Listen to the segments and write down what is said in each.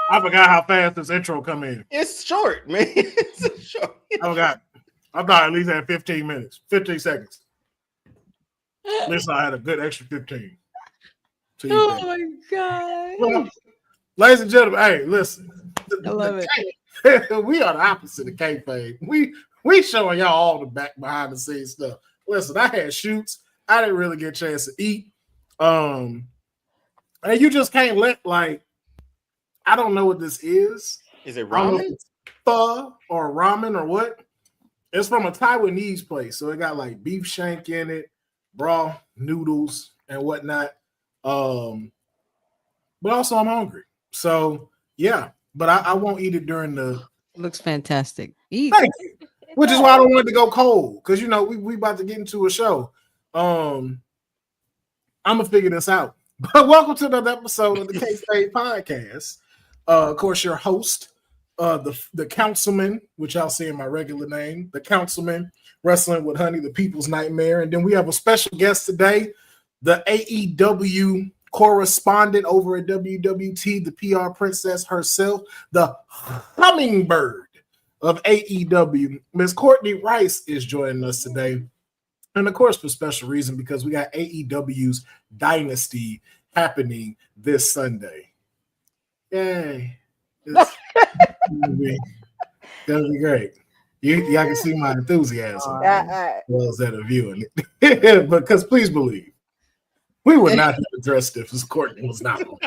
I forgot how fast this intro come in. It's short, man. It's short. I forgot. I thought at least had 15 minutes, 15 seconds. Listen, I had a good extra 15. Oh my God. Well, ladies and gentlemen, hey, listen. I love it. We are the opposite of kayfabe. We showing y'all all the back behind the scenes stuff. Listen, I had shoots. I didn't really get a chance to eat. And you just can't let, like, I don't know what this is. Is it I don't know ramen? if it's pho or ramen or what. It's from a Taiwanese place, so it got like beef shank in it, broth, noodles, and whatnot. But also I'm hungry, so yeah. But I won't eat it during the. It looks fantastic. Eat. Thank you. Which is why I don't want it to go cold, because you know we about to get into a show. I'm gonna figure this out. But welcome to another episode of the Kayfabe Podcast. Of course, your host, the councilman, which I'll say in my regular name, the councilman, wrestling with Honey, the people's nightmare. And then we have a special guest today, the AEW correspondent over at WWT, the PR princess herself, the hummingbird of AEW. Miss Courtney Rice is joining us today. And of course, for special reason, because we got AEW's Dynasty happening this Sunday. Yay. It's gonna be great. Y'all can see my enthusiasm. Well, as that are viewing it. Because please believe, we would not have addressed this if Courtney was not on.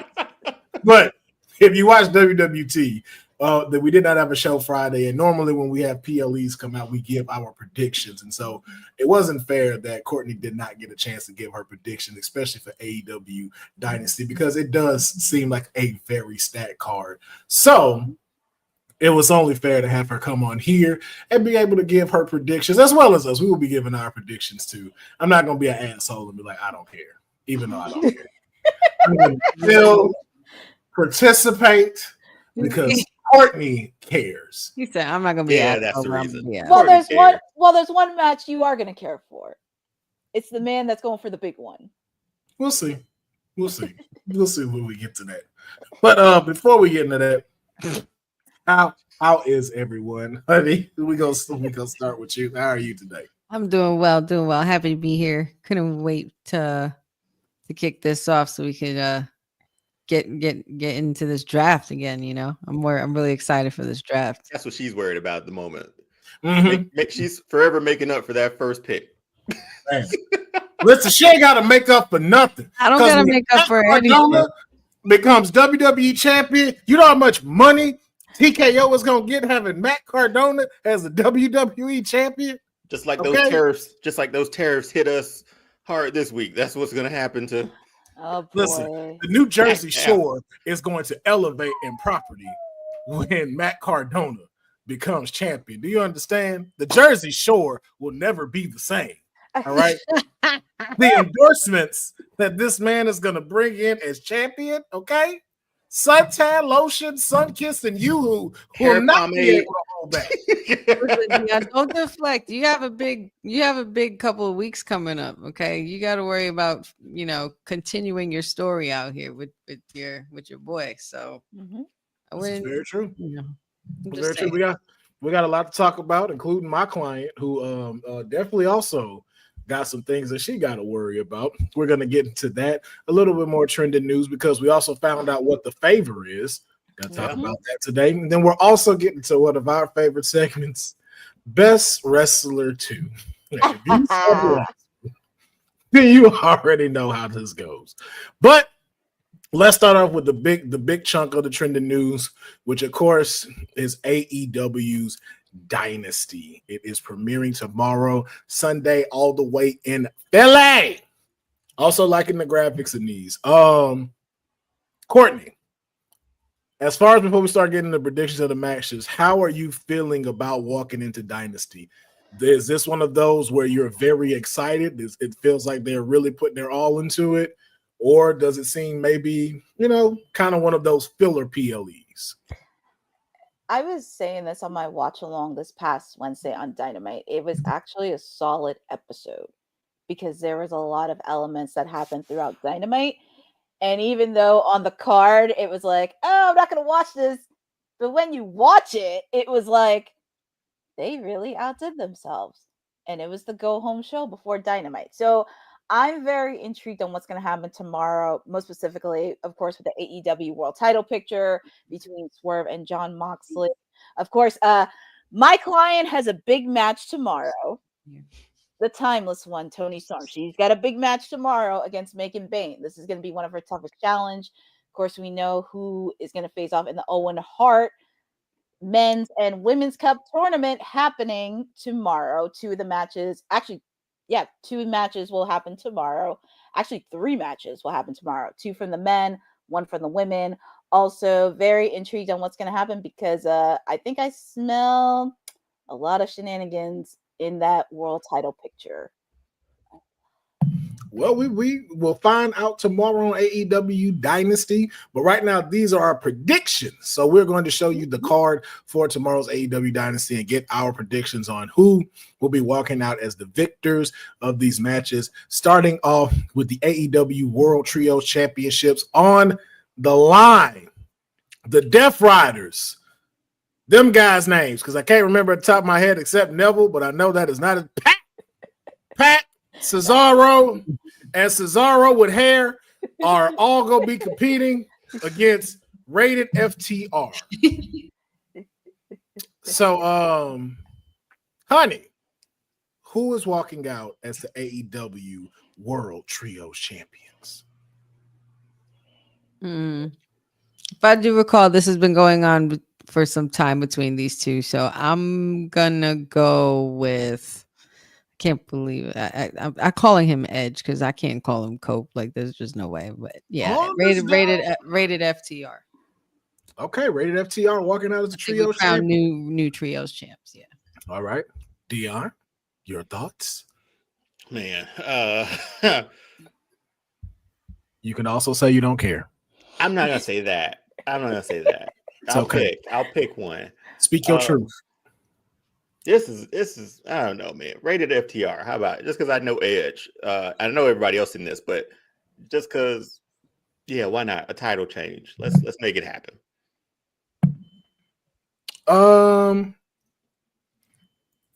But if you watch WWT, that we did not have a show Friday, and normally when we have PLEs come out, we give our predictions, and so it wasn't fair that Courtney did not get a chance to give her prediction, especially for AEW Dynasty, because it does seem like a very stacked card. So it was only fair to have her come on here and be able to give her predictions, as well as us. We will be giving our predictions too. I'm not going to be an asshole and be like, I don't care, even though I don't care. I'm going to still participate because Courtney cares. He said, "I'm not gonna be." Yeah, that's the reason. Yeah. Well, there's one match you are gonna care for. It's the man that's going for the big one. We'll see. We'll see when we get to that. But before we get into that, how is everyone, honey? We gonna start with you. How are you today? I'm doing well. Happy to be here. Couldn't wait to kick this off so we could get into this draft again. You know, I'm really excited for this draft. That's what she's worried about at the moment. Mm-hmm. She's forever making up for that first pick. Listen, she ain't got to make up for nothing. I don't got to make up for anything. Becomes WWE champion. You know how much money TKO is gonna get having Matt Cardona as a WWE champion. Just like those tariffs hit us hard this week. That's what's gonna happen to. Oh, boy. Listen, the New Jersey Shore is going to elevate in property when Matt Cardona becomes champion. Do you understand? The Jersey Shore will never be the same. All right. The endorsements that this man is going to bring in as champion, okay? Suntan lotion, Sunkiss, and Yoo-hoo will not be able to hold back. Listen, yeah, don't deflect. You have a big couple of weeks coming up. Okay, you got to worry about continuing your story out here with your boy. So This is very true. Very true. We got a lot to talk about, including my client, who definitely also got some things that she got to worry about. We're going to get into that. A little bit more trending news because we also found out what the favor is. Got to talk about that today. And then we're also getting to one of our favorite segments, Best Wrestler 2. You already know how this goes. But let's start off with the big chunk of the trending news, which of course is AEW's Dynasty. It is premiering tomorrow, Sunday, all the way in Philly. Also liking the graphics in these. Courtney, as far as before we start getting the predictions of the matches, how are you feeling about walking into Dynasty? Is this one of those where you're very excited? It feels like they're really putting their all into it? Or does it seem maybe, kind of one of those filler PLEs? I was saying this on my watch along this past Wednesday on Dynamite. It was actually a solid episode because there was a lot of elements that happened throughout Dynamite. And even though on the card it was like, oh, I'm not going to watch this. But when you watch it, it was like, they really outdid themselves. And it was the go home show before Dynamite. So I'm very intrigued on what's going to happen tomorrow, most specifically, of course, with the AEW World Title picture between Swerve and Jon Moxley. Of course, my client has a big match tomorrow. Yeah. The timeless one, Toni Storm. She's got a big match tomorrow against Megan Bayne. This is going to be one of her toughest challenge. Of course, we know who is going to face off in the Owen Hart Men's and Women's Cup tournament happening tomorrow. Two of the matches, actually, yeah, 2 matches will happen tomorrow. Actually, 3 matches will happen tomorrow. 2 from the men, 1 from the women. Also, very intrigued on what's going to happen because I think I smell a lot of shenanigans in that world title picture. Well, we will find out tomorrow on AEW Dynasty. But right now, these are our predictions. So we're going to show you the card for tomorrow's AEW Dynasty and get our predictions on who will be walking out as the victors of these matches. Starting off with the AEW World Trios Championships on the line. The Death Riders. Them guys' names, because I can't remember at the top of my head except Neville, but I know that is not a Pat, Cesaro, and Cesaro with hair are all going to be competing against Rated FTR. So, honey, who is walking out as the AEW World Trios Champions? If I do recall, this has been going on for some time between these two. So I'm gonna go with. I can't believe it. I'm calling him Edge because I can't call him Cope. Like there's just no way. But yeah, rated FTR. Okay, Rated FTR walking out as the Trios champion. champion. New Trios champs. Yeah. All right, Deonne, your thoughts? Man, You can also say you don't care. I'm not gonna say that. It's okay. I'll pick one. Speak your truth. This is I don't know, man. Rated FTR. How about it? Just because I know Edge? I know everybody else in this, but just because, yeah, why not a title change? Let's make it happen.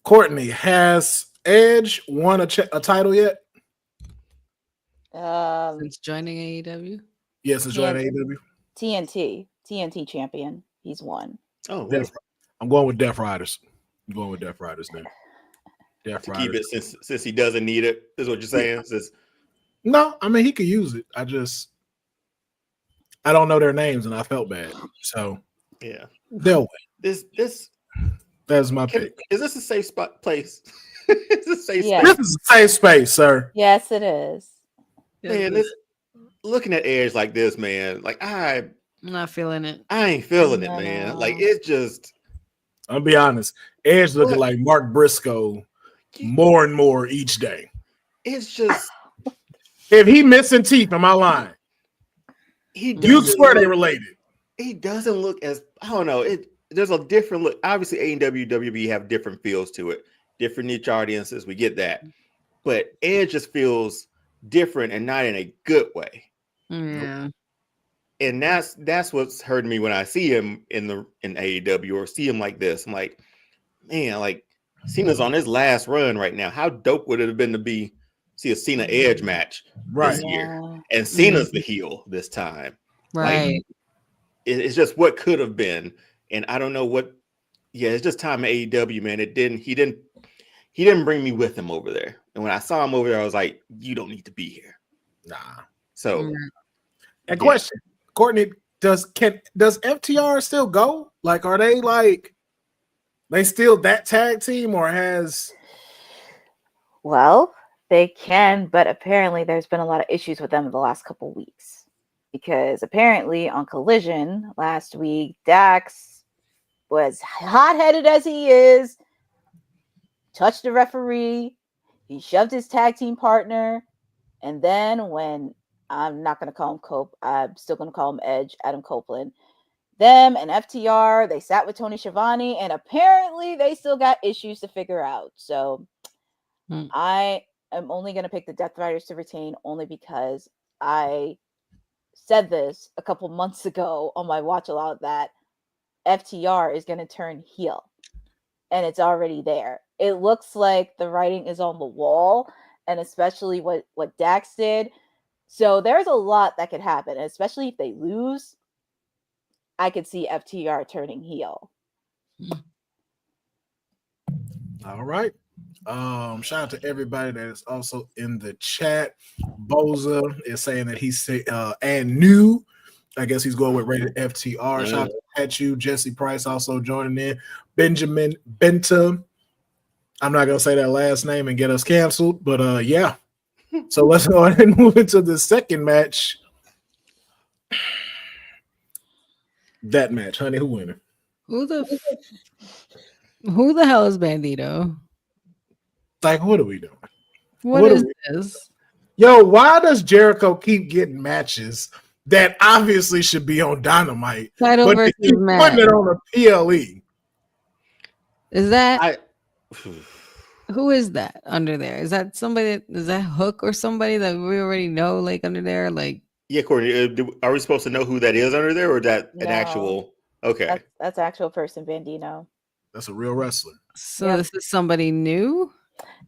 Courtney, has Edge won a title yet? Since joining AEW. Yes, since joining AEW. TNT champion. He's won. Oh, I'm going with Death Riders. I'm going with Death Riders then. Death Riders. Keep it since he doesn't need it. Is what you're saying? No, I mean he could use it. I don't know their names and I felt bad. So yeah, they'll win. That's my pick. Is this a safe place? Is this a safe space? This is a safe space, sir. Yes, it is. Man, looking at Edge like this, man, like I'm not feeling it. I ain't feeling it, man. Like it just. I'll be honest. Edge looking like Mark Briscoe more and more each day. It's just if he missing teeth, am I lying? You swear they related. He doesn't look as I don't know. There's a different look. Obviously, AEW, WWE have different feels to it, different niche audiences. We get that, but Edge just feels different and not in a good way. Yeah. And that's what's hurting me when I see him in AEW or see him like this. I'm like, man, like Cena's on his last run right now. How dope would it have been to see a Cena Edge match this year? And Cena's the heel this time. Right. Like, it's just what could have been. And I don't know what. Yeah, it's just time at AEW, man. He didn't bring me with him over there. And when I saw him over there, I was like, you don't need to be here. Nah. So, a question. Courtney, does FTR still go? Like, are they still that tag team or has? Well, they can, but apparently there's been a lot of issues with them in the last couple of weeks because apparently on Collision last week, Dax was hot-headed as he is, touched the referee, he shoved his tag team partner, and then when I'm not going to call him Cope. I'm still going to call him Edge, Adam Copeland. Them and FTR, they sat with Tony Schiavone, and apparently they still got issues to figure out. So I am only going to pick the Death Riders to retain only because I said this a couple months ago on my watch along that FTR is going to turn heel, and it's already there. It looks like the writing is on the wall, and especially what Dax did. So there's a lot that could happen, especially if they lose. I could see FTR turning heel. All right. Shout out to everybody that is also in the chat. Boza is saying that he's and new. I guess he's going with rated FTR. Shout out to you. Jesse Price also joining in. Benjamin Benta. I'm not gonna say that last name and get us canceled, but yeah. So let's go ahead and move into the second match. That match, honey, who winning? Who the hell is Bandito? Like, what are we doing? What is this? Yo, why does Jericho keep getting matches that obviously should be on Dynamite, Title but versus they keep match. putting it on a PLE? Is that who is that under there? Is that somebody? Is that Hook or somebody that we already know, like under there? Like, yeah, Courtney, are we supposed to know who that is under there, or is that an actual? Okay, that's actual person, Bandito. That's a real wrestler. So this is somebody new?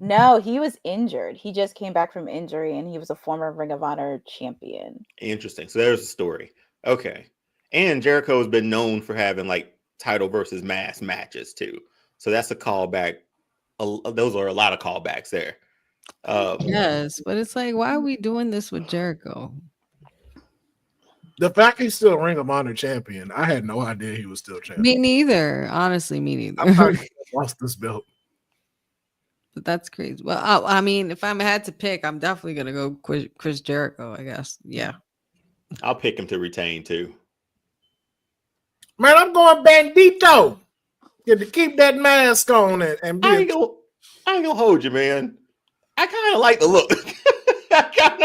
No, he was injured. He just came back from injury, and he was a former Ring of Honor champion. Interesting. So there's a story. Okay, and Jericho has been known for having like title versus mass matches too. So that's a callback. Those are a lot of callbacks there. Yes, but it's like, why are we doing this with Jericho? The fact he's still a Ring of Honor champion, I had no idea he was still champion. Me neither. Honestly, me neither. I thought he lost this belt. But that's crazy. Well, I mean, if I had to pick, I'm definitely gonna go Chris Jericho, I guess. Yeah. I'll pick him to retain too. Man, I'm going Bandito. Get to keep that mask on and be I ain't gonna hold you, man. I kind of like the look. I kind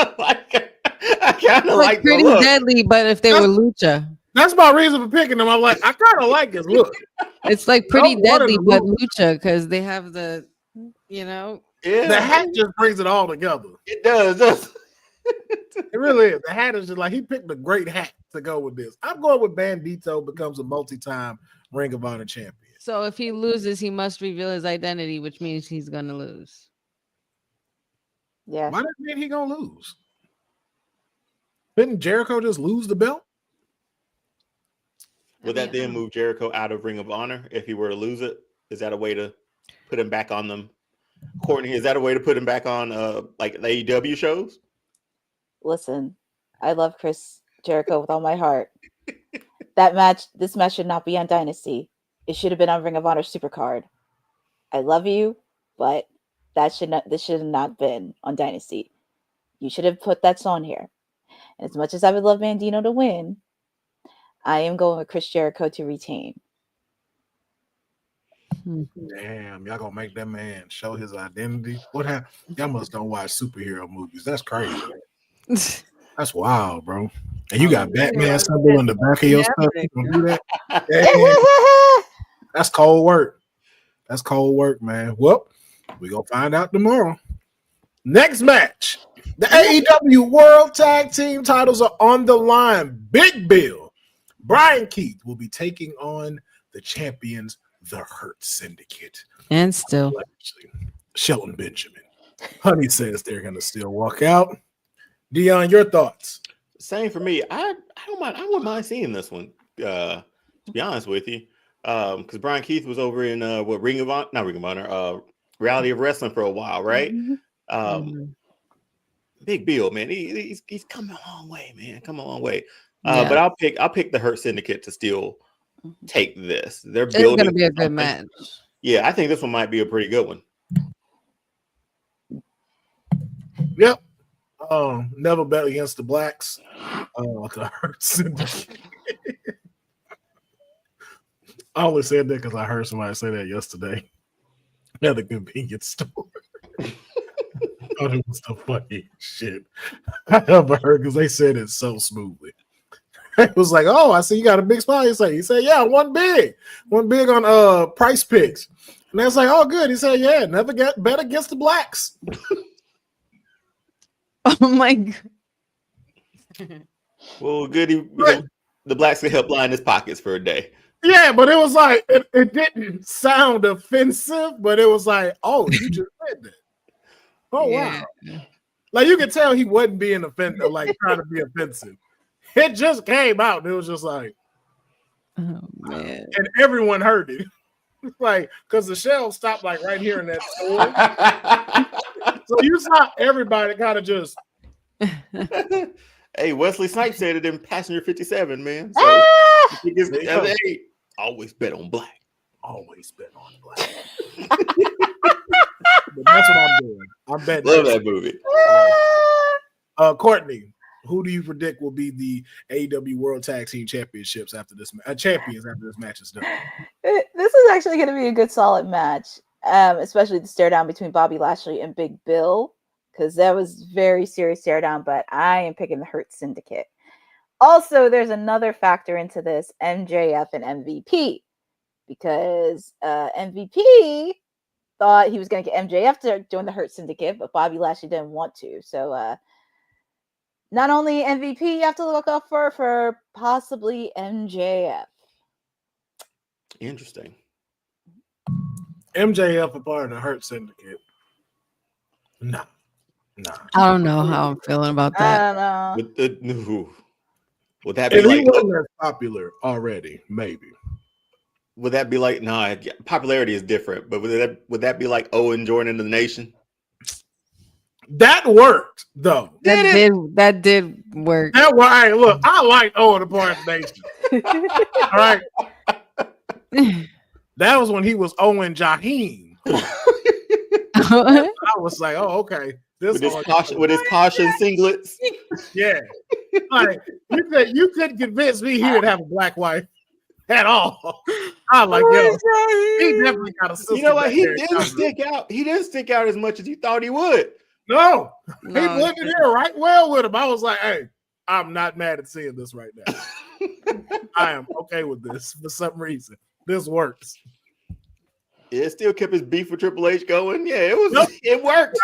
of like Pretty the look. Deadly, but if they were lucha, that's my reason for picking them. I'm like, I kind of like his look. it's like Pretty Deadly, but look. lucha, because they have the, you know, Yeah, the hat just brings it all together. It does. It really is. The hat is just like he picked a great hat to go with this. I'm going with Bandito becomes a multi-time Ring of Honor champion. so if he loses, he must reveal his identity, which means he's gonna lose. Yeah. Why does it mean he gonna lose? Didn't Jericho just lose the belt? Would that then move Jericho out of Ring of Honor if he were to lose it? Is that a way to put him back on them? Courtney, is that a way to put him back on like the AEW shows? Listen, I love Chris Jericho with all my heart. This match should not be on Dynasty. It should have been on Ring of Honor Supercard. I love you, but this should have not been on Dynasty. You should have put that on here. And as much as I would love Bandito to win, I am going with Chris Jericho to retain. Damn, y'all gonna make that man show his identity? What happened? Y'all must don't watch superhero movies. That's crazy. That's wild, bro. And you got Batman symbol in the back of your stuff. You gonna do that? Damn. That's cold work. That's cold work, man. Well, we gonna find out tomorrow. Next match. The AEW World Tag Team titles are on the line. Big Bill, Brian Keith will be taking on the champions, the Hurt Syndicate. And still, Shelton Benjamin. Honey says they're going to still walk out. Deonne, your thoughts? Same for me. I don't mind. I wouldn't mind seeing this one. To be honest with you, because Brian Keith was over in Ring of Honor, Reality of Wrestling for a while, right? Big Bill, man. He's come a long way, man. Come a long way. But I'll pick the Hurt Syndicate to still take this. They're building. It's going to be a good match. Yeah, I think this one might be a pretty good one. Yep. Never bet against the blacks. The Hurt Syndicate. I only said that because I heard somebody say that yesterday at the convenience store. I thought it was the funny shit I ever heard because they said it so smoothly. It was like, oh, I see you got a big spot. He said, yeah, one big on Price Picks. And I was like, oh, good. He said, yeah, never bet against the blacks. Oh my God. Well, goody, because the blacks can help line his pockets for a day. Yeah, but it was like it didn't sound offensive, but it was like, oh, you just said that. Oh wow. Like you could tell he wasn't being offended, like trying to be offensive. It just came out, and it was just like, oh man. And everyone heard it. Like, because the shelves stopped like right here in that store. So you saw everybody kind of just. Hey, Wesley Snipes said it in Passenger 57, man. So hey, always bet on black. Always bet on black. But that's what I'm doing. I'm betting. Love that movie. Courtney, who do you predict will be the AEW World Tag Team Championships after this champions after this match is done? This is actually going to be a good, solid match, especially the stare down between Bobby Lashley and Big Bill, because that was very serious stare down. But I am picking the Hurt Syndicate. Also, there's another factor into this: MJF and MVP, because MVP thought he was going to get MJF to join the Hurt Syndicate, but Bobby Lashley didn't want to. So not only MVP you have to look out for possibly MJF. Interesting. MJF a part of the Hurt Syndicate. Nah. I don't know how I'm feeling about that. I don't know. Would that be if like he wasn't as popular already, maybe. Would that be like popularity is different, but would that be like Owen joining the Nation? That worked though. That did work. That was hey, look, I like Owen the part of the Nation. All right. That was when he was Owen Jaheim. I was like, oh, okay. With his caution singlets. Yeah. Like you couldn't convince me he would have a black wife at all. I like, yo, he definitely got a sister. You know what? He didn't stick out. He didn't stick out as much as you thought he would. No. He blended in right well with him. I was like, hey, I'm not mad at seeing this right now. I am okay with this for some reason. This works. It still kept his beef with Triple H going. Yeah, it worked.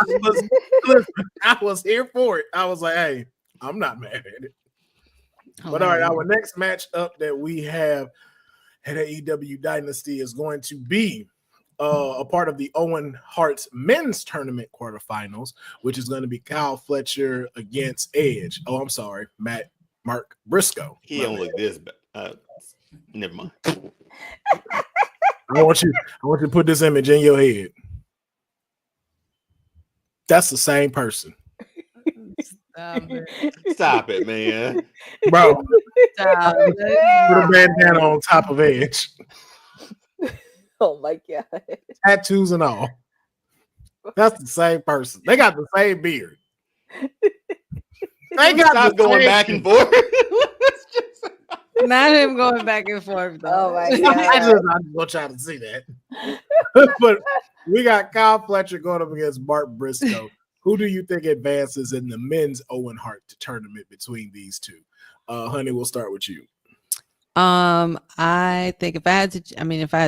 I was here for it. I was like, hey, I'm not mad at it. But all right, our next match up that we have at AEW Dynasty is going to be a part of the Owen Hart's men's tournament quarterfinals, which is going to be Kyle Fletcher against Edge. Oh, I'm sorry, Mark Briscoe. He don't look this bad. Never mind. I want you to put this image in your head. That's the same person. Stop it, man. Bro. Stop it. Put a bandana on top of Edge. Oh my god. Tattoos and all. That's the same person. They got the same beard. They got going back and forth. Not him going back and forth, though. Oh my god! I just want y'all to see that. But we got Kyle Fletcher going up against Mark Briscoe. Who do you think advances in the men's Owen Hart tournament between these two? Honey, we'll start with you. I think if I had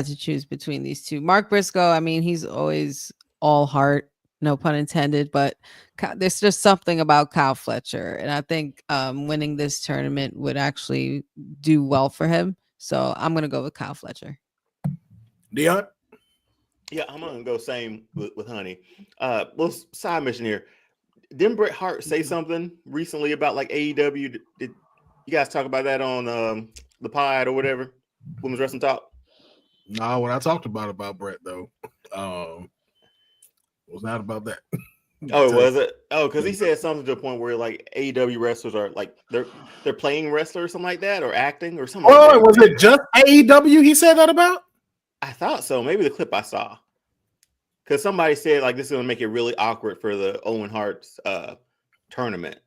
to choose between these two, Mark Briscoe. I mean, he's always all heart. No pun intended, but there's just something about Kyle Fletcher, and I think winning this tournament would actually do well for him. So I'm gonna go with Kyle Fletcher. Deonne? Yeah, I'm gonna go same with Honey. Well, side mission here. Didn't Bret Hart say something recently about like AEW? Did you guys talk about that on the pod or whatever? Women's Wrestling Talk? No, what I talked about Bret though. Was not about that. Oh, was it? Oh, because he said something to the point where like AEW wrestlers are like they're playing wrestler or something like that, or acting or something. Oh, like was it just AEW he said that about? I thought so. Maybe the clip I saw. Because somebody said like this is gonna make it really awkward for the Owen Hart's tournament.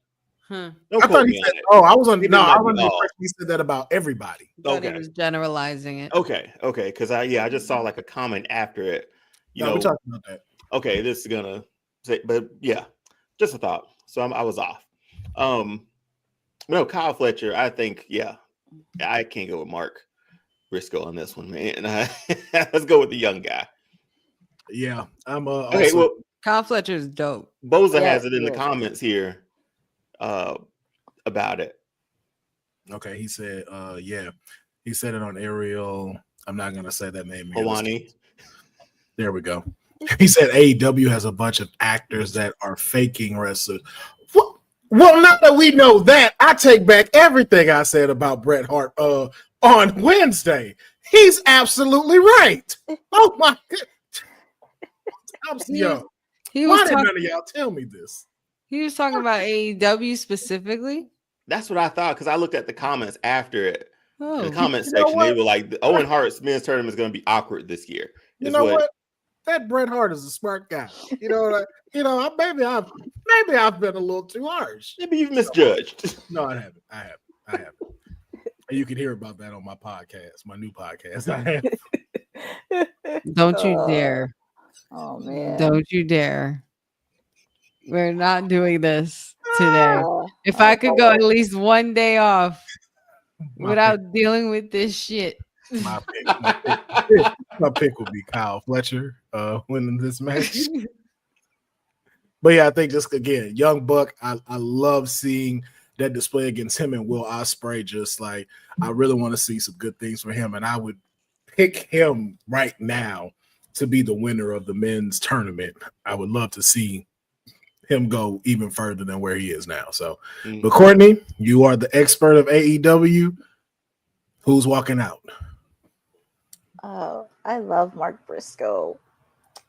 Huh. I thought he said, I was on the impression he said that about everybody. Okay. He was generalizing it. Okay. Because I just saw like a comment after it. You know, we talked about that. Okay, this is gonna say, but yeah, just a thought. So I was off. No, Kyle Fletcher. I think, I can't go with Mark Briscoe on this one, man. Let's go with the young guy. Yeah, I'm okay. Well, Kyle Fletcher's dope. Boza has it in the comments here about it. Okay, he said, yeah. He said it on Ariel. I'm not gonna say that name here. Hawani. There we go. He said AEW has a bunch of actors that are faking wrestlers. Well, now that we know that, I take back everything I said about Bret Hart on Wednesday. He's absolutely right. Oh my God. Why did none of y'all tell me this? He was talking about AEW specifically. That's what I thought, because I looked at the comments after it. Oh, in the comment section, they were like, the Owen Hart's men's tournament is going to be awkward this year. You know what? That Bret Hart is a smart guy. Maybe I've been a little too harsh. Maybe you've misjudged. No, I haven't. And you can hear about that on my podcast, my new podcast. I have. Don't you dare. Oh man. Don't you dare. We're not doing this today. If I could go at least one day off without dealing with this shit. My pick would be Kyle Fletcher winning this match. But yeah, I think just again, young buck. I love seeing that display against him and Will Ospreay. Just like I really want to see some good things for him, and I would pick him right now to be the winner of the men's tournament. I would love to see him go even further than where he is now. So, but Courtney, you are the expert of AEW. Who's walking out? Oh, I love Mark Briscoe.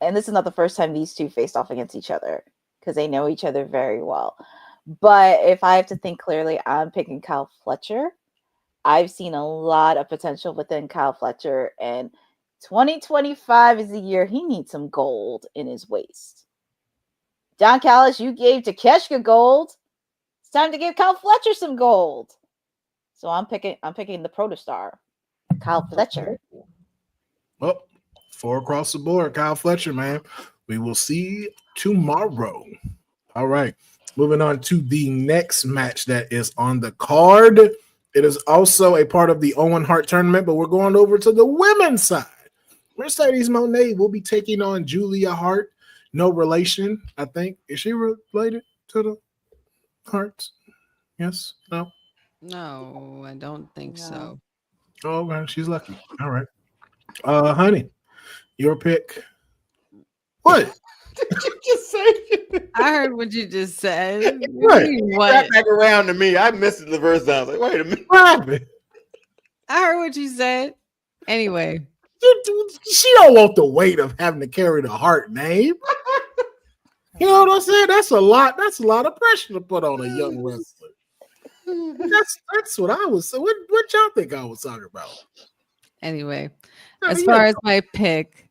And this is not the first time these two faced off against each other because they know each other very well. But if I have to think clearly, I'm picking Kyle Fletcher. I've seen a lot of potential within Kyle Fletcher, and 2025 is the year he needs some gold in his waist. Don Callis, you gave Takeshita gold. It's time to give Kyle Fletcher some gold. So I'm picking the protostar, Kyle Fletcher. Oh, 4 across the board, Kyle Fletcher, man. We will see tomorrow. All right. Moving on to the next match that is on the card. It is also a part of the Owen Hart tournament, but we're going over to the women's side. Mercedes Moné will be taking on Julia Hart. No relation, I think. Is she related to the Harts? Yes? No? No, I don't think so. Oh, okay. She's lucky. All right. Honey, your pick. What? Did you just say? I heard what you just said. What? What? Back around to me. I missed it the first time. I was like, wait a minute. What happened? I heard what you said. Anyway. She don't want the weight of having to carry the Hart name. You know what I'm saying? That's a lot of pressure to put on a young wrestler. That's what I was. What y'all think I was talking about? Anyway, as far as my pick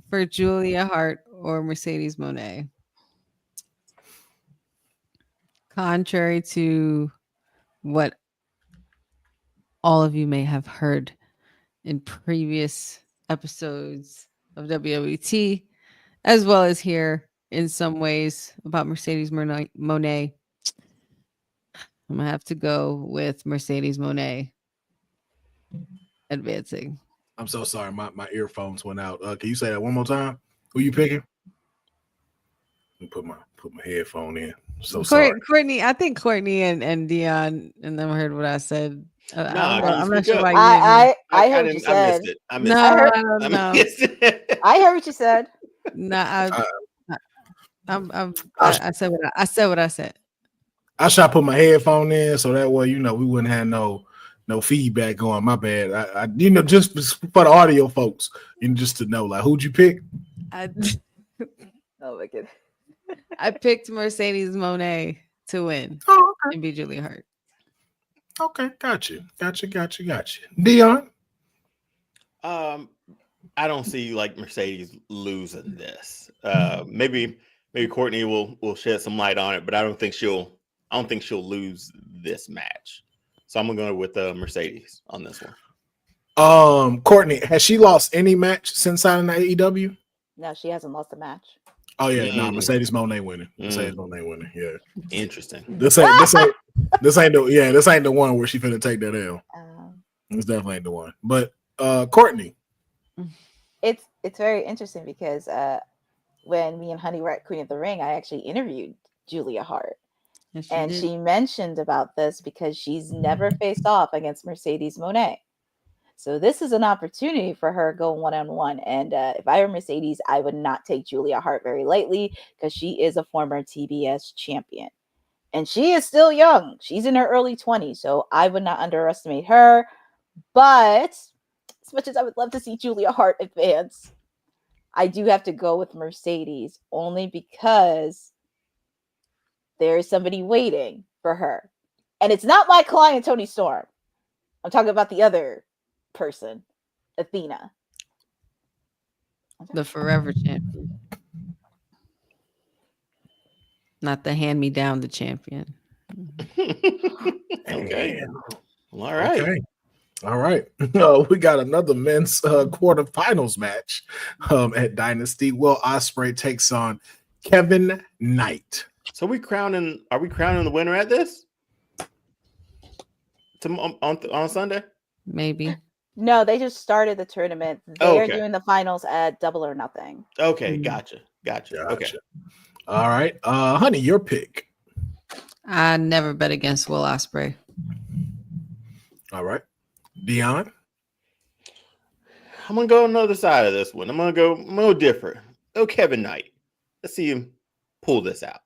for Julia Hart or Mercedes Moné, contrary to what all of you may have heard in previous episodes of WWT, as well as here in some ways about Mercedes Moné, I'm going to have to go with Mercedes Moné advancing. I'm so sorry. My earphones went out. Can you say that one more time? Who you picking? Let me put my headphone in. So sorry. Courtney, I think Courtney and Deonne and them heard what I said. I'm not sure why you I heard what you said. I missed it. I missed it. I heard what you said. No, I said what I said. I should put my headphone in so that way, we wouldn't have no feedback going. My bad. I just for the audio folks, just to know, like, who'd you pick? Oh my goodness. I picked Mercedes Moné to win and be Julia Hart. Okay, got you. Deonne? I don't see like Mercedes losing this. Maybe Courtney will shed some light on it, but I don't think she'll lose this match. So I'm gonna go with Mercedes on this one. Courtney, has she lost any match since signing the AEW? No, she hasn't lost a match. Oh yeah, Mercedes Moné winning. Mercedes Moné winning. Yeah. Interesting. This ain't the one where she finna take that L. This definitely ain't the one. But Courtney. It's very interesting because when me and Honey were at Queen of the Ring, I actually interviewed Julia Hart. Yes, And did. she mentioned about this because she's never faced off against Mercedes Moné. So this is an opportunity for her to go one-on-one. And if I were Mercedes, I would not take Julia Hart very lightly because she is a former TBS champion. And she is still young. She's in her early 20s. So I would not underestimate her. But as much as I would love to see Julia Hart advance, I do have to go with Mercedes only because there is somebody waiting for her. And it's not my client, Toni Storm. I'm talking about the other person, Athena. The forever champion. Not the hand-me-down the champion. Okay. Well, all right. Okay. All right. We got another men's quarterfinals match at Dynasty. Will Ospreay takes on Kevin Knight. So are we crowning the winner at this? On Sunday? Maybe. No, they just started the tournament. They're doing the finals at Double or Nothing. Okay, gotcha. Okay. All right. Honey, your pick. I never bet against Will Ospreay. All right. Deonne? I'm gonna go on the other side of this one. I'm gonna go different. Oh, Kevin Knight. Let's see him pull this out.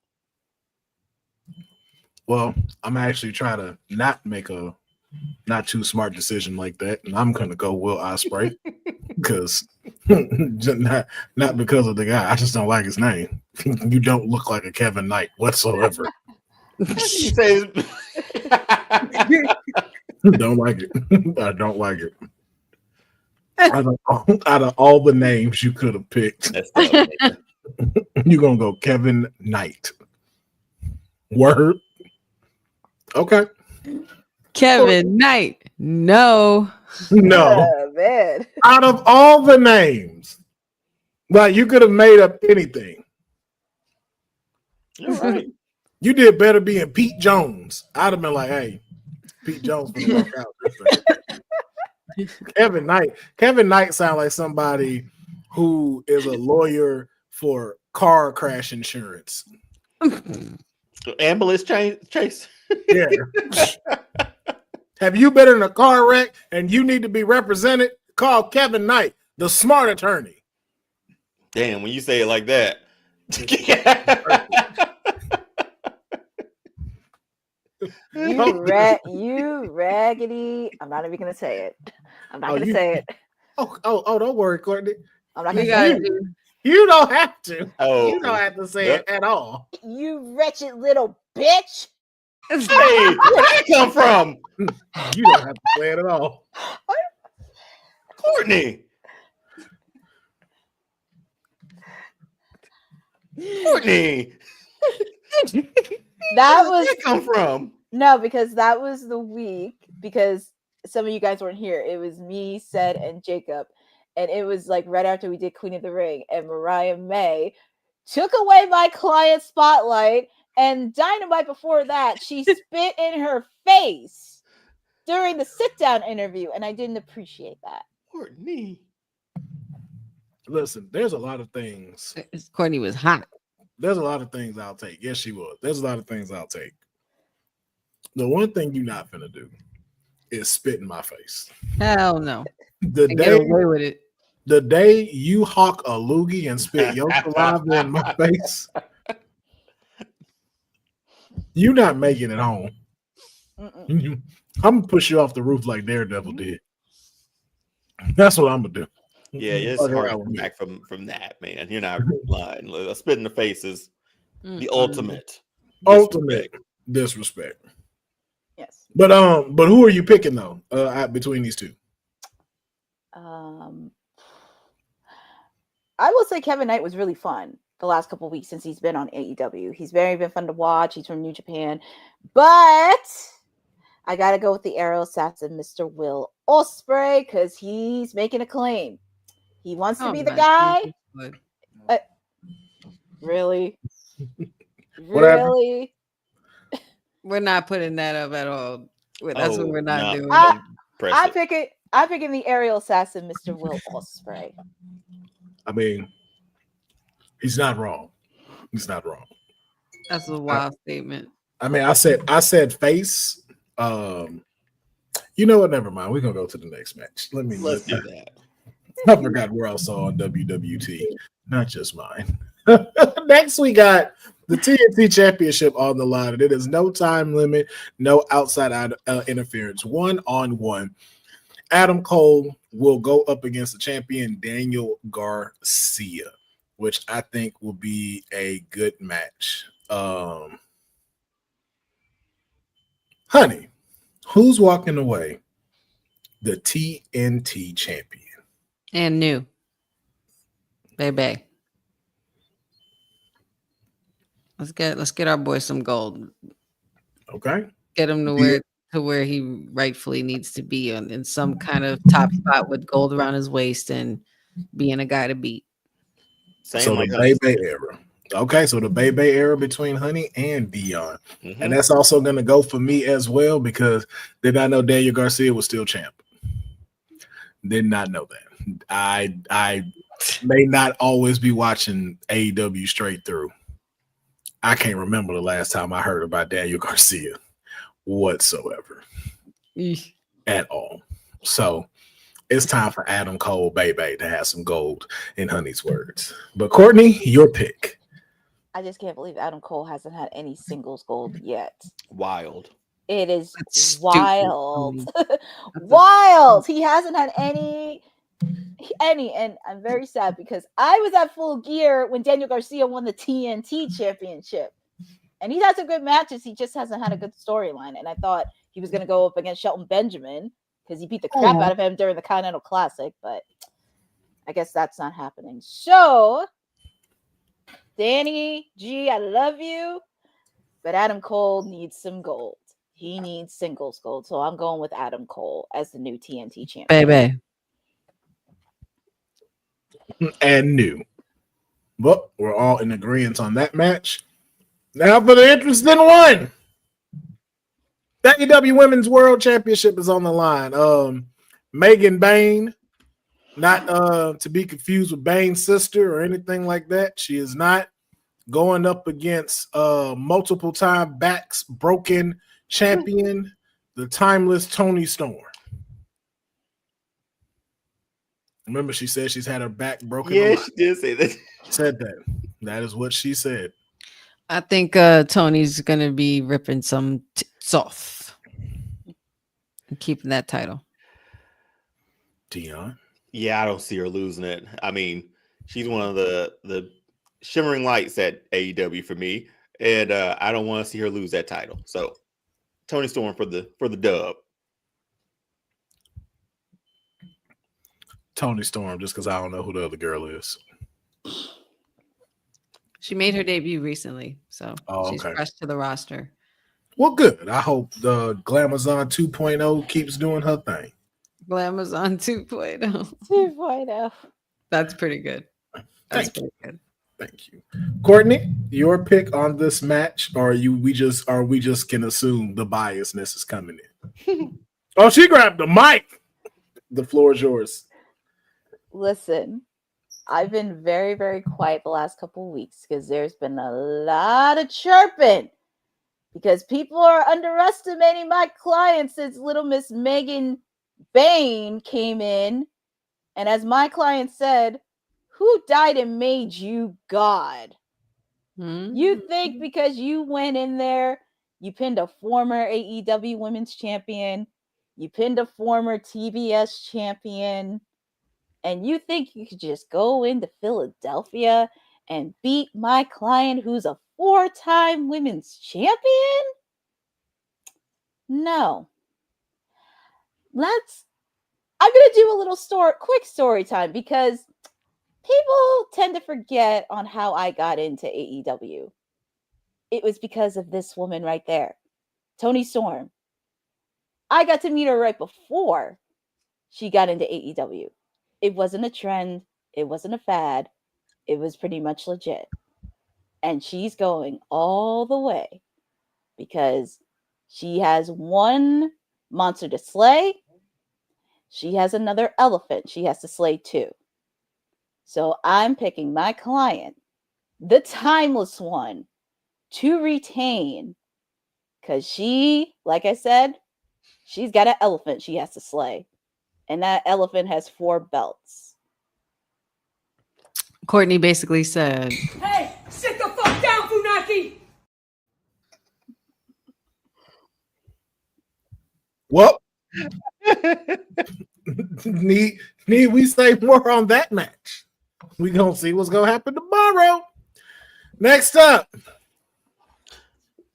Well, I'm actually trying to not make a not too smart decision like that, and I'm gonna go Will Ospreay because not because of the guy. I just don't like his name. You don't look like a Kevin Knight whatsoever. You say Don't like it. I don't like it. Out of all the names you could have picked, you're gonna go Kevin Knight. Word. Okay. Kevin Knight. No. Oh, man. Out of all the names, like you could have made up anything. All right. You did better being Pete Jones. I'd have been like, hey, Pete Jones gonna walk out this thing. Kevin Knight sounds like somebody who is a lawyer for car crash insurance. Ambulance chase. Yeah. Have you been in a car wreck and you need to be represented? Call Kevin Knight, the smart attorney. Damn, when you say it like that. You raggedy. I'm not even gonna say it. I'm not gonna say it. Oh, don't worry, Courtney. I'm not gonna say it. You don't have to. Oh, You don't have to say it at all. You wretched little bitch. Hey, where'd that come from? You don't have to say it at all. Courtney. That Where'd was that come from? no, because that was the week because some of you guys weren't here. It was me, Sed, and Jacob. And it was like right after we did Queen of the Ring, and Mariah May took away my client spotlight. And Dynamite before that, she spit in her face during the sit-down interview, and I didn't appreciate that. Courtney. Listen, there's a lot of things. Courtney was hot. There's a lot of things I'll take. Yes, she was. There's a lot of things I'll take. The one thing you're not gonna do is spit in my face. Hell no. Get away with it. The day you hawk a loogie and spit your saliva in my face, you're not making it home. I'm gonna push you off the roof like Daredevil did. That's what I'm gonna do. Yeah, it's hard to come back from that, man. You're not lying. A spit in the face is the ultimate disrespect. Yes. But who are you picking though? Between these two? I will say Kevin Knight was really fun the last couple of weeks since he's been on AEW. He's been fun to watch. He's from New Japan. But I got to go with the aerial assassin, Mr. Will Ospreay, because he's making a claim. He wants to be the guy. Really? Really? We're not putting that up at all. That's what we're not doing. I'm picking the aerial assassin, Mr. Will Ospreay. I mean, he's not wrong. He's not wrong. That's a wild statement. I mean, I said face. You know what? Never mind. We're gonna go to the next match. Let's do that. I forgot where else saw on WWT, not just mine. Next, we got the TNT Championship on the line, and it is no time limit, no outside interference, 1-on-1. Adam Cole will go up against the champion Daniel Garcia, which I think will be a good match. Honey, who's walking away? The TNT champion. And new. Baby. Let's get our boy some gold. Okay. Get him to where he rightfully needs to be in some kind of top spot with gold around his waist and being a guy to beat. So like the Bebe era. Okay, so the Bebe era between Honey and Deonne. Mm-hmm. And that's also going to go for me as well because did not know Daniel Garcia was still champ. Did not know that. I may not always be watching AEW straight through. I can't remember the last time I heard about Daniel Garcia whatsoever at all. So it's time for Adam Cole, Bebe, to have some gold in Honey's words. But Courtney, your pick. I just can't believe Adam Cole hasn't had any singles gold yet. Wild. It is wild. Wild. He hasn't had any, and I'm very sad because I was at Full Gear when Daniel Garcia won the TNT championship. And he's had some good matches. He just hasn't had a good storyline. And I thought he was going to go up against Shelton Benjamin because he beat the crap out of him during the Continental Classic. But I guess that's not happening. So, Danny G, I love you. But Adam Cole needs some gold. He needs singles gold. So I'm going with Adam Cole as the new TNT champion. Baby. And new. But we're all in agreement on that match. Now for the interesting one. The AEW Women's World Championship is on the line. Megan Bayne, not to be confused with Bane's sister or anything like that. She is not going up against multiple time backs broken champion, the timeless Toni Storm. Remember, she said she's had her back broken. Yeah, she did say that. Said that. That is what she said. I think Tony's going to be ripping some tits off and keeping that title. Deonne? Yeah, I don't see her losing it. I mean, she's one of the shimmering lights at AEW for me, and I don't want to see her lose that title. So, Toni Storm for the dub. Toni Storm, just because I don't know who the other girl is. She made her debut recently, so she's fresh to the roster. Well, good. I hope the Glamazon 2.0 keeps doing her thing. Glamazon 2.0. 2.0. That's pretty good. That's pretty good. Thank you. Courtney, your pick on this match, or we just can assume the biasness is coming in? Oh, she grabbed the mic. The floor is yours. Listen, I've been very, very quiet the last couple of weeks because there's been a lot of chirping because people are underestimating my client since little Miss Megan Bayne came in. And as my client said, who died and made you God? You think because you went in there, you pinned a former AEW Women's Champion, you pinned a former TBS champion, and you think you could just go into Philadelphia and beat my client who's a 4-time women's champion? No. I'm going to do a little quick story time because people tend to forget on how I got into AEW. It was because of this woman right there, Toni Storm. I got to meet her right before she got into AEW. It wasn't a trend. It wasn't a fad. It was pretty much legit. And she's going all the way because she has one monster to slay. She has another elephant she has to slay too. So I'm picking my client, the timeless one, to retain Because she, like I said, she's got an elephant she has to slay. And that elephant has 4 belts. Courtney basically said, Hey, sit the fuck down, Funaki! Well, need we say more on that match? We gonna see what's gonna happen tomorrow. Next up,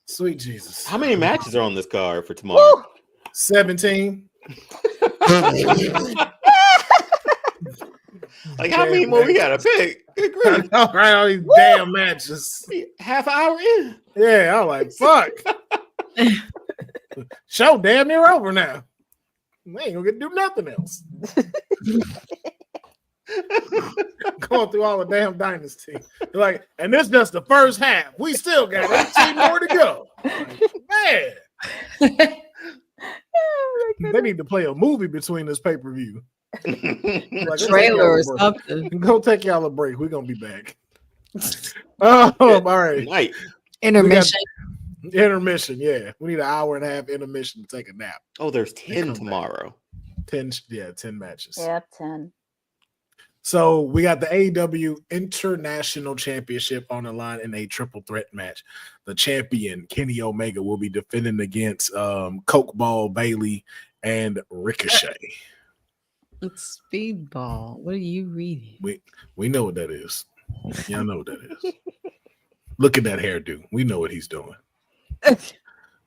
sweet Jesus. How many matches are on this card for tomorrow? Woo! 17. Like, how many more we gotta pick? Good grief. All right, all these damn matches. Half an hour in. Yeah, I'm like, fuck. Show damn near over now. We ain't gonna get to do nothing else. Going through all the damn dynasty. Like, and this just the first half. We still got 18 more to go. Like, man. They need to play a movie between this pay-per-view. Like, trailer or something. Go take y'all a break. We're gonna be back. Oh, all right. Night. Intermission. Intermission, yeah. We need an hour and a half intermission to take a nap. Oh, there's 10 tomorrow. 10 matches. Yeah, 10. So we got the AEW International Championship on the line in a triple threat match. The champion, Kenny Omega, will be defending against Coke Ball Bailey and Ricochet. It's Speedball. What are you reading? We know what that is. Y'all know what that is. Look at that hairdo. We know what he's doing.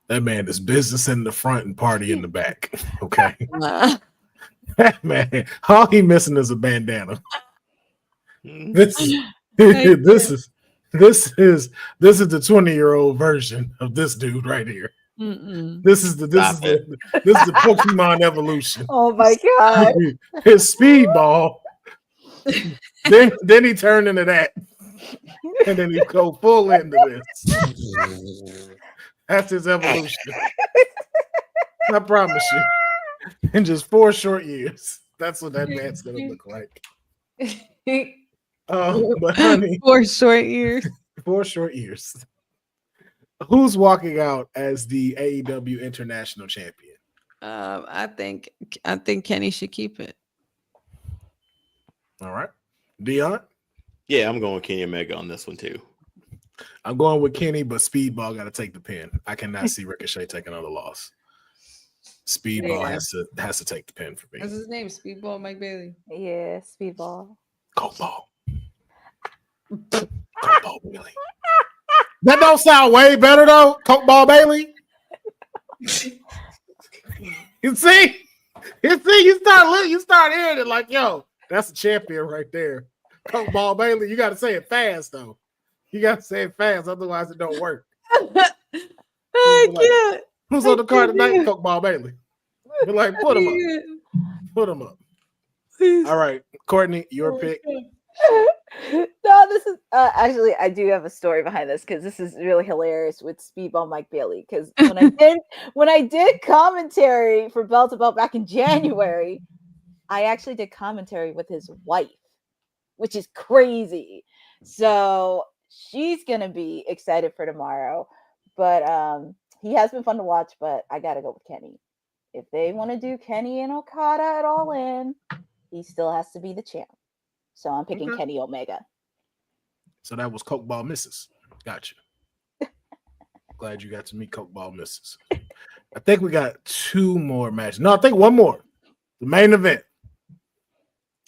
That man is business in the front and party in the back. Okay. That man, all he missing is a bandana. This is the 20-year-old version of this dude right here. This is the Pokemon evolution. Oh my god. His Speedball. then he turned into that. And then he go full into this. That's his evolution. I promise you. In just 4 short years. That's what that man's gonna look like. But honey, 4 short years. 4 short years. Who's walking out as the AEW International Champion? I think Kenny should keep it. All right. Deonne? Yeah, I'm going with Kenny Omega on this one too. I'm going with Kenny, but Speedball got to take the pin. I cannot see Ricochet taking another loss. Speedball has to take the pin for me. What's his name? Speedball Mike Bailey. Yeah, Speedball. Coke Ball. Coke Ball Bailey. That don't sound way better though. Coke Ball Bailey. You see, you start hearing it like, yo, that's a champion right there. Coke Ball Bailey. You got to say it fast though. You got to say it fast, otherwise it don't work. I can't. Who's on the card tonight? Coke Ball Bailey. We're like, put him up. Put him up. Please. All right, Courtney, your pick. No, this is actually I do have a story behind this because this is really hilarious with Speedball Mike Bailey. Because when I did commentary for Bell to Bell back in January, I actually did commentary with his wife, which is crazy. So she's gonna be excited for tomorrow. But he has been fun to watch, but I gotta go with Kenny. If they want to do Kenny and Okada at All In, he still has to be the champ. So I'm picking Kenny Omega. So that was Coke Ball Misses. Gotcha. Glad you got to meet Coke Ball Misses. I think we got 2 more matches. No, I think 1 more. The main event.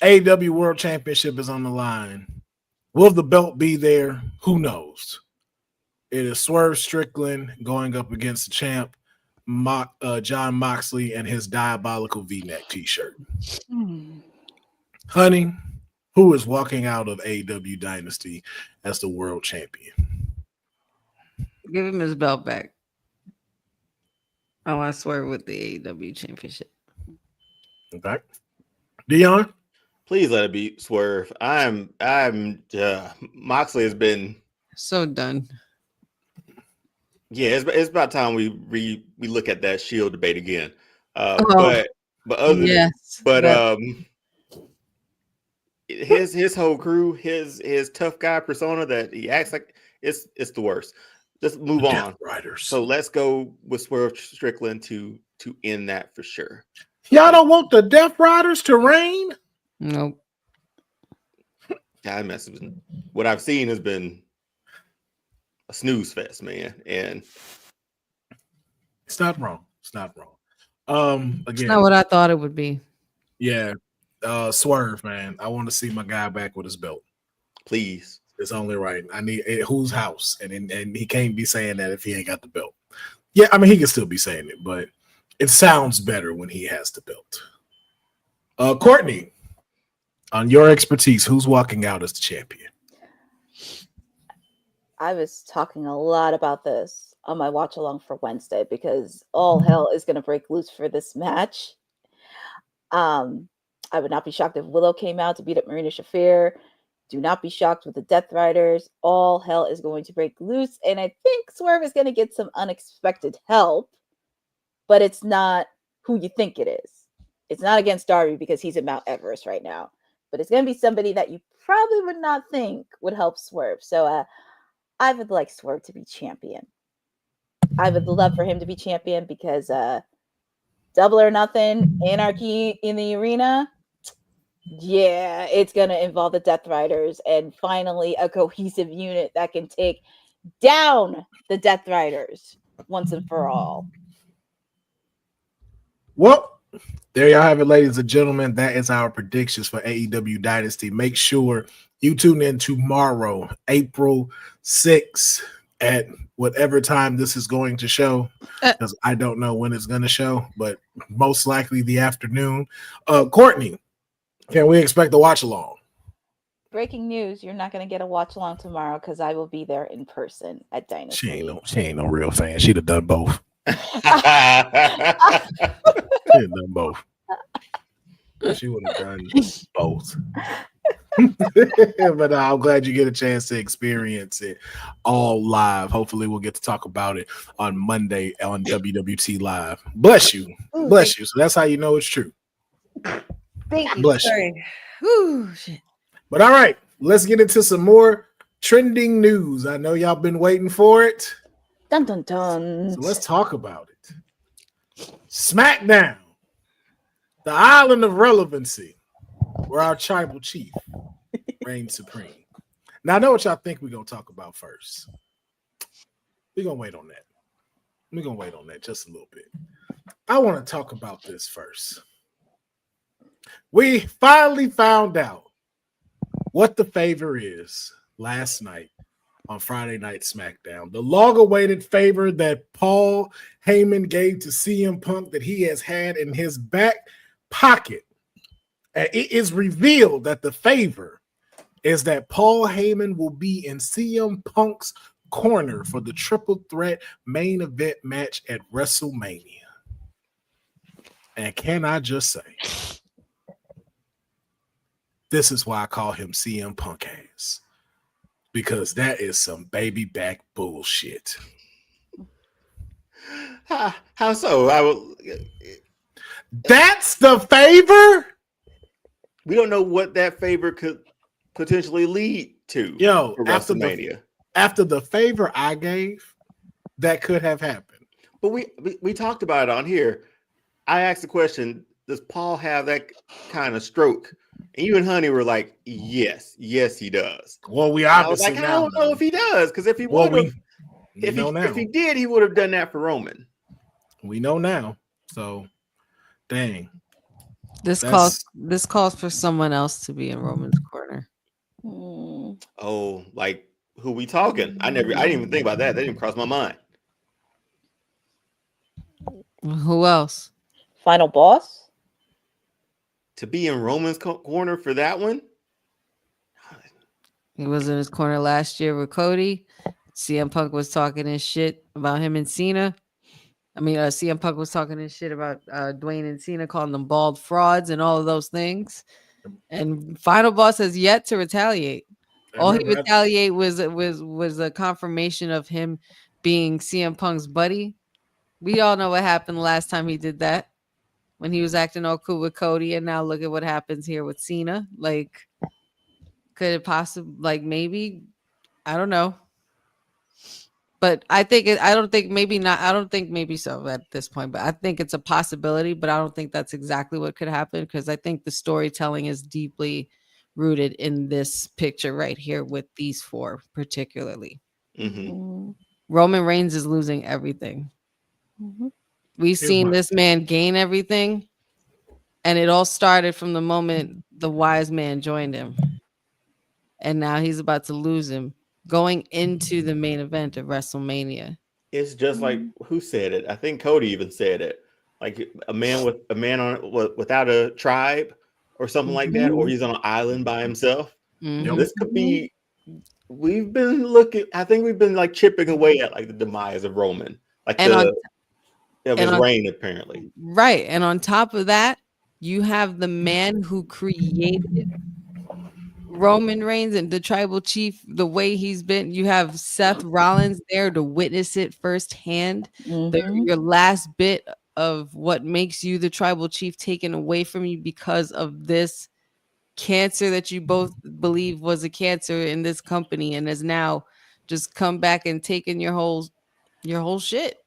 AEW World Championship is on the line. Will the belt be there? Who knows? It is Swerve Strickland going up against the champ, John Moxley, and his diabolical V-neck t-shirt. Honey, who is walking out of AEW Dynasty as the world champion? Give him his belt back. I swear with the AEW championship. Okay. Deonne? Please let it be Swerve. Moxley has been so done. Yeah, it's about time we look at that Shield debate again. But other yes, his whole crew, his tough guy persona that he acts like it's the worst. Just move The on. Death Riders. So let's go with Swerve Strickland to end that for sure. Y'all don't want the Death Riders to reign? Nope. God, what I've seen has been a snooze fest, man. And it's not wrong. It's not wrong. Again, It's not what I thought it would be. Yeah. Swerve, man. I want to see my guy back with his belt. Please. It's only right. I need whose house, and he can't be saying that if he ain't got the belt. Yeah, I mean he can still be saying it, but it sounds better when he has the belt. Courtney, on your expertise, who's walking out as the champion? I was talking a lot about this on my watch along for Wednesday because all hell is going to break loose for this match. I would not be shocked if Willow came out to beat up Marina Shafir. Do not be shocked with the Death Riders. All hell is going to break loose. And I think Swerve is going to get some unexpected help, but it's not who you think it is. It's not against Darby because he's at Mount Everest right now, but it's going to be somebody that you probably would not think would help Swerve. So I would like Swerve to be champion. I would love for him to be champion because Double or Nothing, Anarchy in the Arena, yeah, it's going to involve the Death Riders and finally a cohesive unit that can take down the Death Riders once and for all. Well, there y'all have it, ladies and gentlemen. That is our predictions for AEW Dynasty. Make sure you tune in tomorrow, April 6th, at whatever time this is going to show, because I don't know when it's going to show, but most likely the afternoon. Courtney, can we expect a watch along? Breaking news, you're not going to get a watch along tomorrow because I will be there in person at Dynasty. She ain't no real fan. She'd have done both. She would have done both. But I'm glad you get a chance to experience it all live. Hopefully we'll get to talk about it on Monday on WWT Live. Bless you. Bless you. So that's how you know it's true. Thank you. Bless you. Sorry. Whew, shit. But all right, let's get into some more trending news. I know y'all been waiting for it. Dun dun dun. So let's talk about it. SmackDown, the island of relevancy, where our tribal chief reigns supreme. Now, I know what y'all think we're going to talk about first. We're going to wait on that. We're going to wait on that just a little bit. I want to talk about this first. We finally found out what the favor is last night on Friday Night SmackDown. The long-awaited favor that Paul Heyman gave to CM Punk that he has had in his back pocket. And it is revealed that the favor is that Paul Heyman will be in CM Punk's corner for the triple threat main event match at WrestleMania. And can I just say, this is why I call him CM Punk ass. Because that is some baby back bullshit. How so? That's the favor? We don't know what that favor could potentially lead to. Yo, for WrestleMania. After the favor I gave, that could have happened. But we talked about it on here. I asked the question, does Paul have that kind of stroke? And you and Honey were like, yes, he does. Well, we obviously obviously I don't know if he does, because if he would have, if he did, he would have done that for Roman. We know now. So, dang. This calls for someone else to be in Roman's corner. Oh, like who we talking? I didn't even think about that. That didn't cross my mind. Who else? Final boss? To be in Roman's corner for that one? He was in his corner last year with Cody. CM Punk was talking his shit about him and Cena. I mean, CM Punk was talking his shit about Dwayne and Cena, calling them bald frauds and all of those things. And Final Boss has yet to retaliate. All he retaliated was a confirmation of him being CM Punk's buddy. We all know what happened last time he did that, when he was acting all cool with Cody, and now look at what happens here with Cena. Like, could it possibly, like, maybe, I don't know. But I think I don't think maybe so at this point, but I think it's a possibility, but I don't think that's exactly what could happen because I think the storytelling is deeply rooted in this picture right here with these four particularly. Mm-hmm. Roman Reigns is losing everything. We've seen this man gain everything, and it all started from the moment the wise man joined him. And now he's about to lose him going into the main event of WrestleMania. It's just like who said it? I think Cody even said it. Like a man without a tribe or something like that, or he's on an island by himself. This could be. We've been looking. I think we've been like chipping away at like the demise of Roman, like of his reign, apparently. Right, and on top of that, you have the man who created Roman Reigns and the tribal chief, the way he's been. You have Seth Rollins there to witness it firsthand. Your last bit of what makes you the tribal chief taken away from you because of this cancer that you both believe was a cancer in this company, and has now just come back and taken your whole shit,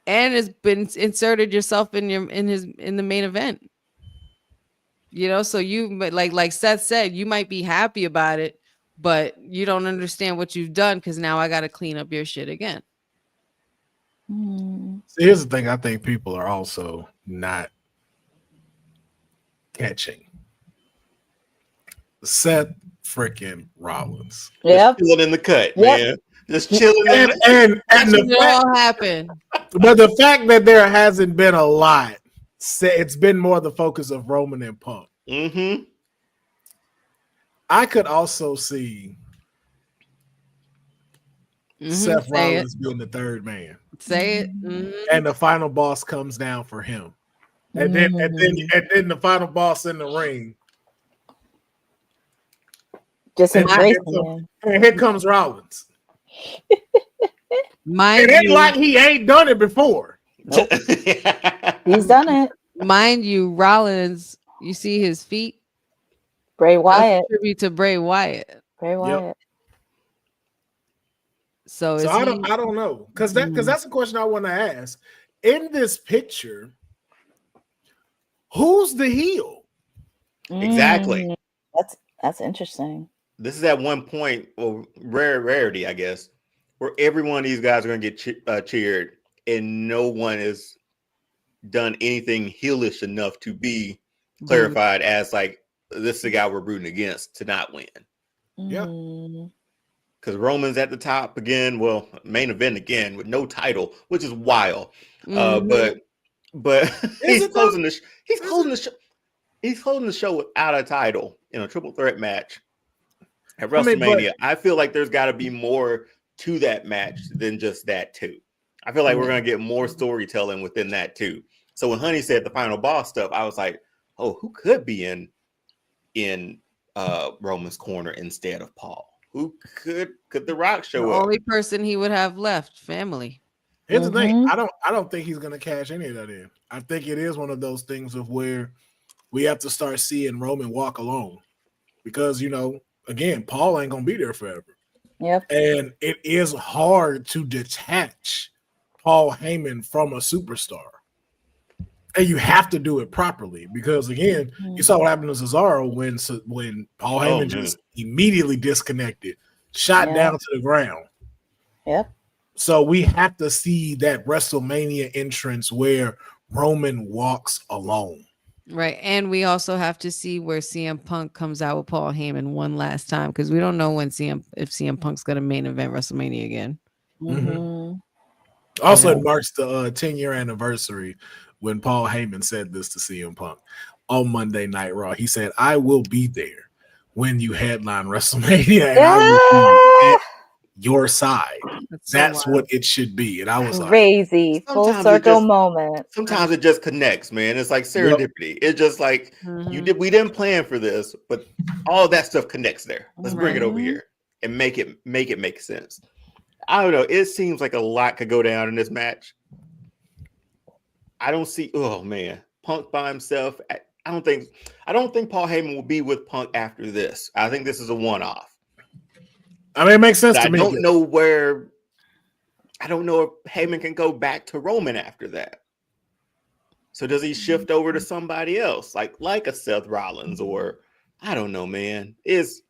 and has been inserted yourself in the main event. You know, so you like Seth said, you might be happy about it, but you don't understand what you've done because now I got to clean up your shit again. See, here's the thing I think people are also not catching. Seth freaking Rollins. Just chilling in the cut, man. Just chilling. And the fact, all happened. But the fact that there hasn't been a lot, it's been more the focus of Roman and Punk. I could also see Seth Rollins being the third man. Say it. And the final boss comes down for him. And then the final boss in the ring. Just embracing him. And here comes Rollins. Mind it ain't like he ain't done it before. Nope. He's done it. Mind you, Rollins, you see his feet? Bray Wyatt. Tribute to Bray Wyatt. Bray Wyatt. Yep. So I don't know. Because that's a question I want to ask. In this picture, who's the heel? Exactly. That's interesting. This is at one point, well, rarity, I guess, where every one of these guys are going to get cheered, and no one has done anything heelish enough to be clarified as like, this is the guy we're rooting against to not win. Yeah. Because Roman's at the top again, well, main event again with no title, which is wild. But he's closing the show without a title in a triple threat match at WrestleMania. I feel like there's got to be more to that match than just that too. I feel like we're gonna get more storytelling within that too. So when Honey said the final boss stuff, I was like, oh, who could be in Roman's corner instead of Paul? Who could The Rock show the up? only person he would have left, family. Here's the thing. I don't think he's gonna cash any of that in. I think it is one of those things of where we have to start seeing Roman walk alone. Because, again, Paul ain't gonna be there forever. Yep. And it is hard to detach Paul Heyman from a superstar. And you have to do it properly because, again, you saw what happened to Cesaro when Paul Heyman just immediately disconnected, shot down to the ground. Yep. So we have to see that WrestleMania entrance where Roman walks alone. Right. And we also have to see where CM Punk comes out with Paul Heyman one last time because we don't know if CM Punk's going to main event WrestleMania again. Also, it marks the 10-year anniversary when Paul Heyman said this to CM Punk on Monday Night Raw. He said, I will be there when you headline WrestleMania and I will be at your side. That's what it should be. And I was crazy full circle moment. Sometimes it just connects, man. It's like serendipity. It's just like we didn't plan for this, but all that stuff connects there. Let's bring it over here and make it make sense. I don't know. It seems like a lot could go down in this match. I don't see. Oh man, Punk by himself. I don't think Paul Heyman will be with Punk after this. I think this is a one-off. I mean, it makes sense to me. I don't know where I don't know if Heyman can go back to Roman after that. So does he shift over to somebody else, like a Seth Rollins, or I don't know, man. It's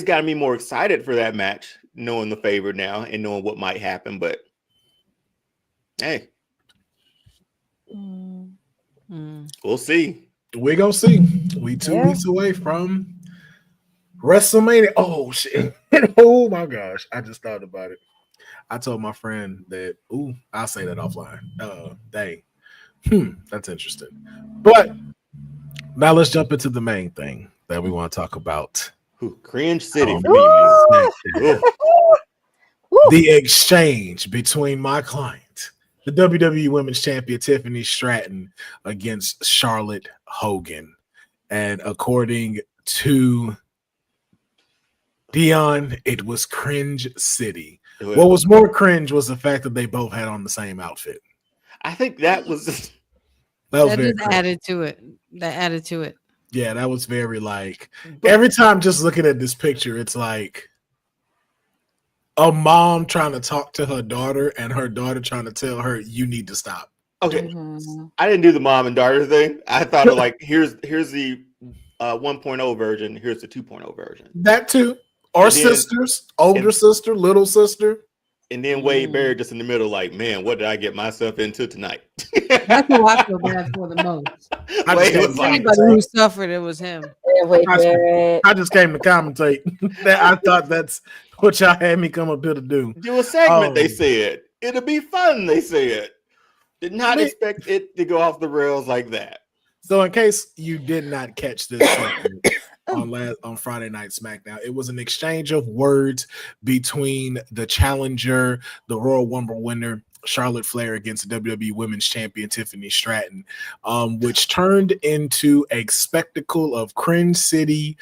got me more excited for that match, knowing the favor now and knowing what might happen. But hey, we'll see. We're gonna see. We 2 weeks away from WrestleMania. Oh shit. Oh my gosh. I just thought about it. I told my friend that, I'll say that offline. That's interesting. But now let's jump into the main thing that we want to talk about. Cringe City for me. The exchange between my client, the WWE Women's Champion Tiffany Stratton, against Charlotte Hogan. And according to Deonne, it was Cringe City. What was more cringe was the fact that they both had on the same outfit. I think that was that very just added to it. That added to it. Yeah, that was very every time just looking at this picture, it's like a mom trying to talk to her daughter and her daughter trying to tell her, you need to stop. Okay. I didn't do the mom and daughter thing. I thought of here's the 1.0 version. Here's the 2.0 version. That too. Or sisters, older sister, little sister. And then Wade Barrett just in the middle, man, what did I get myself into tonight? That's who I feel bad for the most. Anybody who suffered, it was him. I just came to commentate. I thought that's what y'all had me come up here to do. Do a segment, they said. It'll be fun, they said. Did not expect it to go off the rails like that. So in case you did not catch this segment, on Friday Night SmackDown, it was an exchange of words between the challenger, the Royal Rumble winner, Charlotte Flair, against the WWE Women's Champion Tiffany Stratton, which turned into a spectacle of Cringe City,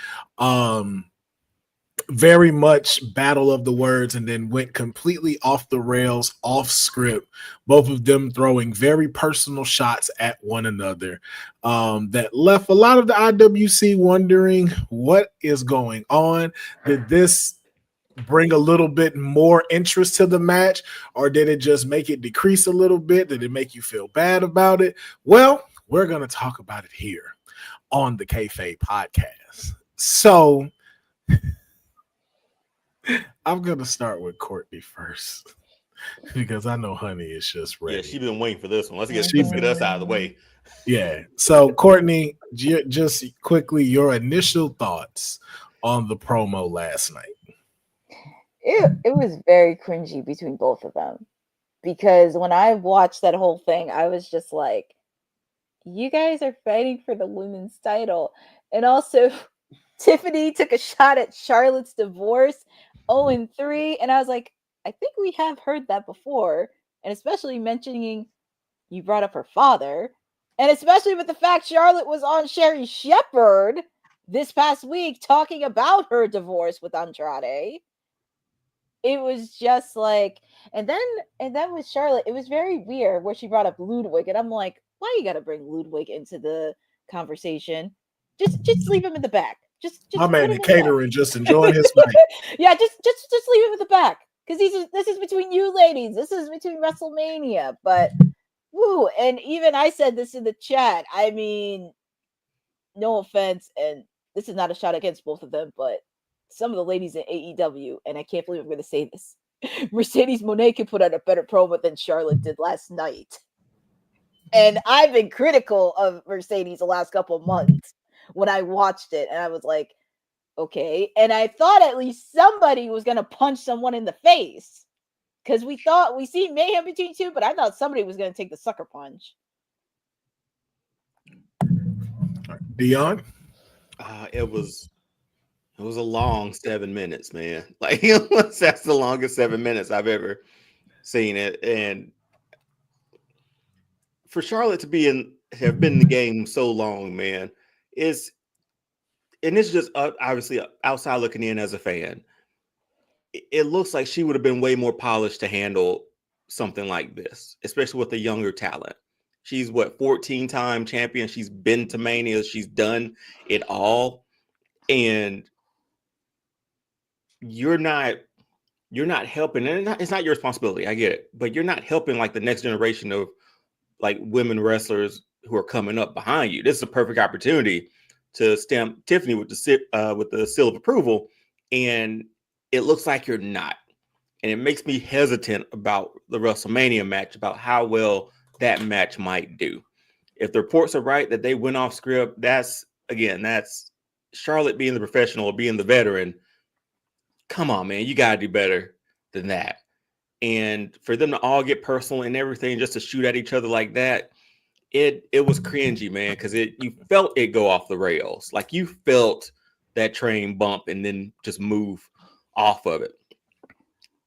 very much battle of the words, and then went completely off the rails, off script, both of them throwing very personal shots at one another, that left a lot of the IWC wondering what is going on. Did this bring a little bit more interest to the match, or did it just make it decrease a little bit? Did it make you feel bad about it? Well, we're going to talk about it here on the Kayfabe Podcast. So I'm going to start with Courtney first because I know Honey is just ready. Yeah, she's been waiting for this one. Let's get us out of the way. Yeah. So, Courtney, just quickly, your initial thoughts on the promo last night. It was very cringy between both of them, because when I watched that whole thing, I was just like, you guys are fighting for the women's title. And also, Tiffany took a shot at Charlotte's divorce, 0-3, and I was like, I think we have heard that before, and especially mentioning you brought up her father, and especially with the fact Charlotte was on Sherry Shepherd this past week talking about her divorce with Andrade. It was just and then with Charlotte, it was very weird where she brought up Ludwig, and I'm like, why you gotta bring Ludwig into the conversation? Just leave him in the back. Just my man in catering, just enjoying his night. Yeah, just leave him in the back, because this is between you ladies. This is between WrestleMania. But woo, and even I said this in the chat. I mean, no offense, and this is not a shot against both of them, but some of the ladies in AEW, and I can't believe I'm going to say this, Mercedes Moné could put out a better promo than Charlotte did last night. And I've been critical of Mercedes the last couple of months when I watched it, and I was like, okay. And I thought at least somebody was going to punch someone in the face, because we thought we see mayhem between two, but I thought somebody was going to take the sucker punch. Deonne? It was a long 7 minutes, man. That's the longest 7 minutes I've ever seen it. And for Charlotte to have been in the game so long, man, it's just obviously outside looking in as a fan. It looks like she would have been way more polished to handle something like this, especially with the younger talent. She's 14-time champion. She's been to Mania. She's done it all. And you're not you're not helping, and it's not your responsibility. I get it, but you're not helping like the next generation of like women wrestlers who are coming up behind you. This is a perfect opportunity to stamp Tiffany with the seal of approval, and it looks like you're not. And it makes me hesitant about the WrestleMania match, about how well that match might do. If the reports are right that they went off script, that's Charlotte being the professional or being the veteran. Come on, man, you gotta do better than that. And for them to all get personal and everything, just to shoot at each other like that, it was cringy, man, because you felt it go off the rails. Like you felt that train bump and then just move off of it.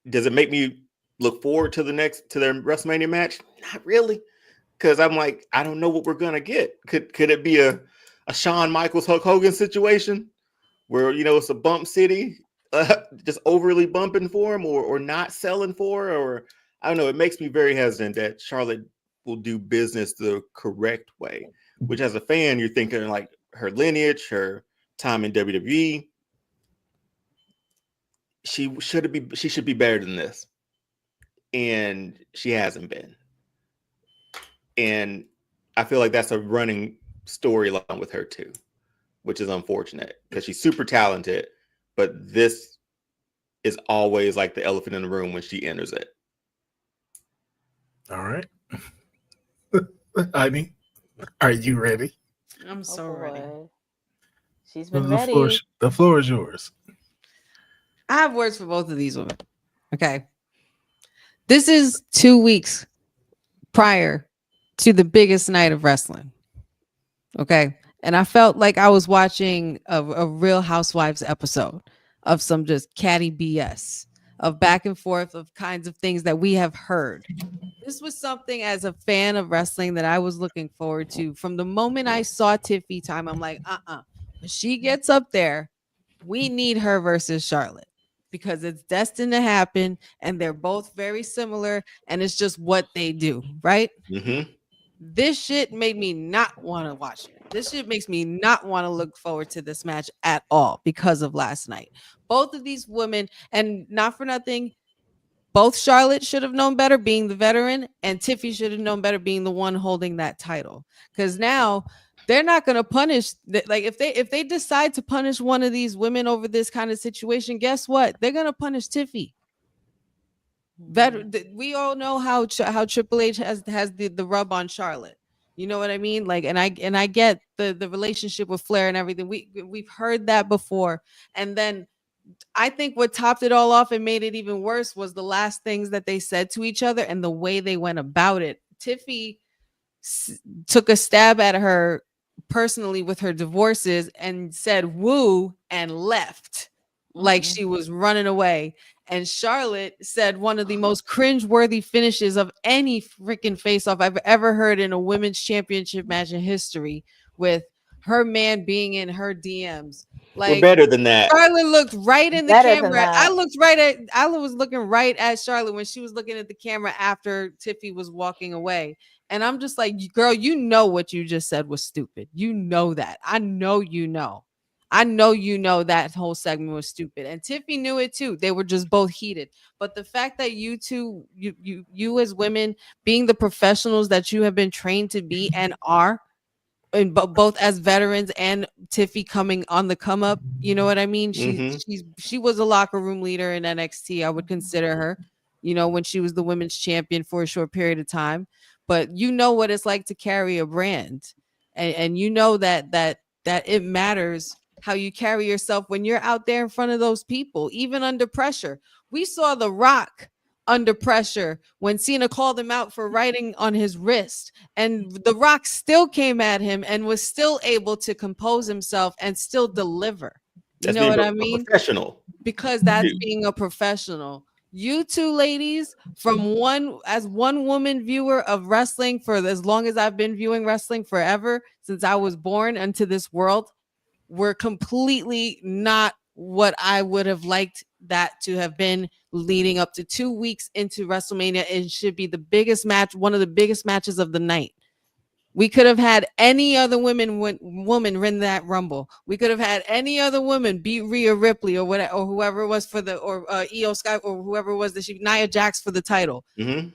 Does it make me look forward to their WrestleMania match? Not really, because I'm like, I don't know what we're gonna get. Could it be a Shawn Michaels Hulk Hogan situation where it's a bump city, just overly bumping for him or not selling for, or I don't know. It makes me very hesitant that Charlotte will do business the correct way. Which, as a fan, you're thinking like her lineage, her time in WWE. She should be better than this, and she hasn't been. And I feel like that's a running storyline with her too, which is unfortunate because she's super talented, but this is always like the elephant in the room when she enters it. All right. Ivy, are you ready? I'm so ready. She's been the ready. The floor is yours. I have words for both of these women. Okay. This is 2 weeks prior to the biggest night of wrestling. Okay. And I felt like I was watching a Real Housewives episode of some just catty BS, of back and forth of kinds of things that we have heard. This was something as a fan of wrestling that I was looking forward to. From the moment I saw Tiffy time, I'm like, when she gets up there, we need her versus Charlotte. Because it's destined to happen, and they're both very similar, and it's just what they do, right? Mm-hmm. This shit made me not want to watch it. This shit makes me not want to look forward to this match at all because of last night. Both of these women, and not for nothing, both Charlotte should have known better being the veteran, and Tiffy should have known better being the one holding that title. Because now they're not going to punish, like if they decide to punish one of these women over this kind of situation, guess what? They're going to punish Tiffy. We all know how Triple H has the rub on Charlotte. You know what I mean? Like, and I get the relationship with Flair and everything. We've heard that before. And then I think what topped it all off and made it even worse was the last things that they said to each other and the way they went about it. Tiffy took a stab at her personally with her divorces and said woo and left like she was running away. And Charlotte said one of the most cringe-worthy finishes of any freaking face-off I've ever heard in a women's championship match in history, with her man being in her DMs. Like, we're better than that. Charlotte looked right in the camera. I was looking right at Charlotte when she was looking at the camera after Tiffy was walking away. And I'm just like, girl, you know what you just said was stupid. You know that. I know you know that whole segment was stupid. And Tiffy knew it too. They were just both heated. But the fact that you two, you as women, being the professionals that you have been trained to be and are, and both as veterans, and Tiffy coming on the come up, you know what I mean? She was a locker room leader in NXT. I would consider her, when she was the women's champion for a short period of time. But you know what it's like to carry a brand, and you know that it matters how you carry yourself when you're out there in front of those people, even under pressure. We saw The Rock under pressure when Cena called him out for writing on his wrist, and The Rock still came at him and was still able to compose himself and still deliver. You know what I mean? Professional. Because that's being a professional. You two ladies, from one woman viewer of wrestling for as long as I've been viewing wrestling, forever, since I was born into this world, were completely not what I would have liked that to have been leading up to 2 weeks into WrestleMania. It should be the biggest match, one of the biggest matches of the night. We could have had any other woman win that Rumble. We could have had any other woman beat Rhea Ripley or whatever, or whoever it was for the, or Io Sky, or whoever it was that Nia Jax for the title. Mm-hmm.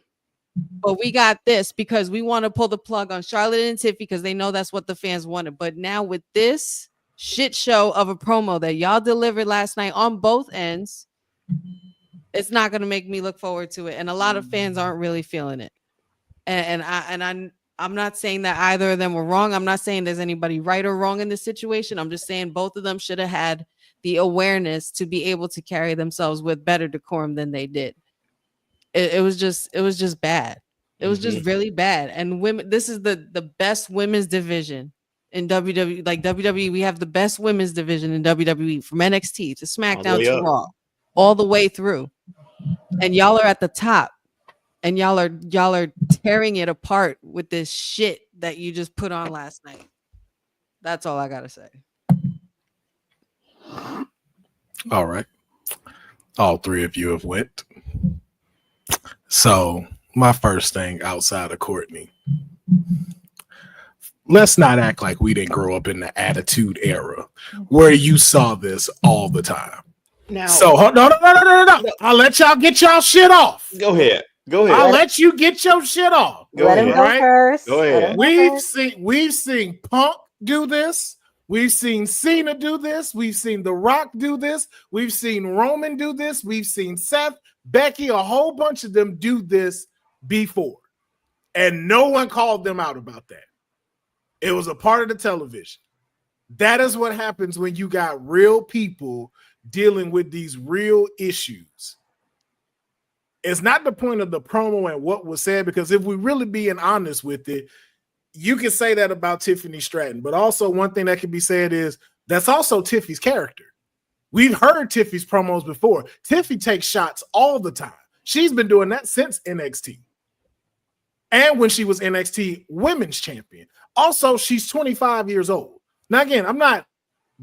But we got this because we want to pull the plug on Charlotte and Tiffy because they know that's what the fans wanted. But now with this shit show of a promo that y'all delivered last night on both ends, it's not going to make me look forward to it. And a lot of fans aren't really feeling it. I'm not saying that either of them were wrong. I'm not saying there's anybody right or wrong in this situation. I'm just saying both of them should have had the awareness to be able to carry themselves with better decorum than they did. It was just bad. It was just really bad. And women, this is the best women's division in WWE. Like WWE, we have the best women's division in WWE, from NXT to SmackDown to Raw, all the way through. And y'all are at the top. And y'all are tearing it apart with this shit that you just put on last night. That's all I gotta say. All right. All three of you have went. So my first thing outside of Courtney, let's not act like we didn't grow up in the Attitude Era where you saw this all the time. Now, so no. I'll let y'all get y'all shit off. Go ahead. I'll let you get your shit off. Let him go first. Go ahead. We've seen Punk do this. We've seen Cena do this. We've seen The Rock do this. We've seen Roman do this. We've seen Seth, Becky, a whole bunch of them do this before. And no one called them out about that. It was a part of the television. That is what happens when you got real people dealing with these real issues. It's not the point of the promo and what was said, because if we really being honest with it, you can say that about Tiffany Stratton. But also one thing that can be said is that's also Tiffy's character. We've heard Tiffy's promos before. Tiffy takes shots all the time. She's been doing that since NXT. And when she was NXT Women's Champion. Also, she's 25 years old. Now, again, I'm not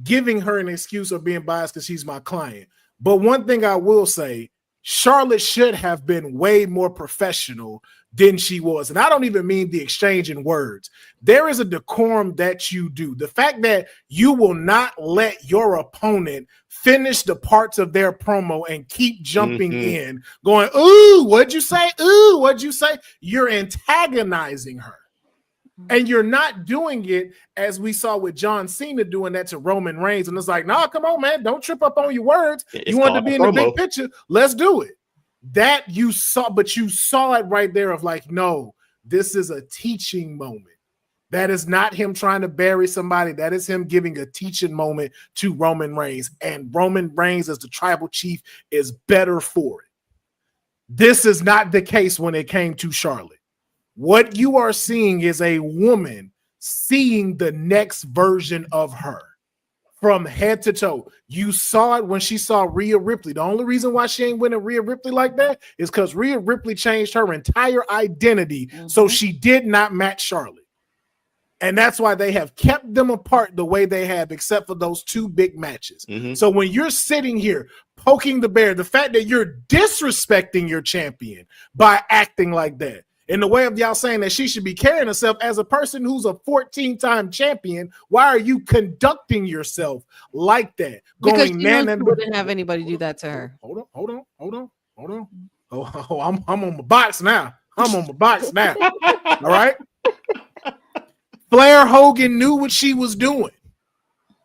giving her an excuse or being biased because she's my client. But one thing I will say, Charlotte should have been way more professional than she was. And I don't even mean the exchange in words. There is a decorum that you do. The fact that you will not let your opponent finish the parts of their promo and keep jumping in, going, ooh, what'd you say? Ooh, what'd you say? You're antagonizing her. And you're not doing it as we saw with John Cena doing that to Roman Reigns. And it's like, nah, come on, man. Don't trip up on your words. You want to be in the big picture. Let's do it. That you saw, but you saw it right there of like, no, this is a teaching moment. That is not him trying to bury somebody. That is him giving a teaching moment to Roman Reigns. And Roman Reigns as the tribal chief is better for it. This is not the case when it came to Charlotte. What you are seeing is a woman seeing the next version of her from head to toe. You saw it when she saw Rhea Ripley. The only reason why she ain't winning Rhea Ripley like that is because Rhea Ripley changed her entire identity, so she did not match Charlotte. And that's why they have kept them apart the way they have, except for those two big matches. So when you're sitting here poking the bear, the fact that you're disrespecting your champion by acting like that, in the way of y'all saying that she should be carrying herself as a person who's a 14-time champion, why are you conducting yourself like that? Because she wouldn't have anybody do that to her. Hold on. Oh, I'm on my box now. All right. Flair Hogan knew what she was doing.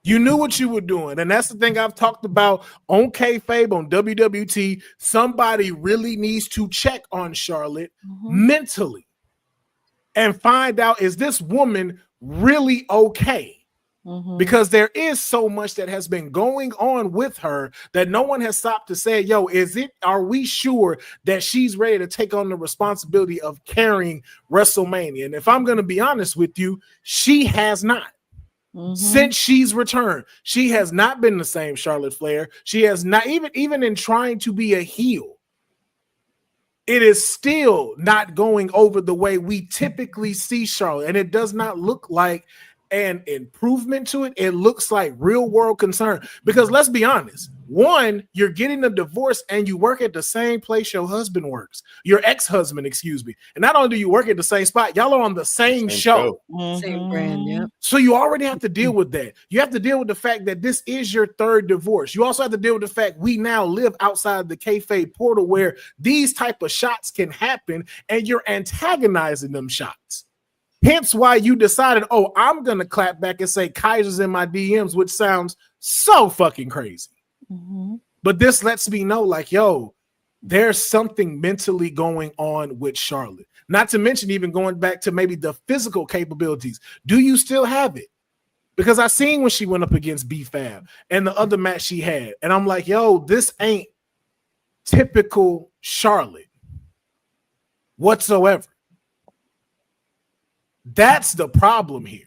You knew what you were doing. And that's the thing I've talked about on Kayfabe, on WWT. Somebody really needs to check on Charlotte mentally and find out, is this woman really okay? Because there is so much that has been going on with her that no one has stopped to say, yo, are we sure that she's ready to take on the responsibility of carrying WrestleMania? And if I'm going to be honest with you, she has not. Since she's returned, she has not been the same Charlotte Flair. She has not, even in trying to be a heel, it is still not going over the way we typically see Charlotte. And it does not look like an improvement to it. It looks like real world concern. Because let's be honest, One, you're getting a divorce and you work at the same place your husband works, your ex-husband, excuse me. And not only do you work at the same spot, y'all are on the same show. Same brand, yeah. So you already have to deal with that. You have to deal with the fact that this is your third divorce. You also have to deal with the fact we now live outside the kayfabe portal where these type of shots can happen and you're antagonizing them shots. Hence why you decided, oh, I'm going to clap back and say Kaiser's in my DMs, which sounds so fucking crazy. But this lets me know, like, yo, there's something mentally going on with Charlotte. Not to mention even going back to maybe the physical capabilities. Do you still have it? Because I seen when she went up against B-Fab and the other match she had. And I'm like, yo, this ain't typical Charlotte whatsoever. That's the problem here.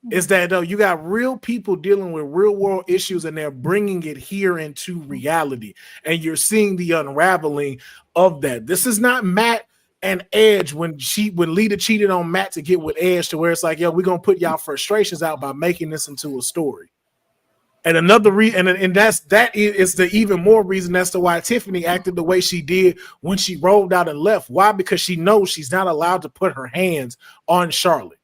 Is that though you got real people dealing with real world issues and they're bringing it here into reality, and you're seeing the unraveling of that. This is not Matt and Edge when Lita cheated on Matt to get with Edge, to where it's like, yo, we're gonna put y'all frustrations out by making this into a story. And another reason, and that is the even more reason as to why Tiffany acted the way she did when she rolled out and left. Why? Because she knows she's not allowed to put her hands on Charlotte.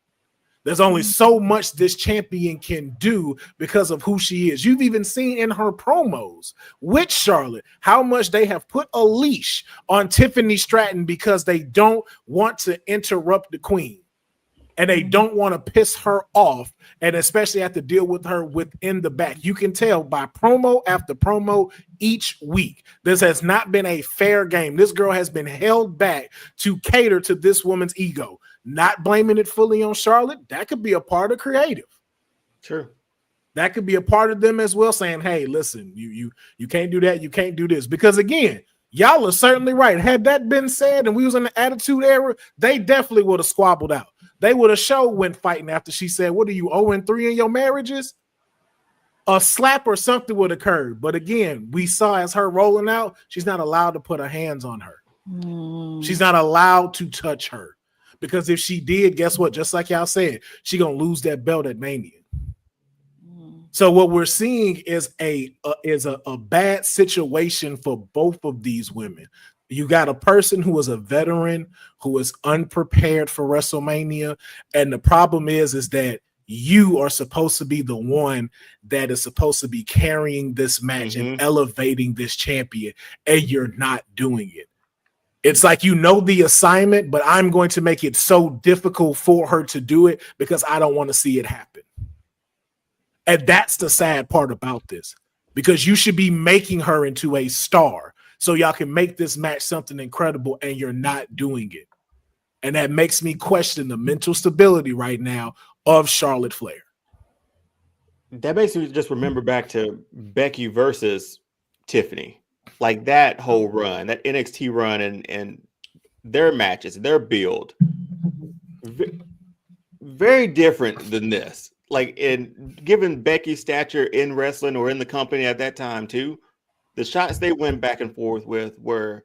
There's only so much this champion can do because of who she is. You've even seen in her promos with Charlotte how much they have put a leash on Tiffany Stratton because they don't want to interrupt the queen. And they don't want to piss her off, and especially have to deal with her within the back. You can tell by promo after promo each week. This has not been a fair game. This girl has been held back to cater to this woman's ego. Not blaming it fully on Charlotte. That could be a part of creative. Sure. That could be a part of them as well, saying, hey, listen, you can't do that. You can't do this. Because again, y'all are certainly right. Had that been said and we was in the attitude era, they definitely would have squabbled out. They would have went fighting after she said, what are you, 0-3 in your marriages? A slap or something would occur. But again, we saw as her rolling out, she's not allowed to put her hands on her. She's not allowed to touch her. Because if she did, guess what? Just like y'all said, she going to lose that belt at Mania. So what we're seeing is a bad situation for both of these women. You got a person who is a veteran, who is unprepared for WrestleMania. And the problem is that you are supposed to be the one that is supposed to be carrying this match and elevating this champion, and you're not doing it. It's like, you know the assignment, but I'm going to make it so difficult for her to do it because I don't want to see it happen. And that's the sad part about this, because you should be making her into a star so y'all can make this match something incredible, and you're not doing it. And that makes me question the mental stability right now of Charlotte Flair. That makes me just remember back to Becky versus Tiffany. Like that whole run, that NXT run, and their matches, their build, very different than this. Like, in given Becky's stature in wrestling or in the company at that time too, the shots they went back and forth with were,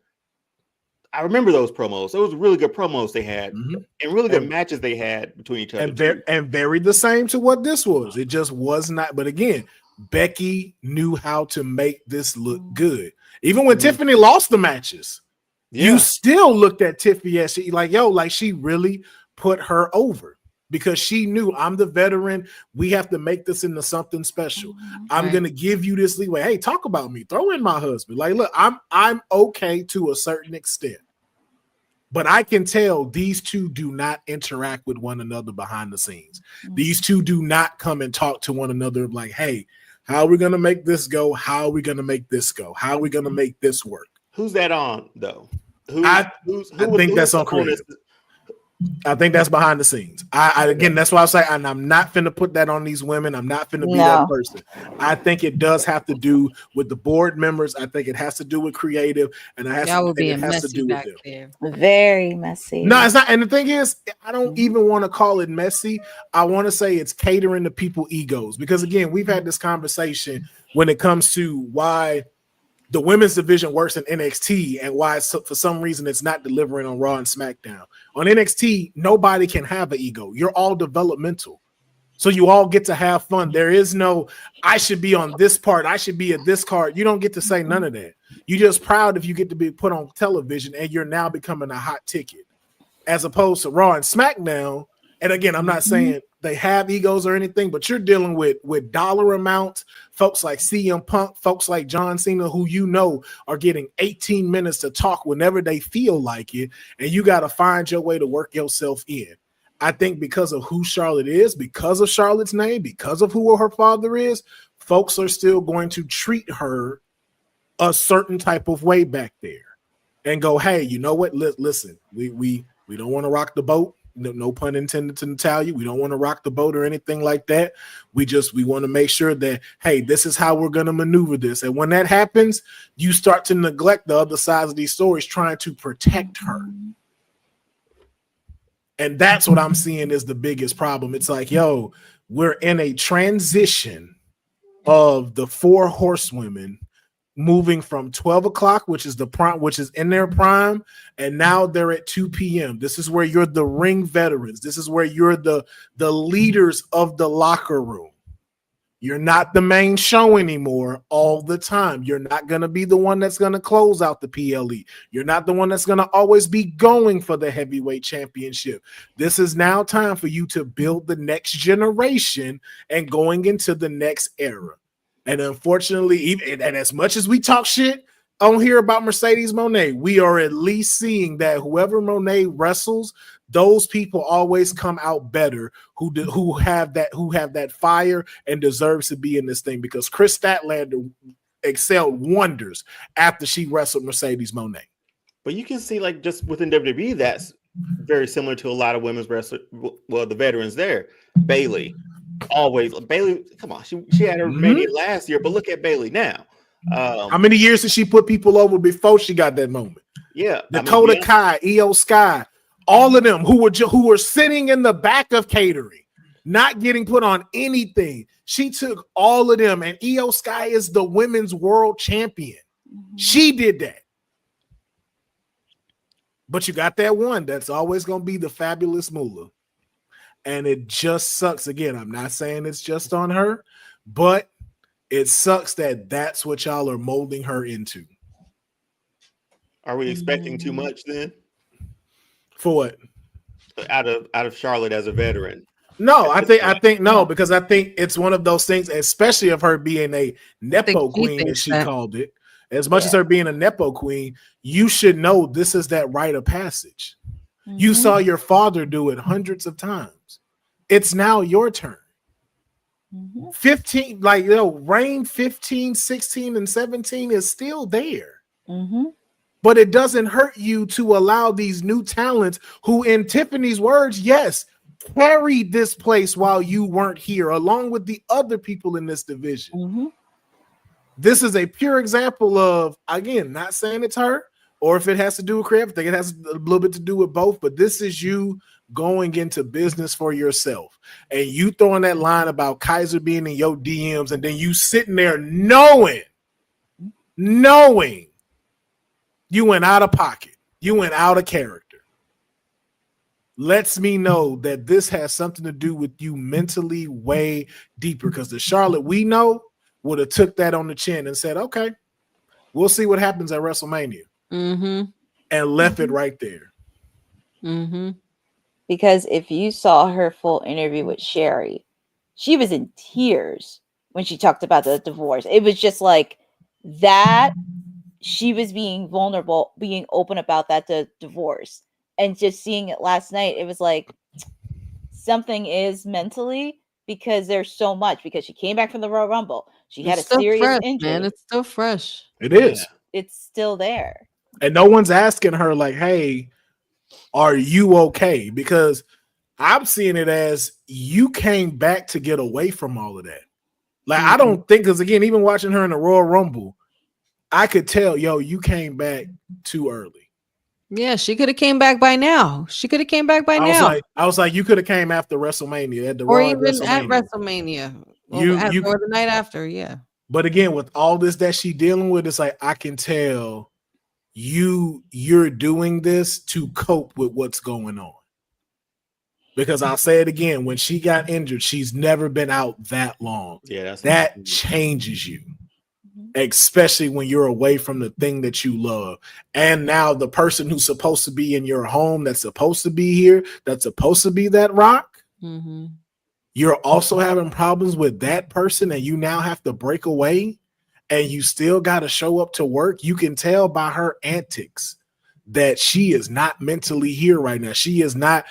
I remember those promos. Those were really good promos they had, and really good matches they had between each other. And very the same to what this was. It just was not. But again, Becky knew how to make this look good. Even when Tiffany lost the matches, you still looked at Tiffany as she, like, yo, like she really put her over because she knew, I'm the veteran. We have to make this into something special. I'm going to give you this leeway. Hey, talk about me. Throw in my husband. Like, look, I'm okay to a certain extent. But I can tell these two do not interact with one another behind the scenes. These two do not come and talk to one another like, hey, how are we going to make this go? How are we going to make this go? How are we going to make this work? Who's that on, though? I think that's on creative. I think that's behind the scenes. Again, that's why I say, and I'm not finna put that on these women. I'm not finna be that person. I think it does have to do with the board members. I think it has to do with creative, and it has to do with them. Very messy. No, it's not. And the thing is, I don't even want to call it messy. I want to say it's catering to people's egos, because again, we've had this conversation when it comes to why the women's division works in NXT and why for some reason it's not delivering on Raw and SmackDown. On NXT, nobody can have an ego. You're all developmental. So you all get to have fun. There is no, I should be on this part. I should be at this card. You don't get to say none of that. You're just proud if you get to be put on television and you're now becoming a hot ticket, as opposed to Raw and SmackDown. And again, I'm not saying they have egos or anything, but you're dealing with dollar amounts, folks like CM Punk, folks like John Cena, who you know are getting 18 minutes to talk whenever they feel like it, and you got to find your way to work yourself in. I think because of who Charlotte is, because of Charlotte's name, because of who her father is, folks are still going to treat her a certain type of way back there and go, hey, you know what? Listen, we don't want to rock the boat. No pun intended to Natalia. We don't want to rock the boat or anything like that. We want to make sure that, hey, this is how we're going to maneuver this. And when that happens, you start to neglect the other sides of these stories trying to protect her. And that's what I'm seeing is the biggest problem. It's like, yo, we're in a transition of the 4 horsewomen moving from 12 o'clock, which is the prime, which is in their prime, and now they're at 2 p.m. This is where you're the ring veterans. This is where you're the leaders of the locker room. You're not the main show anymore all the time. You're not going to be the one that's going to close out the PLE. You're not the one that's going to always be going for the heavyweight championship. This is now time for you to build the next generation and going into the next era. And unfortunately, and as much as we talk shit on here about Mercedes Moné, we are at least seeing that whoever Moné wrestles, those people always come out better who have that fire and deserves to be in this thing, because Chris Statlander excelled wonders after she wrestled Mercedes Moné. But you can see, like, just within WWE, that's very similar to a lot of women's wrestlers. Well, the veterans there, Bayley. Bayley, come on, she had her mania last year, but look at Bayley now. How many years did she put people over before she got that moment? Yeah, Dakota Kai, Io Sky, all of them who were sitting in the back of catering, not getting put on anything. She took all of them, and Io Sky is the women's world champion. She did that. But you got that one that's always going to be the fabulous Moolah. And it just sucks. Again, I'm not saying it's just on her, but it sucks that that's what y'all are molding her into. Are we expecting too much then? For what? Out of Charlotte as a veteran? No, I think no, because I think it's one of those things, especially of her being a Nepo queen, as she called it. As much as her being a Nepo queen, you should know this is that rite of passage. You saw your father do it hundreds of times. It's now your turn. 15, like, reign 15, 16, and 17 is still there. But it doesn't hurt you to allow these new talents who, in Tiffany's words, yes, carried this place while you weren't here, along with the other people in this division. This is a pure example of, again, not saying it's her, or if it has to do with Crab, I think it has a little bit to do with both, but this is you going into business for yourself. And you throwing that line about Kaiser being in your DMs, and then you sitting there knowing you went out of pocket, you went out of character, lets me know that this has something to do with you mentally way deeper, because the Charlotte we know would have took that on the chin and said, okay, we'll see what happens at WrestleMania. And left it right there. Because if you saw her full interview with Sherry, she was in tears when she talked about the divorce. It was just like that. She was being vulnerable, being open about that, the divorce. And just seeing it last night, it was like something is mentally, because there's so much, because she came back from the Royal Rumble. She had a serious injury. Man, it's still fresh. It is. It's still there. And no one's asking her, like, hey, are you okay? Because I'm seeing it as you came back to get away from all of that. Like, I don't think, because again, even watching her in the Royal Rumble, I could tell, you came back too early. Yeah, she could have came back by now. I was like, you could have came after WrestleMania, at the or Raw even at WrestleMania, or the night after. Yeah. But again, with all this that she dealing with, it's like I can tell you're doing this to cope with what's going on. Because I'll say it again, when she got injured, she's never been out that long. Yeah, that changes you, especially when you're away from the thing that you love. And now the person who's supposed to be in your home, that's supposed to be here, that's supposed to be that rock, you're also having problems with that person, and you now have to break away, and you still got to show up to work. You can tell by her antics that she is not mentally here right now. She has not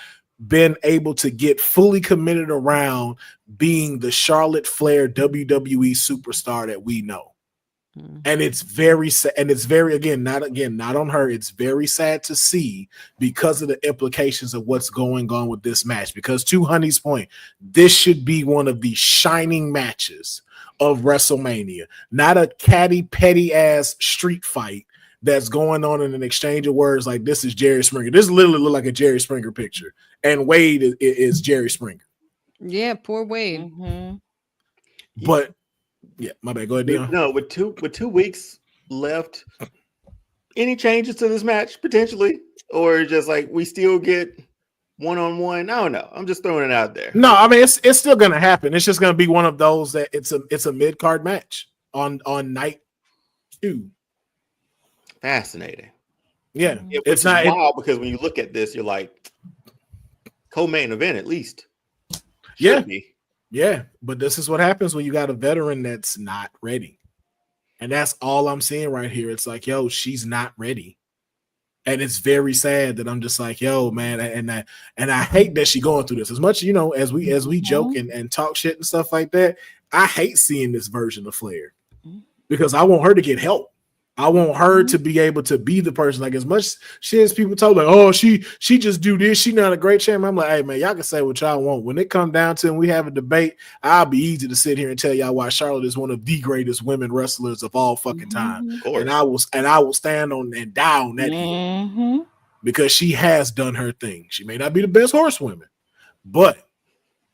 been able to get fully committed around being the Charlotte Flair WWE superstar that we know. And it's very sad, and it's very not on her. It's very sad to see because of the implications of what's going on with this match. Because to Honey's point, this should be one of the shining matches of WrestleMania, not a catty petty ass street fight that's going on in an exchange of words like this is Jerry Springer. This literally look like a Jerry Springer picture, and Wade is Jerry Springer. Yeah, poor Wade. But yeah, my bad. Go ahead, Deonne. No, with 2 weeks left, any changes to this match potentially, or just like we still get one-on-one? I don't know. I'm just throwing it out there. No, I mean it's still gonna happen. It's just gonna be one of those that it's a mid-card match on night 2. Fascinating. Yeah, it's not wild because when you look at this, you're like co-main event at least. Should be. Yeah, but this is what happens when you got a veteran that's not ready. And that's all I'm seeing right here. It's like, yo, she's not ready. And it's very sad that I'm just like, yo, man, and I hate that she's going through this. As much, as we joke and talk shit and stuff like that, I hate seeing this version of Flair because I want her to get help. I want her to be able to be the person. Like as much shit as people told, like, oh, she just do this. She not a great champion. I'm like, hey man, y'all can say what y'all want. When it come down to and we have a debate, I'll be easy to sit here and tell y'all why Charlotte is one of the greatest women wrestlers of all fucking time. And I will stand on and die on that hill because she has done her thing. She may not be the best horsewoman, but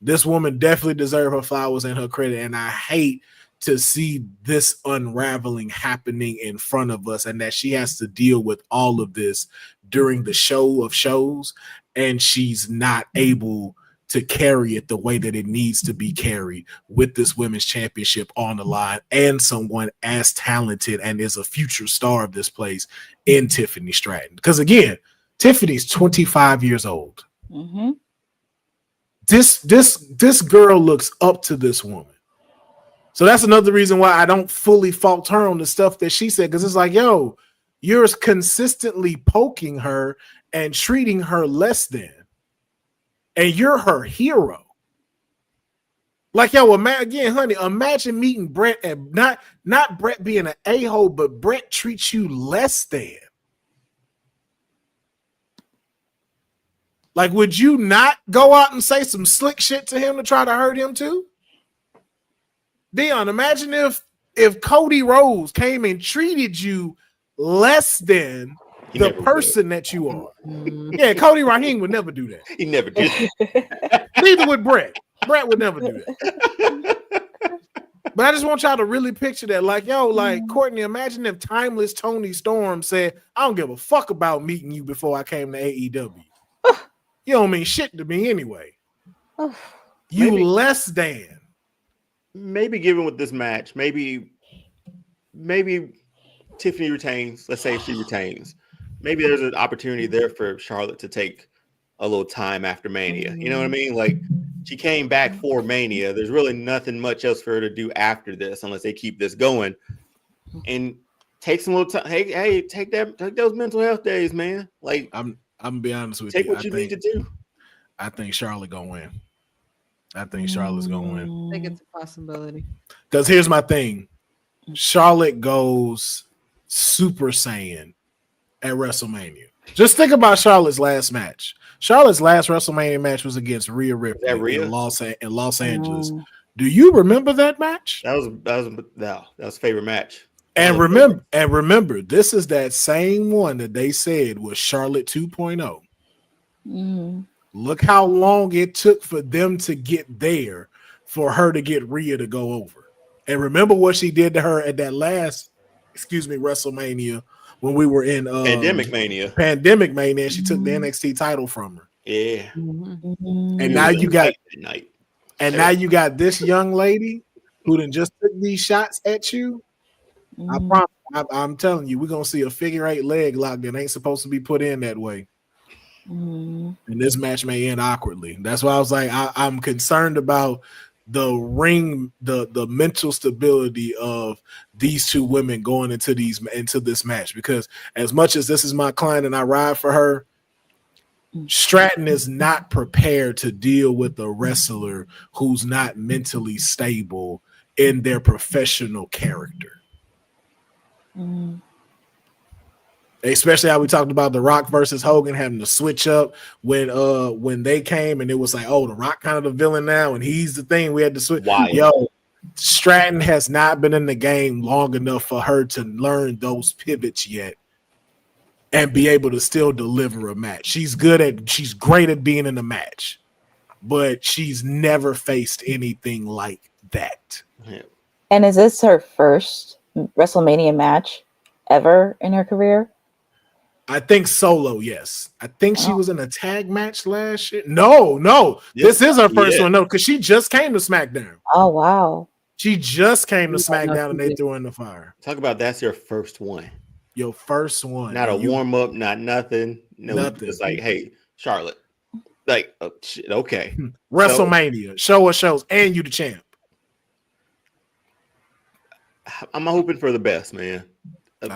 this woman definitely deserves her flowers and her credit. And I hate to see this unraveling happening in front of us and that she has to deal with all of this during the show of shows, and she's not able to carry it the way that it needs to be carried with this women's championship on the line and someone as talented and is a future star of this place in Tiffany Stratton. Because again, Tiffany's 25 years old. This girl looks up to this woman. So that's another reason why I don't fully fault her on the stuff that she said, because it's like, yo, you're consistently poking her and treating her less than, and you're her hero. Like, yo, again, honey, imagine meeting Brett and not Brett being an a-hole, but Brett treats you less than. Like, would you not go out and say some slick shit to him to try to hurt him too? Deonne, imagine if Cody Rhodes came and treated you less than the person that you are. Yeah, Cody Raheem would never do that. He never did. Neither would Brett. Brett would never do that. But I just want y'all to really picture that. Like, yo, like, Courtney, imagine if timeless Tony Storm said, I don't give a fuck about meeting you before I came to AEW. You don't mean shit to me anyway. You maybe less than. Maybe given with this match, maybe Tiffany retains. Let's say if she retains. Maybe there's an opportunity there for Charlotte to take a little time after Mania. You know what I mean? Like, she came back for Mania. There's really nothing much else for her to do after this unless they keep this going. And take some little time. Hey, take those mental health days, man. Like, I'm gonna be honest with you. Take what you need to do. I think Charlotte gonna win. I think Charlotte's gonna win. I think it's a possibility. Because here's my thing: Charlotte goes Super Saiyan at WrestleMania. Just think about Charlotte's last match. Charlotte's last WrestleMania match was against Rhea Ripley in Los Angeles. Do you remember that match? That was favorite match. And remember, this is that same one that they said was Charlotte 2.0. Look how long it took for them to get there for her to get Rhea to go over. And remember what she did to her at that last, WrestleMania when we were in Pandemic Mania. She took the NXT title from her. Yeah. And now you got night. And now you got this young lady who done just took these shots at you. I promise. I'm telling you, we're gonna see a figure 8 leg lock that ain't supposed to be put in that way. And this match may end awkwardly. That's why I was like, I'm concerned about the ring, the mental stability of these two women going into this match. Because as much as this is my client and I ride for her, Stratton is not prepared to deal with a wrestler who's not mentally stable in their professional character. Especially how we talked about The Rock versus Hogan having to switch up when they came, and it was like, oh, The Rock kind of the villain now, and he's the thing we had to switch. Why? Yo, Stratton has not been in the game long enough for her to learn those pivots yet and be able to still deliver a match. She's great at being in a match, but she's never faced anything like that. Yeah. And is this her first WrestleMania match ever in her career? I think solo, yes. I think she was in a tag match last year. No. This is her first one, no, because she just came to SmackDown. Oh, wow. She just came to SmackDown and they threw her in the fire. Talk about that's your first one. Your first one. Not a warm-up, not nothing. No, nothing. It's like, hey, Charlotte. Like, oh, shit, okay. WrestleMania. Show us shows, and you the champ. I'm hoping for the best, man. For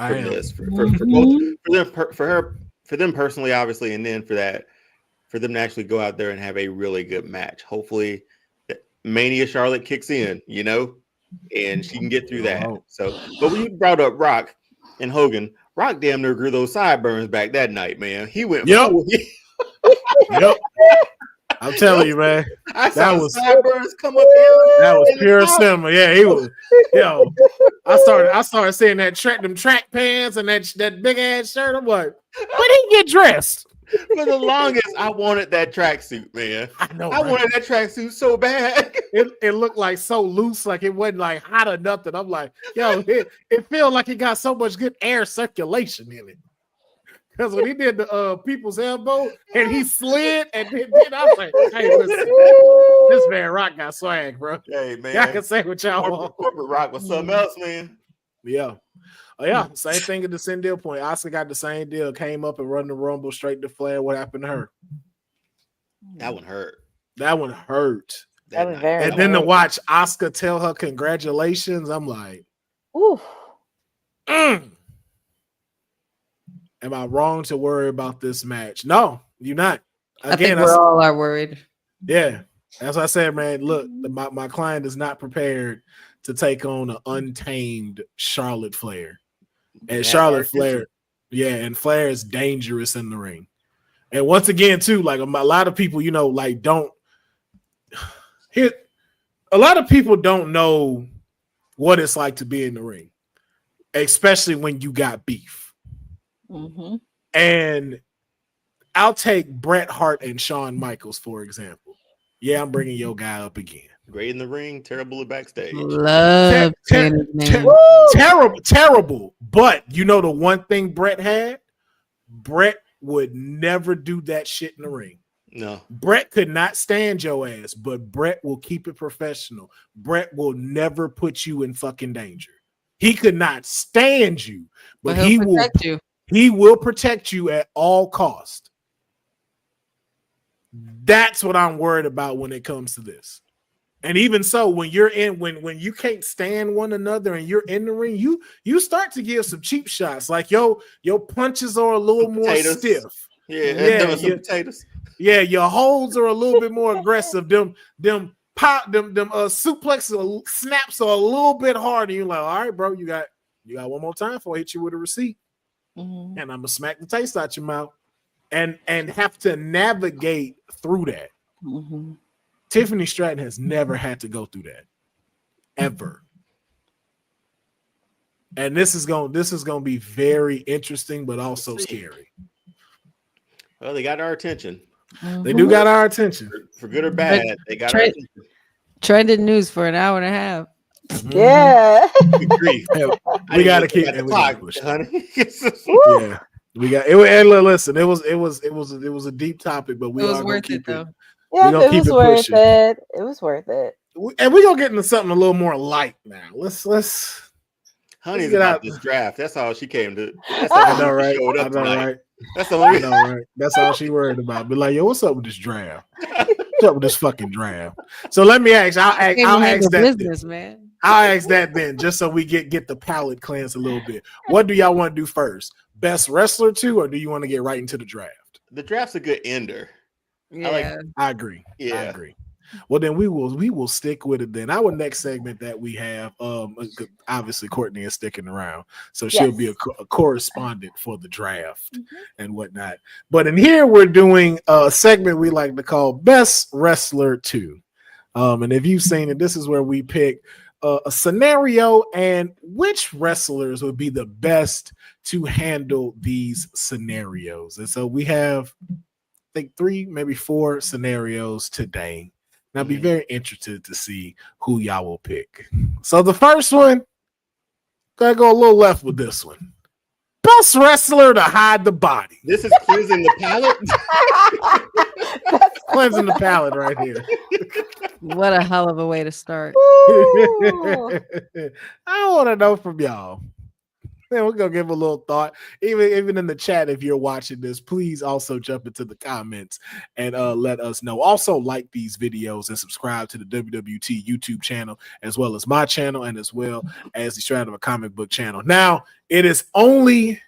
them personally, obviously, and then for them to actually go out there and have a really good match. Hopefully, Mania Charlotte kicks in, and she can get through that. So, but when you brought up Rock and Hogan, Rock damn near grew those sideburns back that night, man. He went. Yep. I'm telling you, man. I saw sideburns come up here. That was pure cinema. Yeah, he was. Yo, I started seeing them track pants and that big ass shirt. I'm like, when he get dressed? For the longest, I wanted that tracksuit, man. I know. I wanted that tracksuit so bad. It looked like so loose, like it wasn't like hot or nothing. I'm like, yo, it felt like it got so much good air circulation in it. Because when he did the people's elbow and he slid and then I was like, hey, listen, this man Rock got swag, bro. Hey, man. I can say what y'all want. Corporate Rock was something else, man. Yeah. Oh, yeah. Same thing at the same deal point. Asuka got the same deal, came up and run the Rumble straight to Flair. What happened to her? That one hurt. And then to watch Asuka tell her congratulations, I'm like, ooh. Am I wrong to worry about this match? No, you're not. Again, I think we all are worried. Yeah. As I said, man, look, my client is not prepared to take on an untamed Charlotte Flair. And Flair is dangerous in the ring. And once again, too, like a lot of people, a lot of people don't know what it's like to be in the ring, especially when you got beef. Mm-hmm. And I'll take Bret Hart and Shawn Michaels, for example. Yeah, I'm bringing your guy up again. Great in the ring, terrible at backstage. Terrible. But the one thing Bret had? Bret would never do that shit in the ring. No. Bret could not stand your ass, but Bret will keep it professional. Bret will never put you in fucking danger. He could not stand you, but he will protect you. He will protect you at all costs. That's what I'm worried about when it comes to this. And even so, when you're when you can't stand one another and you're in the ring, you start to give some cheap shots. Like your punches are a little more stiff. Potatoes. Yeah, your holds are a little bit more aggressive. Them suplexes or snaps are a little bit harder. You're like, all right, bro, you got one more time before I hit you with a receipt. And I'm gonna smack the taste out your mouth and have to navigate through that. Tiffany Stratton has never had to go through that ever. And this is gonna be very interesting, but also scary. Well, they got our attention. They do got our attention. For good or bad, they got our attention. Trending news for an hour and a half. Yeah. We gotta keep it, honey. We got it. And listen, it was a deep topic, but we It was are gonna worth it keep though. Yeah, gonna it keep was it worth pushing. it. It was worth it. And we're gonna get into something a little more light now. Let's Honey's get about out. this draft. That's all she came to. That's I all know, she right? showed I up know, tonight. right? That's the I only. know, right? That's all she worried about. Be like, yo, what's up with this draft? What's up with this fucking draft? So let me ask. I'll ask that. Business, man. I'll ask that then, just so we get the palate cleansed a little bit. What do y'all want to do first? Best wrestler 2, or do you want to get right into the draft? The draft's a good ender. Yeah. I agree. Yeah. I agree. Well, then we will stick with it. Then our next segment that we have, obviously Courtney is sticking around, so she'll be a correspondent for the draft and whatnot. But in here, we're doing a segment we like to call Best Wrestler 2. And if you've seen it, this is where we pick a scenario and which wrestlers would be the best to handle these scenarios. And so we have, I think, 3, maybe 4 scenarios today. And I'll be very interested to see who y'all will pick. So the first one, gotta go a little left with this one. Best wrestler to hide the body. This is cleansing the palate. Cleansing the palate right here. What a hell of a way to start. I want to know from y'all. Man, we're gonna give a little thought. Even in the chat, if you're watching this, please also jump into the comments and let us know. Also, like these videos and subscribe to the WWT YouTube channel, as well as my channel, and as well as the Strand of a Comic Book channel. Now, it is only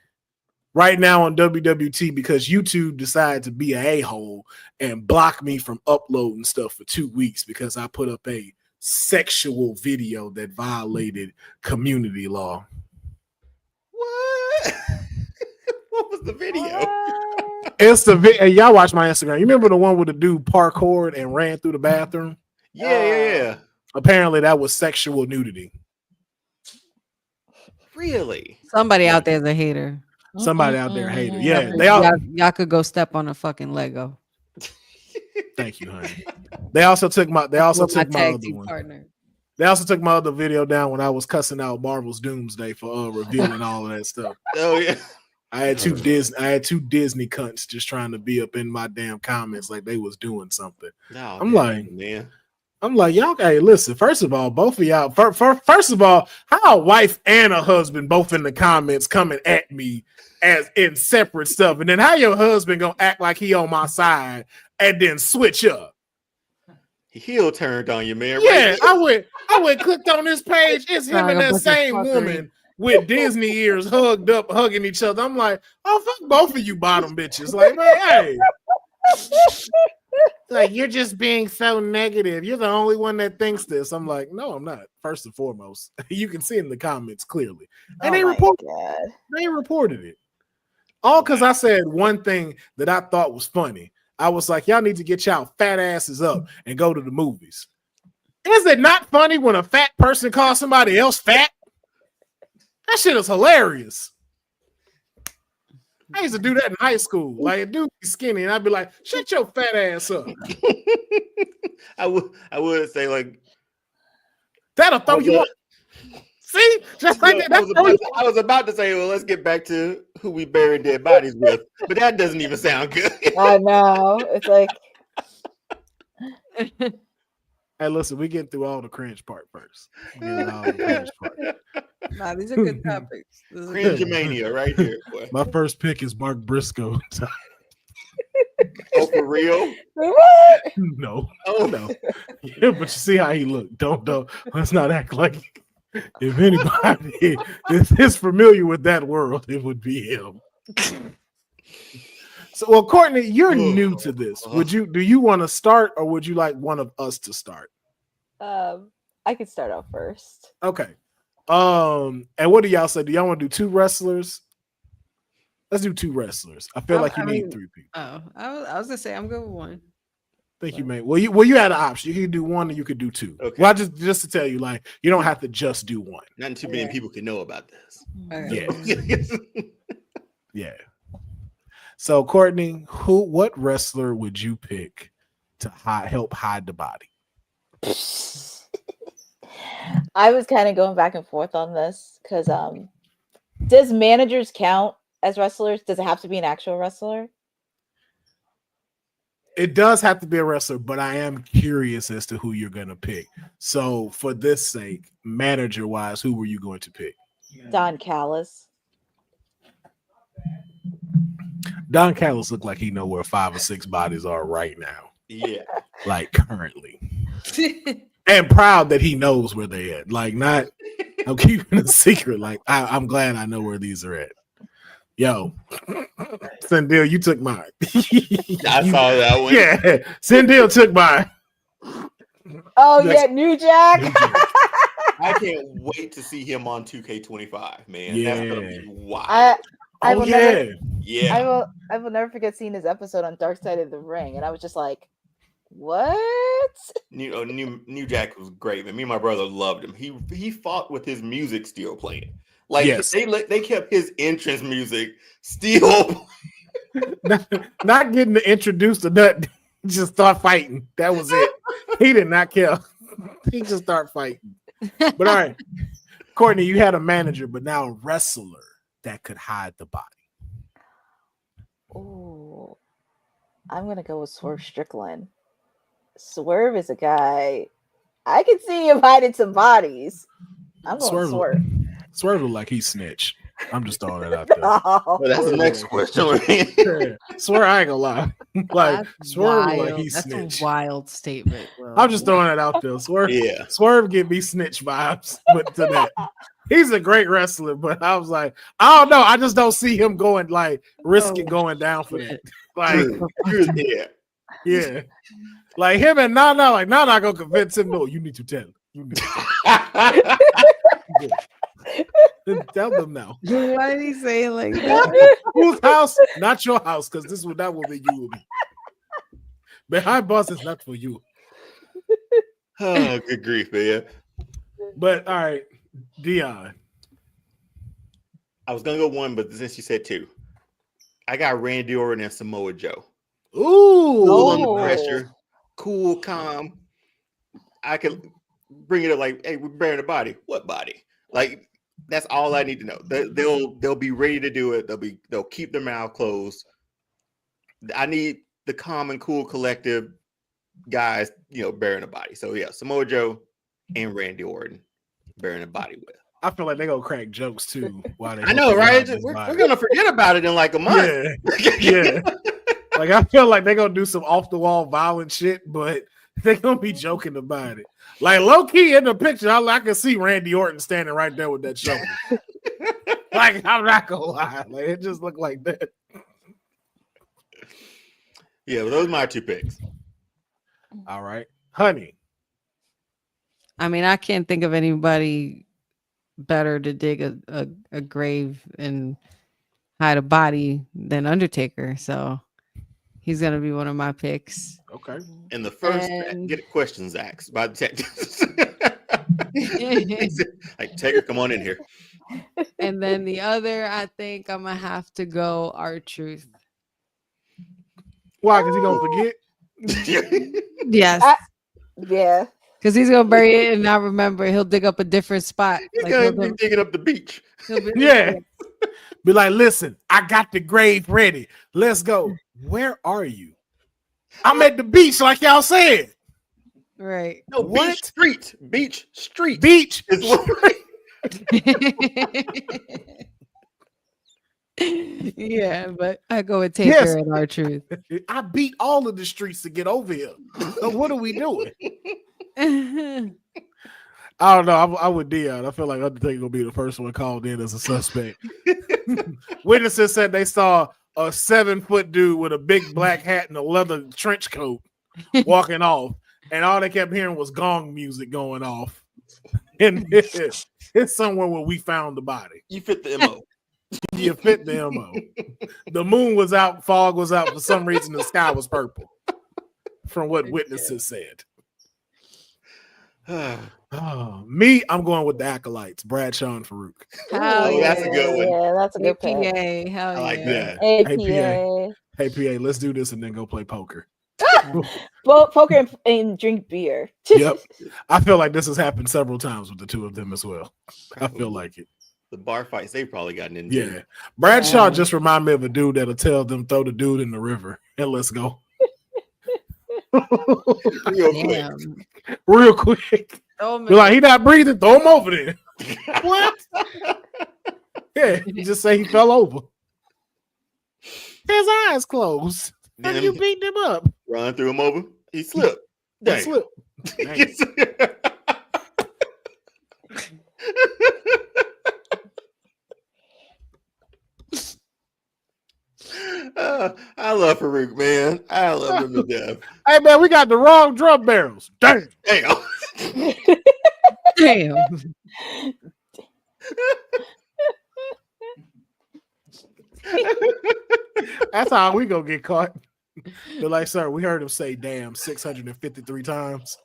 right now on WWT because YouTube decided to be an a-hole and block me from uploading stuff for 2 weeks because I put up a sexual video that violated community law. What? What was the video? It's the video. Y'all watch my Instagram. You remember the one with the dude parkoured and ran through the bathroom? Yeah. Apparently, that was sexual nudity. Really? Somebody out there is a hater. Somebody out there hated. Yeah, they all. Y'all could go step on a fucking Lego. Thank you, honey. They also took my. They also With my took my tag other team one. partner. They also took my other video down when I was cussing out Marvel's Doomsday for revealing all of that stuff. Oh yeah. I had two Disney cunts just trying to be up in my damn comments like they was doing something. No, I'm like, man. I'm like, y'all. Hey, listen. First of all, both of y'all. First of all, how a wife and a husband both in the comments coming at me as in separate stuff, and then how your husband gonna act like he on my side and then switch up? Heel turned on you, man. Yeah, Right? I went clicked on this page. It's him and that same woman with Disney ears hugged up, hugging each other. I'm like, oh, fuck both of you bottom bitches. Like, man, hey. Like, you're just being so negative. You're the only one that thinks this. I'm like, no, I'm not. First and foremost, you can see in the comments clearly. And they reported it. All because I said one thing that I thought was funny. I was like, y'all need to get y'all fat asses up and go to the movies. Is it not funny when a fat person calls somebody else fat? That shit is hilarious. I used to do that in high school. Like, a dude be skinny, and I'd be like, shut your fat ass up. I would say, like, that'll throw you up. See? Just like that. I was about to say, well, let's get back to who we buried dead bodies with, but that doesn't even sound good. I know. It's like, hey, listen, we get through all the cringe part first. Nah, these are good topics. Cringe mania right here, boy. My first pick is Mark Briscoe. Oh, for real? what? No. Oh no. Yeah, but you see how he looked. Don't. Let's not act like if anybody is familiar with that world, it would be him. So, well, Courtney, you're new to this. Do you want to start, or would you like one of us to start? I could start off first. Okay. And what do y'all say? Do y'all want to do 2 wrestlers? Let's do 2 wrestlers. I feel like you need 3 people. Oh, I was gonna say I'm good with 1. Thank you, man. Well, you had an option. You could do 1, or you could do 2. Okay. Well, just to tell you, like, you don't have to just do 1. Not too many people can know about this. Yeah. Yeah. So, Courtney, what wrestler would you pick to help hide the body? I was kind of going back and forth on this because does managers count as wrestlers? Does it have to be an actual wrestler? It does have to be a wrestler, but I am curious as to who you're going to pick. So for this sake, manager-wise, who were you going to pick? Don Callis. Don Callis looked like he know where 5 or 6 bodies are right now. Yeah. Like currently. And proud that he knows where they at. Like not, I'm keeping a secret. Like I'm glad I know where these are at. Yo, Sendil, you took mine. I saw that one. Yeah, Sendil took mine. Oh yeah, New Jack. I can't wait to see him on 2K25, man. Yeah. That's gonna be wild. I will never, Yeah. I will never forget seeing this episode on Dark Side of the Ring, and I was just like, "What?" New Jack was great, man. Me and my brother loved him. He fought with his music still playing. Like Yes. they kept his entrance music still. not getting to introduce the nut, just start fighting. That was it. He did not care. He just start fighting. But all right, Courtney, you had a manager, but now a wrestler that could hide the body. Oh, I'm gonna go with Swerve Strickland. Swerve is a guy I can see him hiding some bodies. I'm going Swerve. Swerve look like he snitched. I'm just throwing that out there. Well, that's the next question. Swerve, I ain't gonna lie. Like That's Swerve wild. look like he That's snitched. a wild statement. Will. I'm just throwing it out there. Swerve give me snitch vibes, but to that. He's a great wrestler, but I was like, I don't know. I just don't see him going like risking going down for that. Like, yeah. Like him and Nana, like Nana gonna convince him. No, you need to tell. You need to tell them now. Why did he say it like that? Whose house? Not your house, because that will be you. Behind boss is not for you. Oh, good grief, man. But all right, Deonne. I was gonna go one, but since you said two, I got Randy Orton and Samoa Joe. Ooh, Under pressure, cool, calm. I could bring it up like, hey, we're burying the body. What body? Like that's all I need to know. They'll be ready to do it. They'll keep their mouth closed. I need the calm and cool collective guys, burying the body. So yeah, Samoa Joe and Randy Orton burying the body with. I feel like they're gonna crack jokes too. I know, right? We're gonna forget about it in like a month. Yeah. Like I feel like they're gonna do some off the wall violent shit, but they're gonna be joking about it. Like low key in the picture, I can see Randy Orton standing right there with that shoulder. Like I'm not gonna lie, like it just looked like that. Yeah, well, those are my two picks. All right, honey. I mean, I can't think of anybody better to dig a grave and hide a body than Undertaker. So he's gonna be one of my picks. Okay. And the first get questions asked by the detectives. Like Taker, come on in here. And then the other, I think I'm gonna have to go R-Truth. Why? Because he gonna forget? Yes. Yeah. Because he's gonna bury it and not remember. He'll dig up a different spot. He's gonna be digging up the beach. Yeah. Be like, listen, I got the grave ready. Let's go. Where are you? I'm at the beach, like y'all said. Right. No, What? Beach street. Beach is what. Yeah, but I go with Taker and R-Truth. I beat all of the streets to get over here. So what are we doing? I don't know. I'm with Deonne. I feel like Undertaker gonna be the first one called in as a suspect. Witnesses said they saw a 7-foot dude with a big black hat and a leather trench coat walking off, and all they kept hearing was gong music going off. And it's somewhere where we found the body. You fit the MO. You fit the MO. The moon was out, fog was out. For some reason, the sky was purple. From what witnesses said. Me, I'm going with the Acolytes, Bradshaw and Farouk. That's a good one. Yeah, that's a good pick. APA, hell I like yeah. that. APA. Hey, PA, let's do this and then go play poker. Poker and drink beer. Yep. I feel like this has happened several times with the two of them as well. I feel like it. The bar fights they've probably gotten into. Yeah. Bradshaw just remind me of a dude that'll tell them throw the dude in the river and let's go. Real quick. You're like, he not breathing, throw him over there. What? Yeah, you just say he fell over. His eyes closed. And you beat him up. Run through him over. He slipped. He slipped. I love Farouk, man. I love him to death. Hey, man, we got the wrong drum barrels. Damn. Damn. That's how we gonna get caught. They're like, sir, we heard him say damn 653 times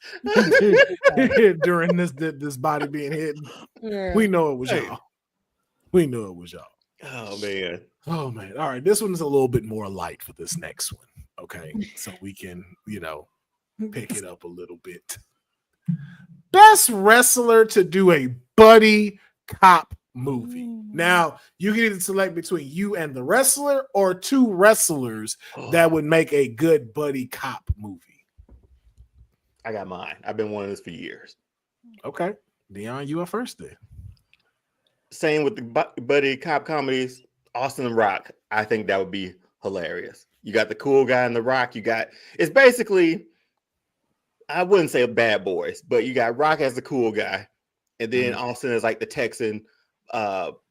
during this body being hidden. Yeah. We know it was y'all. We knew it was y'all. Oh man. Oh man. All right. This one is a little bit more light for this next one. Okay. So we can, pick it up a little bit. Best wrestler to do a buddy cop movie. Now, you can either select between you and the wrestler or two wrestlers that would make a good buddy cop movie. I got mine. I've been wanting this for years. Okay. Deonne, you are first then. Same with the buddy cop comedies, Austin and Rock. I think that would be hilarious. You got the cool guy in the Rock. It's basically, I wouldn't say Bad Boys, but you got Rock as the cool guy. And then Austin is like the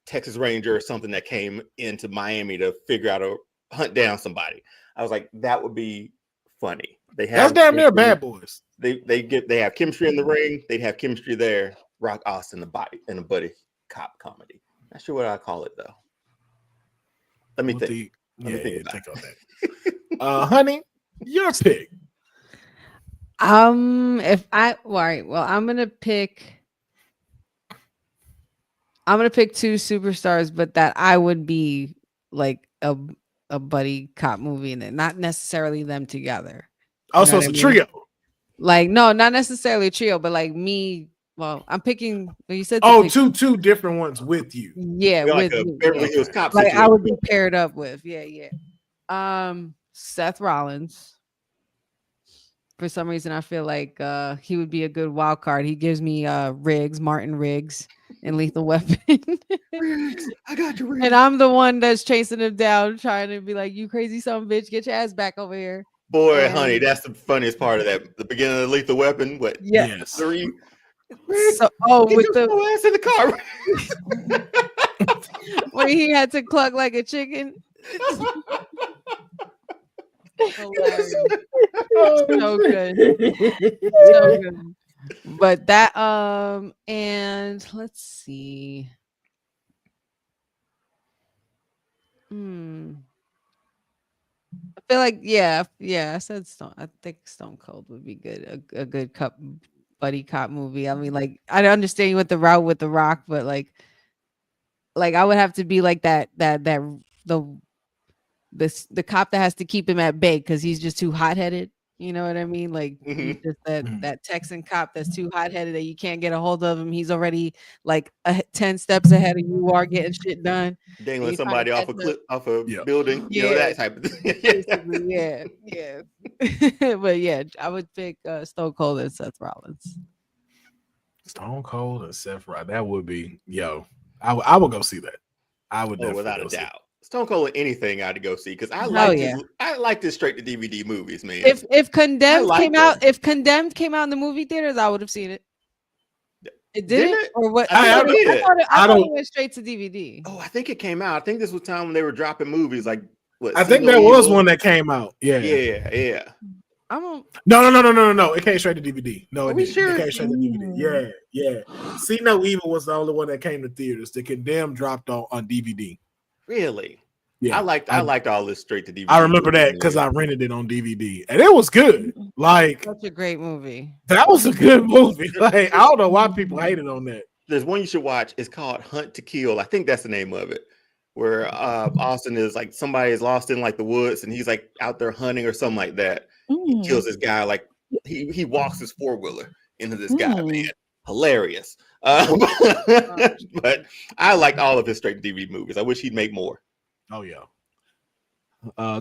Texas Ranger or something that came into Miami to figure out or hunt down somebody. I was like, that would be funny. That's damn near Bad Boys. They have chemistry in the ring. They'd have chemistry there. Rock, Austin, the body in a buddy cop comedy. Not sure what I call it though. Let me think. Think on that. Honey, your pick. I'm gonna pick two superstars, but that I would be like a buddy cop movie, and not necessarily them together. Also, it's a trio. Like, no, not necessarily a trio, but like me. Well, I'm picking. You said two different ones with you. Yeah, with Beverly Hills Cop. Like I would be paired up with. Yeah. Seth Rollins. For some reason, I feel like he would be a good wild card. He gives me Martin Riggs in Lethal Weapon. I got you, Riggs. And I'm the one that's chasing him down, trying to be like, "You crazy son of a bitch, get your ass back over here." Boy, honey, that's the funniest part of that. The beginning of Lethal Weapon. What? Yes. 3. So, with the ass in the car, when he had to cluck like a chicken. So good. So good. But that and let's see. I feel like I said Stone. I think Stone Cold would be good. A good buddy cop movie. I mean, like, I understand you went the route with The Rock, but like I would have to be like the cop that has to keep him at bay because he's just too hot-headed. You know what I mean? Like, he's just that Texan cop that's too hot-headed that you can't get a hold of him. He's already like 10 steps ahead of you are getting shit done. Dangling somebody off a building. You know, that type of thing. Yeah. But yeah, I would pick Stone Cold and Seth Rollins. Stone Cold and Seth Rollins. That would be, I would go see that. I would definitely without a doubt. Stone Cold or anything I had to go see because I like this straight to DVD movies, man. If Condemned came out in the movie theaters, I would have seen it. It didn't, or what? I thought it went straight to DVD. Oh, I think it came out. I think this was time when they were dropping movies. Like, what? I think there was one that came out. Yeah. No. It came straight to DVD. No, it didn't. It came straight to DVD. Yeah. See No Evil was the only one that came to theaters. The Condemned dropped on DVD. Really? Yeah. I liked all this straight to DVD. I remember that because I rented it on DVD and it was good. Like, such a great movie. That was a good movie. Like, I don't know why people hated on that. There's one you should watch. It's called Hunt to Kill. I think that's the name of it. Where Austin is like somebody is lost in like the woods and he's like out there hunting or something like that. He kills this guy. Like he walks his 4-wheeler into this guy, man. hilarious. But I liked all of his straight DVD movies. I wish he'd make more. Oh yeah.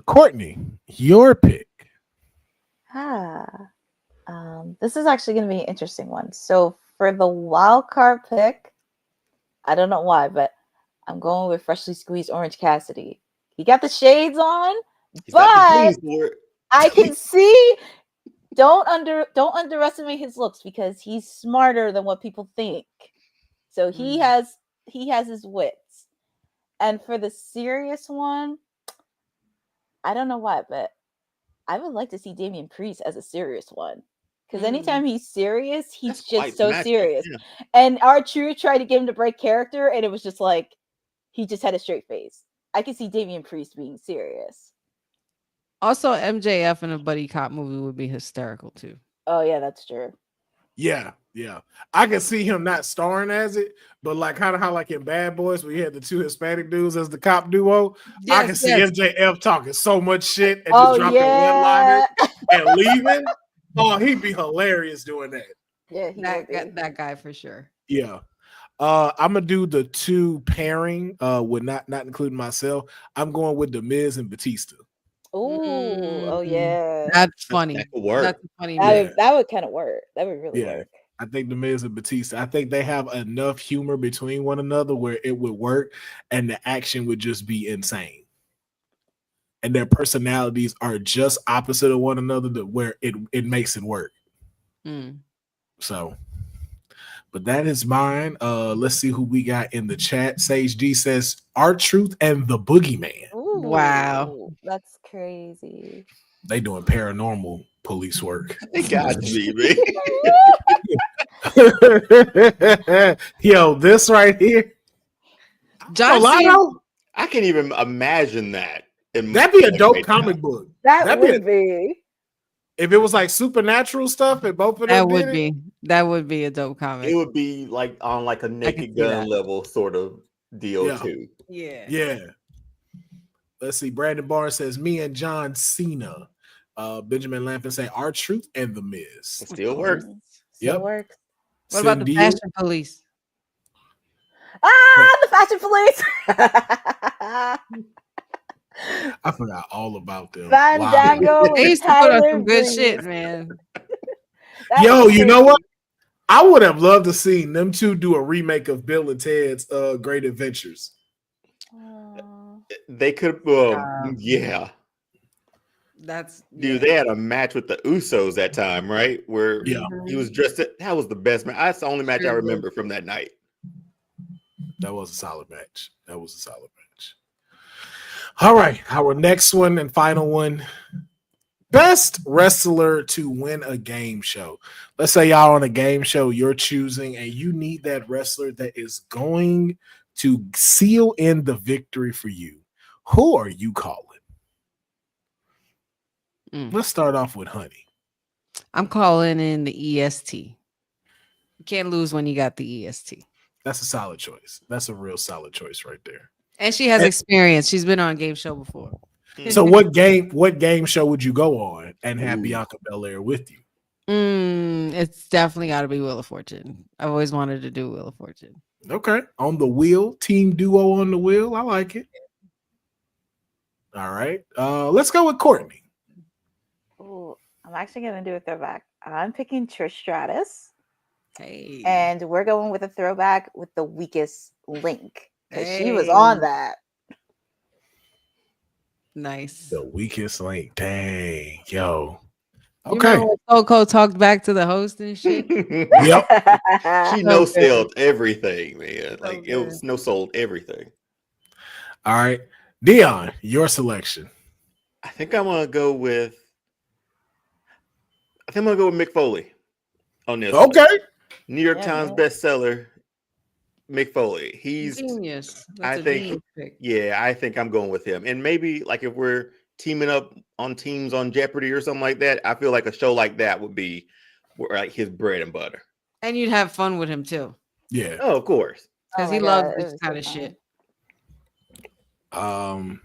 Courtney, your pick. This is actually going to be an interesting one. So for the wild card pick, I don't know why, but I'm going with freshly squeezed Orange Cassidy. He got the shades on, but I can see. Don't underestimate his looks because he's smarter than what people think. So he has his wits. And for the serious one, I don't know why, but I would like to see Damian Priest as a serious one. Because anytime he's serious, he's just so serious. Yeah. And R-Truth tried to get him to break character, and it was just like he just had a straight face. I can see Damian Priest being serious. Also, MJF in a buddy cop movie would be hysterical too. Oh yeah, that's true. Yeah. I can see him not starring as it, but like kind of how like in Bad Boys we had the two Hispanic dudes as the cop duo. Yes, I can see MJF talking so much shit and just dropping one-liners and leaving. Oh, he'd be hilarious doing that. Yeah, that guy for sure. Yeah. I'm gonna do the two pairing with not including myself. I'm going with The Miz and Batista. Oh yeah. That's funny. That could work. That's funny. That would kind of work. That would really work. I think The Miz and Batista, I think they have enough humor between one another where it would work and the action would just be insane. And their personalities are just opposite of one another where it makes it work. So, but that is mine. Let's see who we got in the chat. Sage D says R-Truth and the Boogeyman. Ooh, wow. That's crazy. They doing paranormal police work. They got to be, man. Yo, this right here. I can't even imagine that. That'd be a dope comic book. That would be. If it was like supernatural stuff and both of them that would be a dope comic. It would be like on like a Naked Gun level sort of deal too. Yeah. Let's see. Brandon Barnes says me and John Cena. Benjamin Lampin say R-Truth and the Miz. It still works. Still works. What about the Fashion Police? The Fashion Police. I forgot all about them. Fandango. They used to put on some good shit, man. Yo, you know what? I would have loved to see them two do a remake of Bill and Ted's Great Adventures. They could, yeah. They had a match with the Usos that time, right? Where he was dressed. That was the best match. That's the only match I remember from that night. That was a solid match. All right, our next one and final one. Best wrestler to win a game show. Let's say y'all on a game show you're choosing and you need that wrestler that is going to seal in the victory for you. Who are you calling? Let's start off with Honey. I'm calling in the EST. You can't lose when you got the EST. That's a solid choice. That's a real solid choice right there. And she has experience. She's been on a game show before. So what game show would you go on and have Bianca Belair with you? It's definitely got to be Wheel of Fortune. I've always wanted to do Wheel of Fortune. Okay. On the wheel, team duo on the wheel. I like it. All right. Let's go with Courtney. Oh, I'm actually going to do a throwback. I'm picking Trish Stratus. Hey. And we're going with a throwback with the weakest link. Because she was on that. Nice. The weakest link. Dang. Yo. Okay. Coco talked back to the host and shit. Yep. She no-sold everything, man. Like it was no-sold everything. All right. Deonne, your selection. I think I'm gonna go with Mick Foley on this. Okay. One. New York Times bestseller. Mick Foley. He's genius. I think I'm going with him. And maybe like if we're teaming up on teams on Jeopardy or something like that, I feel like a show like that would be like his bread and butter. And you'd have fun with him too. Yeah. Oh, of course. Because he loves this kind of shit. I'm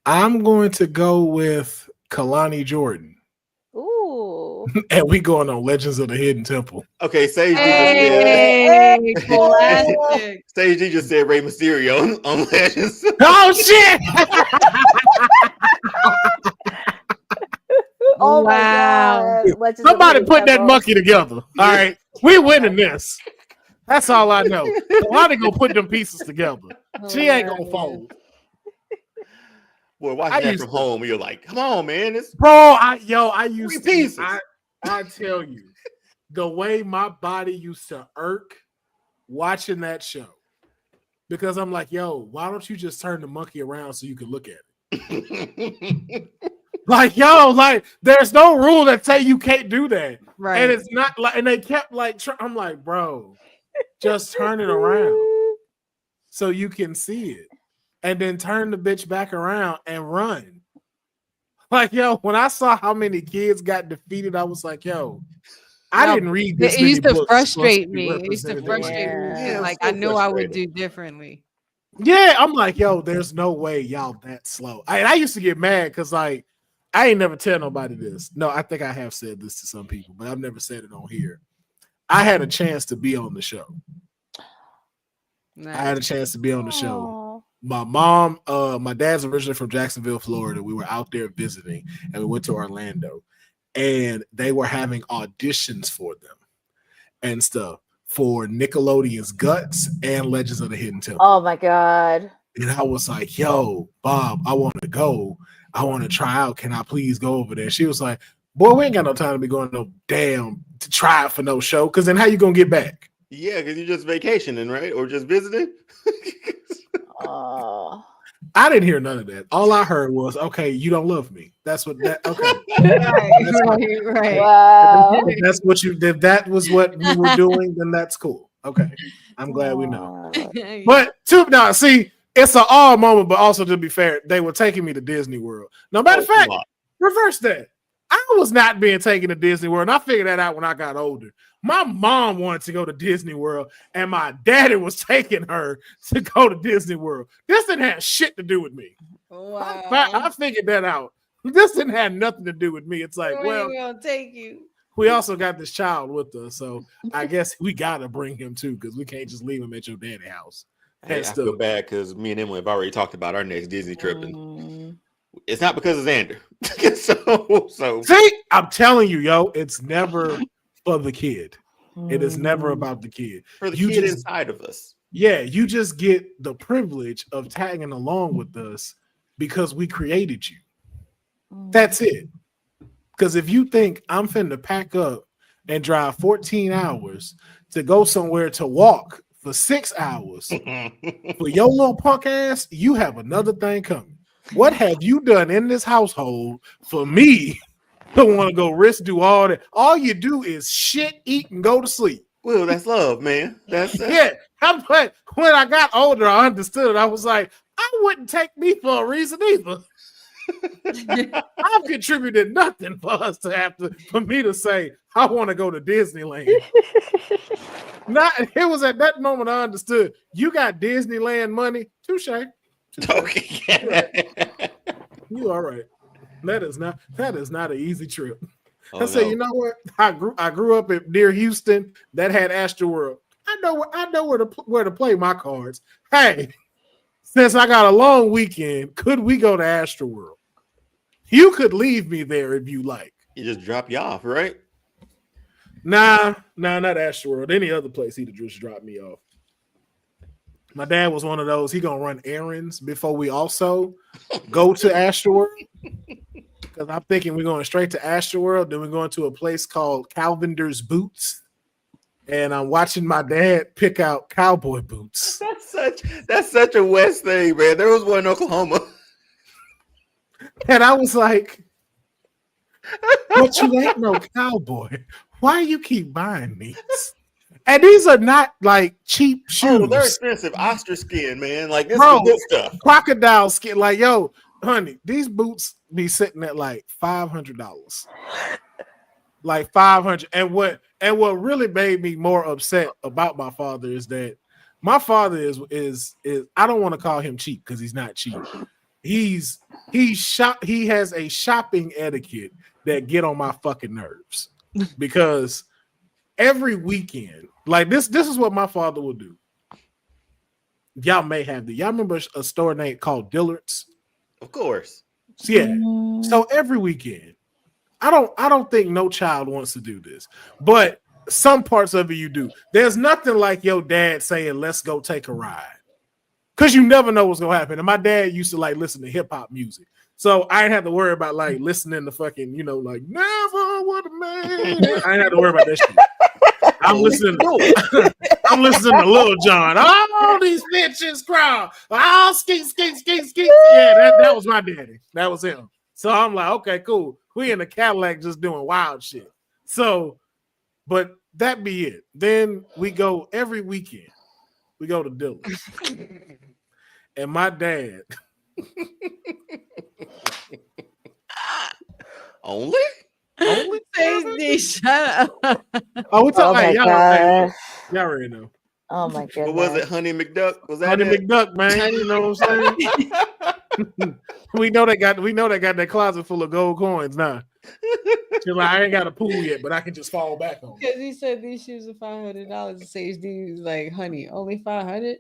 going to go with Kalani Jordan. Ooh. And we going on Legends of the Hidden Temple. Okay, Sage D Hey, classic. Sage D just said Rey Mysterio on Legends. Oh shit! Oh Wow. my God. Legends of Somebody the put that Temple. monkey together. All right, we winning this. That's all I know. Somebody gonna put them pieces together. She ain't gonna fold. Well, watching that from home, you're like, come on, man. It's Bro, I used three pieces. I tell you, the way my body used to irk watching that show. Because I'm like, yo, why don't you just turn the monkey around so you can look at it? Like, yo, like, there's no rule that say you can't do that. Right. And it's not like, and they kept like, I'm like, bro, just turn it around so you can see it. And then turn the bitch back around and run. Like, yo, when I saw how many kids got defeated, I was like, yo, I didn't read this. It used many to books frustrate supposed to be me. It used to represented. frustrate me. Yeah, Like, so I knew I would frustrating. do differently. Yeah, I'm like, yo, there's no way y'all that slow. I used to get mad because, like, I ain't never tell nobody this. No, I think I have said this to some people, but I've never said it on here. I had a chance to be on the show. Nice. I had a chance to be on the show. Aw. My mom, my dad's originally from Jacksonville, Florida. We were out there visiting and we went to Orlando and they were having auditions for them and stuff for Nickelodeon's Guts and Legends of the Hidden Temple. Oh my God. And I was like, yo, Bob, I want to go. I want to try out. Can I please go over there? She was like, boy, we ain't got no time to be going no damn to try out for no show. Because then how you going to get back? Yeah, because you're just vacationing, right? Or just visiting. Oh. I didn't hear none of that. All I heard was, okay, you don't love me. That's what that, okay. Right. Wow. If that's what you did. That was what you were doing, then that's cool. Okay. I'm glad we know. Aw. But now, see, it's an all moment, but also to be fair, they were taking me to Disney World. No matter of fact, reverse that. I was not being taken to Disney World, and I figured that out when I got older. My mom wanted to go to Disney World, and my daddy was taking her to go to Disney World. This didn't have shit to do with me. Wow. I figured that out. This didn't have nothing to do with me. It's like, Where well, we gonna take you? we also got this child with us, so I guess we gotta bring him too, because we can't just leave him at your daddy's house. Hey, I feel bad because me and Emily have already talked about our next Disney trip, and Mm. it's not because of Xander. so See, I'm telling you, yo, it's never for the kid. It is never about the kid. for the You kid just- inside of us. Yeah, you just get the privilege of tagging along with us because we created you. That's it. Because if you think I'm finna pack up and drive 14 hours to go somewhere to walk for 6 hours for your little punk ass, you have another thing coming. What have you done in this household for me to want to go risk do all that? All you do is shit, eat, and go to sleep. Well, that's love, man. That's Yeah, but when I got older, I understood. I was like, I wouldn't take me for a reason either. I've contributed nothing for us to have to, for me to say, I want to go to Disneyland. It was at that moment I understood. You got Disneyland money, touche. Okay. You all right? That is not an easy trip. Oh, I say, no. you know what? I grew up near Houston that had Astroworld. I know where to play my cards. Hey, since I got a long weekend, could we go to Astroworld? You could leave me there if you like. You just drop you off, right? Nah, not Astroworld. Any other place he'd just drop me off. My dad was one of those. He gonna run errands before we also go to Astroworld. Because I'm thinking we're going straight to Astroworld, then we're going to a place called Calvinder's Boots, and I'm watching my dad pick out cowboy boots. That's such a West thing, man. There was one in Oklahoma. And I was like, but you ain't no cowboy. Why you keep buying these? And these are not like cheap shoes. Oh, they're expensive. Ostrich skin, man. Like this Bro, is good stuff. Crocodile skin. Like, yo, honey, these boots be sitting at like $500. Like $500. And what really made me more upset about my father is that my father is I don't want to call him cheap because he's not cheap. He has a shopping etiquette that get on my fucking nerves because every weekend, like this is what my father will do. Y'all may have y'all remember a store name called Dillard's? Of course. Yeah. So every weekend, I don't think no child wants to do this, but some parts of it you do. There's nothing like your dad saying, "Let's go take a ride," because you never know what's gonna happen. And my dad used to like listen to hip hop music, so I didn't have to worry about like listening to fucking like never would have made. I didn't have to worry about that shit. I'm listening to Lil Jon. All these bitches crawl. All skeet. Yeah, that was my daddy. That was him. So I'm like, okay, cool. We in the Cadillac just doing wild shit. So, but that be it. Then we go every weekend. We go to Dillard's. And my dad. Only? Stacey, shut up. Oh, we talking gosh. y'all already know. Oh my goodness. What was it? Honey McDuck? Was that Honey it? McDuck, man. You know what I'm saying? we know they got that closet full of gold coins now. She's like, I ain't got a pool yet, but I can just fall back on. Because he said these shoes are $500. Sage D was like, honey, only 500.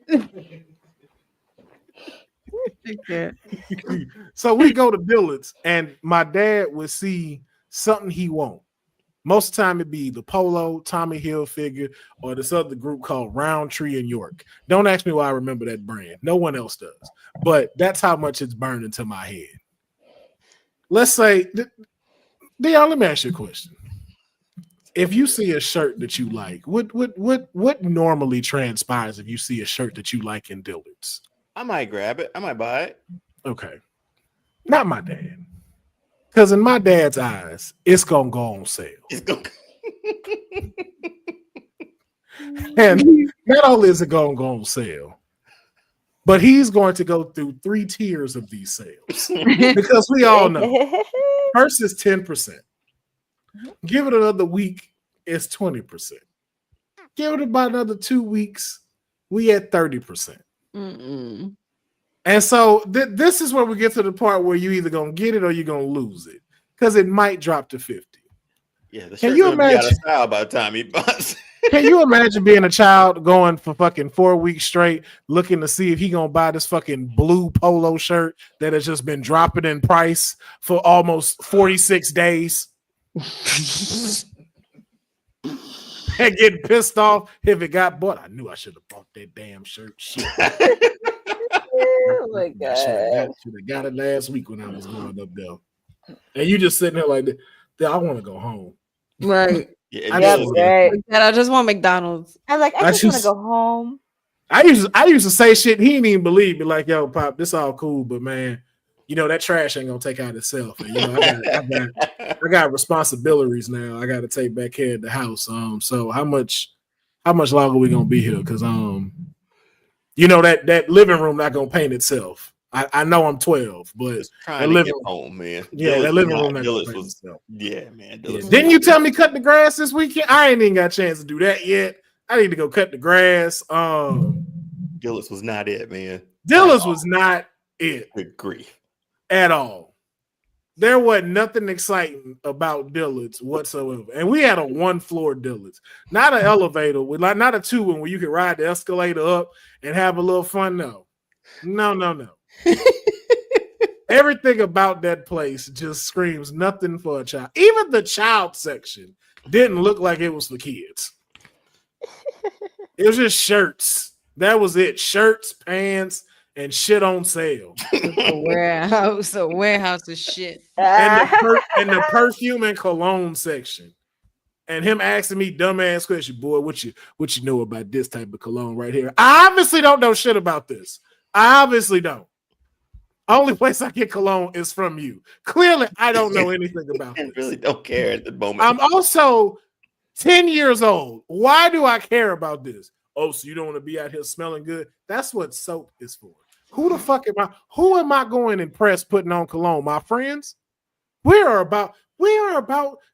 So we go to Dillard's, and my dad would see something he want. Most of the time it'd be the Polo, Tommy Hilfiger, or this other group called Roundtree in York. Don't ask me why I remember that brand. No one else does. But that's how much it's burned into my head. Let's say, Deonne, let me ask you a question. If you see a shirt that you like, what normally transpires if you see a shirt that you like in Dillard's? I might grab it. I might buy it. Okay. Not my dad. Because in my dad's eyes, it's going to go on sale. It's going And not only is it going to go on sale, but he's going to go through 3 tiers of these sales. Because we all know, first is 10%. Give it another week, it's 20%. Give it about another 2 weeks, we at 30%. Mm-mm. And so this is where we get to the part where you either gonna get it or you're gonna lose it, because it might drop to 50. Yeah, the Can shirt you gonna be out imagine? of style by the time he buys. Can you imagine being a child going for fucking 4 weeks straight, looking to see if he gonna buy this fucking blue polo shirt that has just been dropping in price for almost 46 days? And getting pissed off if it got bought. I knew I should have bought that damn shirt. Shit. Oh my I god. should have got it last week when I was going up there. And you just sitting there like, I want to go home. Right. Yeah, Right. I just want McDonald's. I was like, I just want to go home. I used to say shit he didn't even believe me. Like, yo, Pop, this all cool, but man, that trash ain't gonna take out itself. And, I got responsibilities now. I got to take back care of the house. So how much longer we gonna be here? Because that living room not gonna paint itself. I know I'm 12, but trying to get home, man. Yeah, that living room not gonna paint was itself. Yeah, man. Didn't you tell me cut the grass this weekend? I ain't even got a chance to do that yet. I need to go cut the grass. Dillard's was not it, man. Dillard's was not it. Good grief. At all. There wasn't nothing exciting about Dillard's whatsoever. And we had a 1-floor Dillard's, not an elevator, not a 2-one where you could ride the escalator up and have a little fun. No. Everything about that place just screams nothing for a child. Even the child section didn't look like it was for kids. It was just shirts. That was it. Shirts, pants, and shit on sale. A warehouse of shit. And the perfume and cologne section. And him asking me dumbass question, boy, what you know about this type of cologne right here? I obviously don't know shit about this. I obviously don't. Only place I get cologne is from you. Clearly, I don't know anything about this. I really don't care at the moment. I'm also 10 years old. Why do I care about this? Oh, so you don't want to be out here smelling good? That's what soap is for. Who the fuck am I? Who am I going to impress putting on cologne? My friends? We are about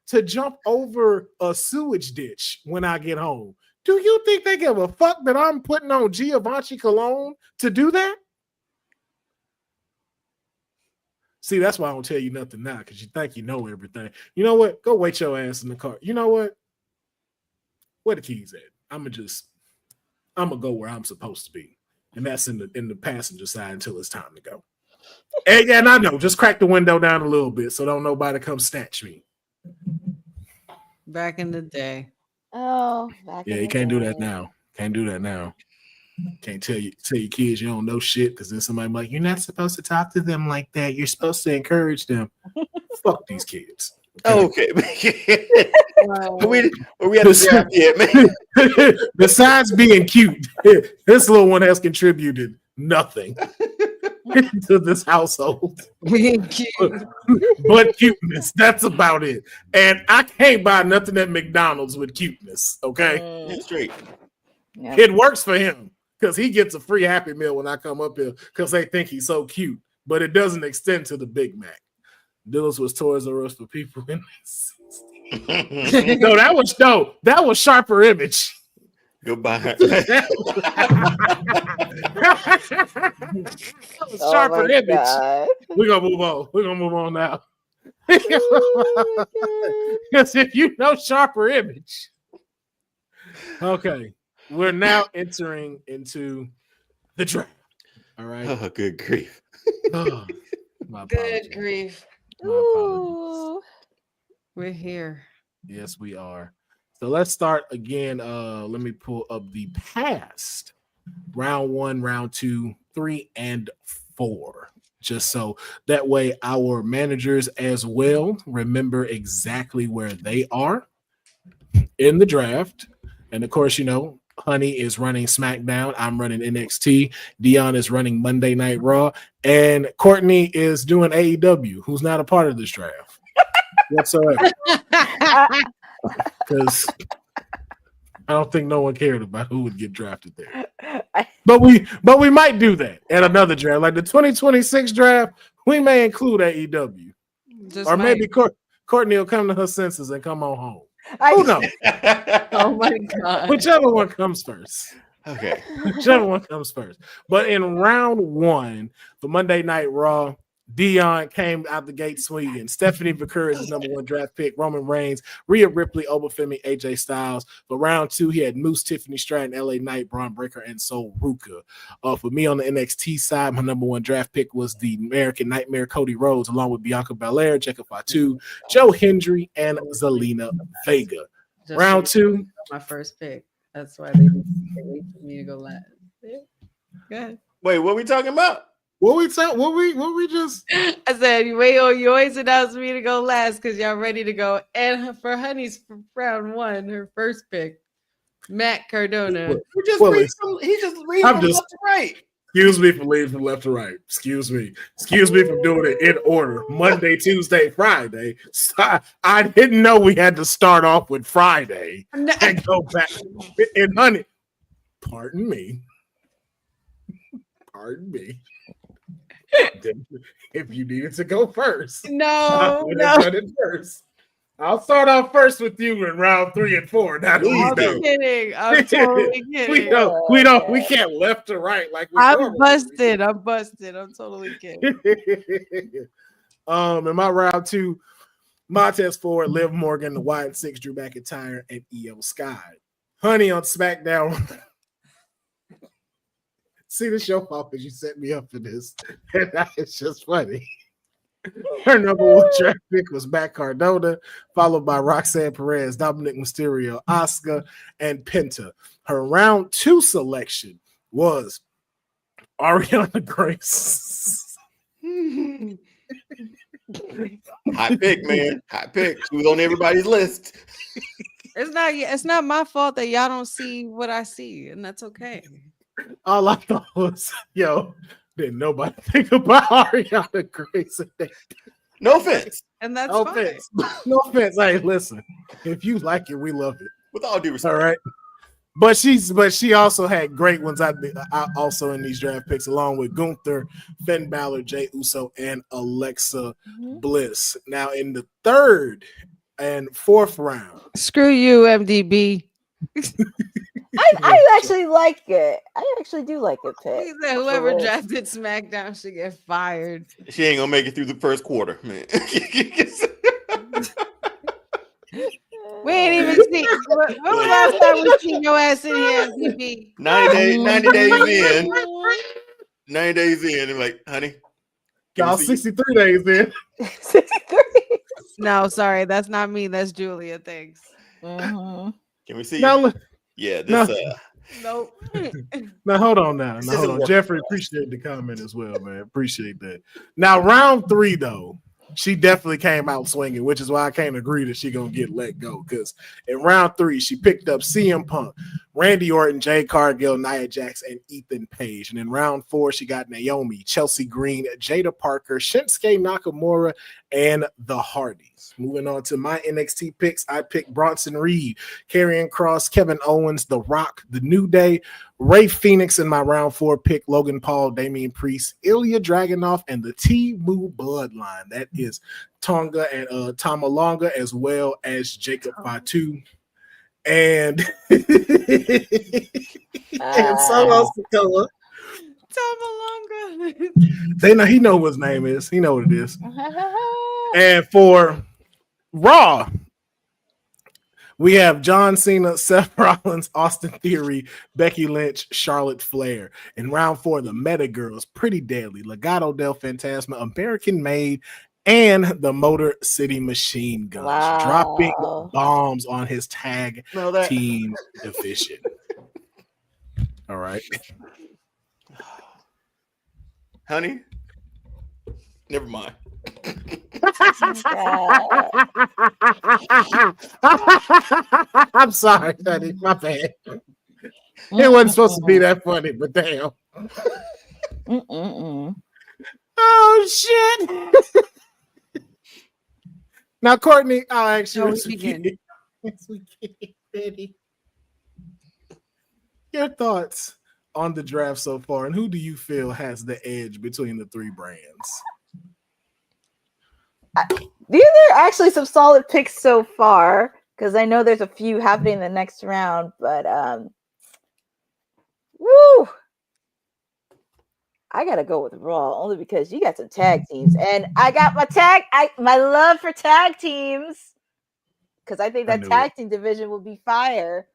to jump over a sewage ditch when I get home. Do you think they give a fuck that I'm putting on Givenchy cologne to do that? See, that's why I don't tell you nothing now, because you think you know everything. You know what? Go wait your ass in the car. You know what? Where the keys at? I'm gonna go where I'm supposed to be, and that's in the passenger side until it's time to go. And I know, just crack the window down a little bit so don't nobody come snatch me. Back in the day. Oh, You can't do that now. Can't do that now. Can't tell your kids you don't know shit, because then somebody like, you're not supposed to talk to them like that. You're supposed to encourage them. Fuck these kids. Okay. Wow. we had to draft yet, man. Besides being cute, this little one has contributed nothing to this household. Being cute. But cuteness. That's about it. And I can't buy nothing at McDonald's with cuteness. Okay. That's straight. Yeah. It works for him because he gets a free Happy Meal when I come up here because they think he's so cute. But it doesn't extend to the Big Mac. Dillis was Toys R Us for people in No, that was Sharper Image. Goodbye. That was Sharper Image. God. We're gonna move on. We're gonna move on now. Oh Because if you know Sharper Image. Okay. We're now entering into the draft. All right. Oh, good grief. Oh, my Good apologies. grief. My apologies. Ooh. We're here. Yes, we are. So let's start again. Let me pull up the past. Round 1, round 2, 3, and 4. Just so that way our managers as well remember exactly where they are in the draft. And of course, you know, Honey is running SmackDown. I'm running NXT. Deonne is running Monday Night Raw. And Courtney is doing AEW, who's not a part of this draft whatsoever. Because I don't think no one cared about who would get drafted there. But we might do that at another draft. Like the 2026 draft, we may include AEW. Just Or might. maybe Courtney will come to her senses and come on home. I Who knows? Oh my God. Whichever one comes first. Okay. Whichever one comes first. But in round 1 for Monday Night Raw, Deonne came out the gate swinging. Stephanie Vaquer is his number 1 draft pick. Roman Reigns, Rhea Ripley, Obafemi, AJ Styles. For round 2, he had Moose, Tiffany Stratton, LA Knight, Braun Breaker, and Sol Ruka. For me on the NXT side, my number 1 draft pick was the American Nightmare Cody Rhodes, along with Bianca Belair, Jessica Fatu, Joe Hendry, and Zelina Vega. Just Round 2. my first pick. That's why they wait for me to go last. Yeah. Go ahead. Wait, what are we talking about? What we just I said, you always announce me to go last because y'all ready to go. And for Honey's round 1, her first pick, Matt Cardona. We just Well, he's just reading I'm from just- left to right. Excuse me for leading from left to right. Excuse me for doing it in order. Monday, Tuesday, Friday. So I didn't know we had to start off with Friday and go back. And honey, pardon me. If you needed to go first, I No, would have no. done it first. I'll start off first with you in round 3 and 4. Now, please I'm don't. kidding. I'm totally We kidding. don't. We can't left to right like we I'm normally busted. I'm busted. I'm totally kidding. In my round 2, Montez Ford, Liv Morgan, the Wyatt 6, Drew McIntyre, and Io Sky. Honey on SmackDown. See, this your fault because you set me up for this. And it's just funny. Her number 1 draft pick was Matt Cardona, followed by Roxanne Perez, Dominic Mysterio, Asuka, and Penta. Her round 2 selection was Ariana Grace. Hot pick, man. Hot pick. She was on everybody's list. It's not my fault that y'all don't see what I see, and that's okay. All I thought was, didn't nobody think about Ariana Grace? No offense. And that's No fine. offense. No offense. Hey, listen, if you like it, we love it. With all due respect. All right. But she also had great ones also in these draft picks, along with Gunther, Finn Balor, Jey Uso, and Alexa Bliss. Now in the 3rd and 4th round. Screw you, MDB. I actually like it. I actually do like it, pick. He said whoever drafted SmackDown should get fired. She ain't gonna make it through the first quarter, man. We ain't even seen. When was the last time we seen your ass in here, BB? 90 days in. 90 days in. I'm like, honey. Y'all 63 days in. 63. No, sorry, that's not me. That's Julia. Thanks. Mm-hmm. Can we see? Now, Yeah, this Nope. now hold on now. Now hold on. Jeffrey, appreciate the comment as well, man. Appreciate that. Now, round 3, though, she definitely came out swinging, which is why I can't agree that she gonna get let go. Because in round 3, she picked up CM Punk, Randy Orton, Jade Cargill, Nia Jax, and Ethan Page. And in round 4, she got Naomi, Chelsea Green, Jada Parker, Shinsuke Nakamura, and the Hardys. Moving on to my NXT picks, I picked Bronson Reed, Karrion Kross, Kevin Owens, The Rock, The New Day, Ray Phoenix in my round 4 pick, Logan Paul, Damian Priest, Ilya Dragunov, and the T-Moo Bloodline. That is Tonga and Tamalonga, as well as Jacob Fatu. And Solo Sikoa. Tamalonga. They know he know what his name is. He know what it is. And for Raw, we have John Cena, Seth Rollins, Austin Theory, Becky Lynch, Charlotte Flair. In round 4, the Meta Girls, Pretty Deadly, Legado del Fantasma, American Made, and the Motor City Machine Guns, dropping bombs on his tag team division. All right. honey. Never mind. I'm sorry, honey. My bad. It wasn't supposed to be that funny, but damn. Oh shit! Now, Courtney, I'll ask you this weekend. Betty. Your thoughts on the draft so far, and who do you feel has the edge between the 3 brands? These are actually some solid picks so far, because I know there's a few happening in the next round, but woo! I gotta go with Raw only because you got some tag teams, and I got my love for tag teams, because I think that tag team division will be fire.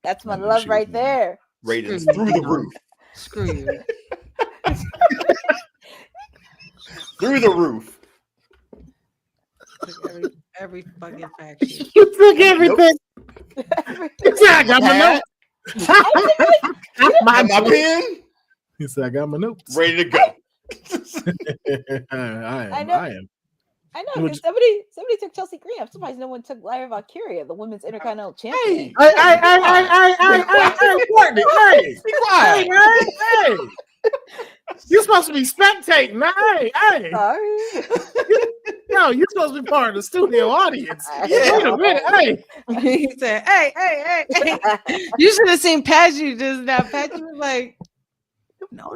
That's my love right there. Ratings through the roof. Screw you. Through the roof. Every fucking faction. You took everything. I got my notes. my pen. He said, I got my notes. Ready to go. I am. I know, because somebody took Chelsea Green. I'm surprised no one took Lyra Valkyria, the women's intercontinental champion. Hey, Courtney, hey, be quiet. Hey. You're supposed to be spectating. Hey. Sorry. No, you're supposed to be part of the studio audience. Wait a minute, hey. He said, hey. You should have seen Patsy just now. Patsy was like, no.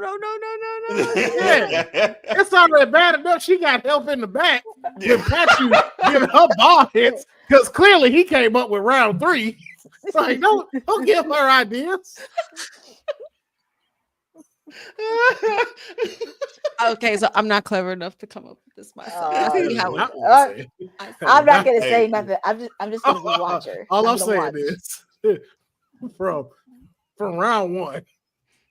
Yeah. It's already bad enough she got help in the back with Patsy giving her ball hits, because clearly he came up with round 3. It's like, don't give her ideas. Okay, so I'm not clever enough to come up with this myself. I'm not gonna say nothing. I'm just gonna be watcher. All I'm saying is from round 1.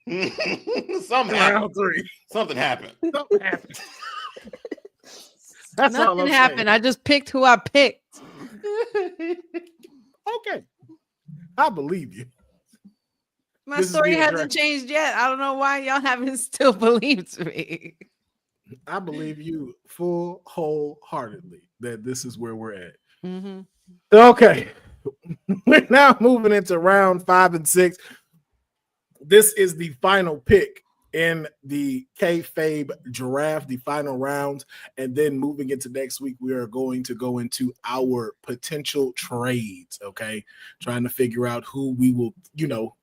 Round 3. Something happened. That's nothing happened. I just picked who I picked. Okay. I believe you. My story hasn't changed yet. I don't know why y'all haven't still believed me. I believe you full wholeheartedly that this is where we're at. Mm-hmm. Okay. We're now moving into round 5 and 6. This is the final pick in the Kayfabe draft, the final round. And then moving into next week, we are going to go into our potential trades, okay? Trying to figure out who we will,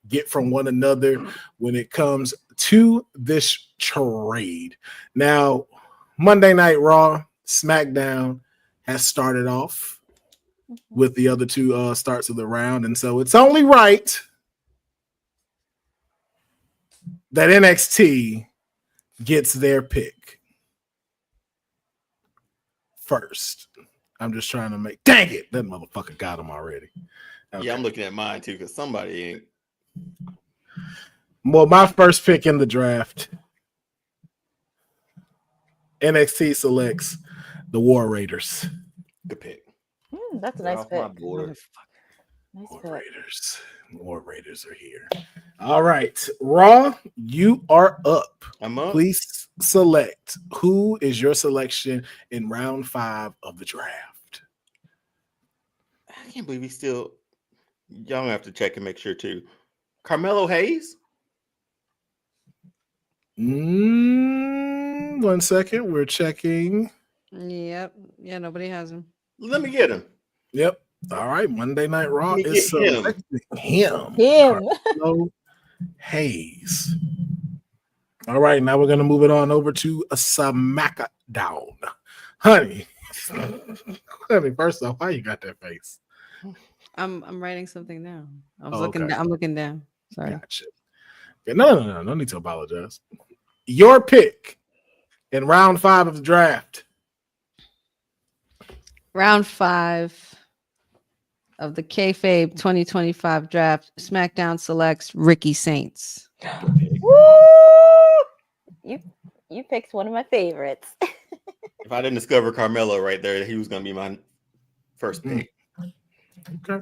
get from one another when it comes to this trade. Now, Monday Night Raw, SmackDown has started off with the other 2 starts of the round. And so it's only right that NXT gets their pick first. I'm just trying to make. Dang it, that motherfucker got him already. Okay. Yeah, I'm looking at mine too because somebody ain't. Well, my first pick in the draft, NXT selects the War Raiders. Good pick. That's a nice Off pick. my board. Nice War pick. Raiders. War Raiders are here. All right, Raw, you are up. I'm up. Please select who is your selection in round 5 of the draft. I can't believe he's still. Y'all have to check and make sure too. Carmelo Hayes. 1 second, we're checking. Yep. Yeah, nobody has him. Let me get him. Yep. All right, Monday Night Raw Let me is get him. selecting him. Him. Carmelo Hayes. All right, now we're gonna move it on over to a SmackDown. Honey, first off, why you got that face? I'm writing something down. I was Oh, looking. okay. I'm looking down. Sorry. Gotcha. Okay, no need to apologize. Your pick in round 5 of the draft. Round 5 of the Kayfabe 2025 draft. SmackDown selects Ricky Saints. Woo! You picked one of my favorites. If I didn't discover Carmelo right there, he was going to be my first pick. Okay.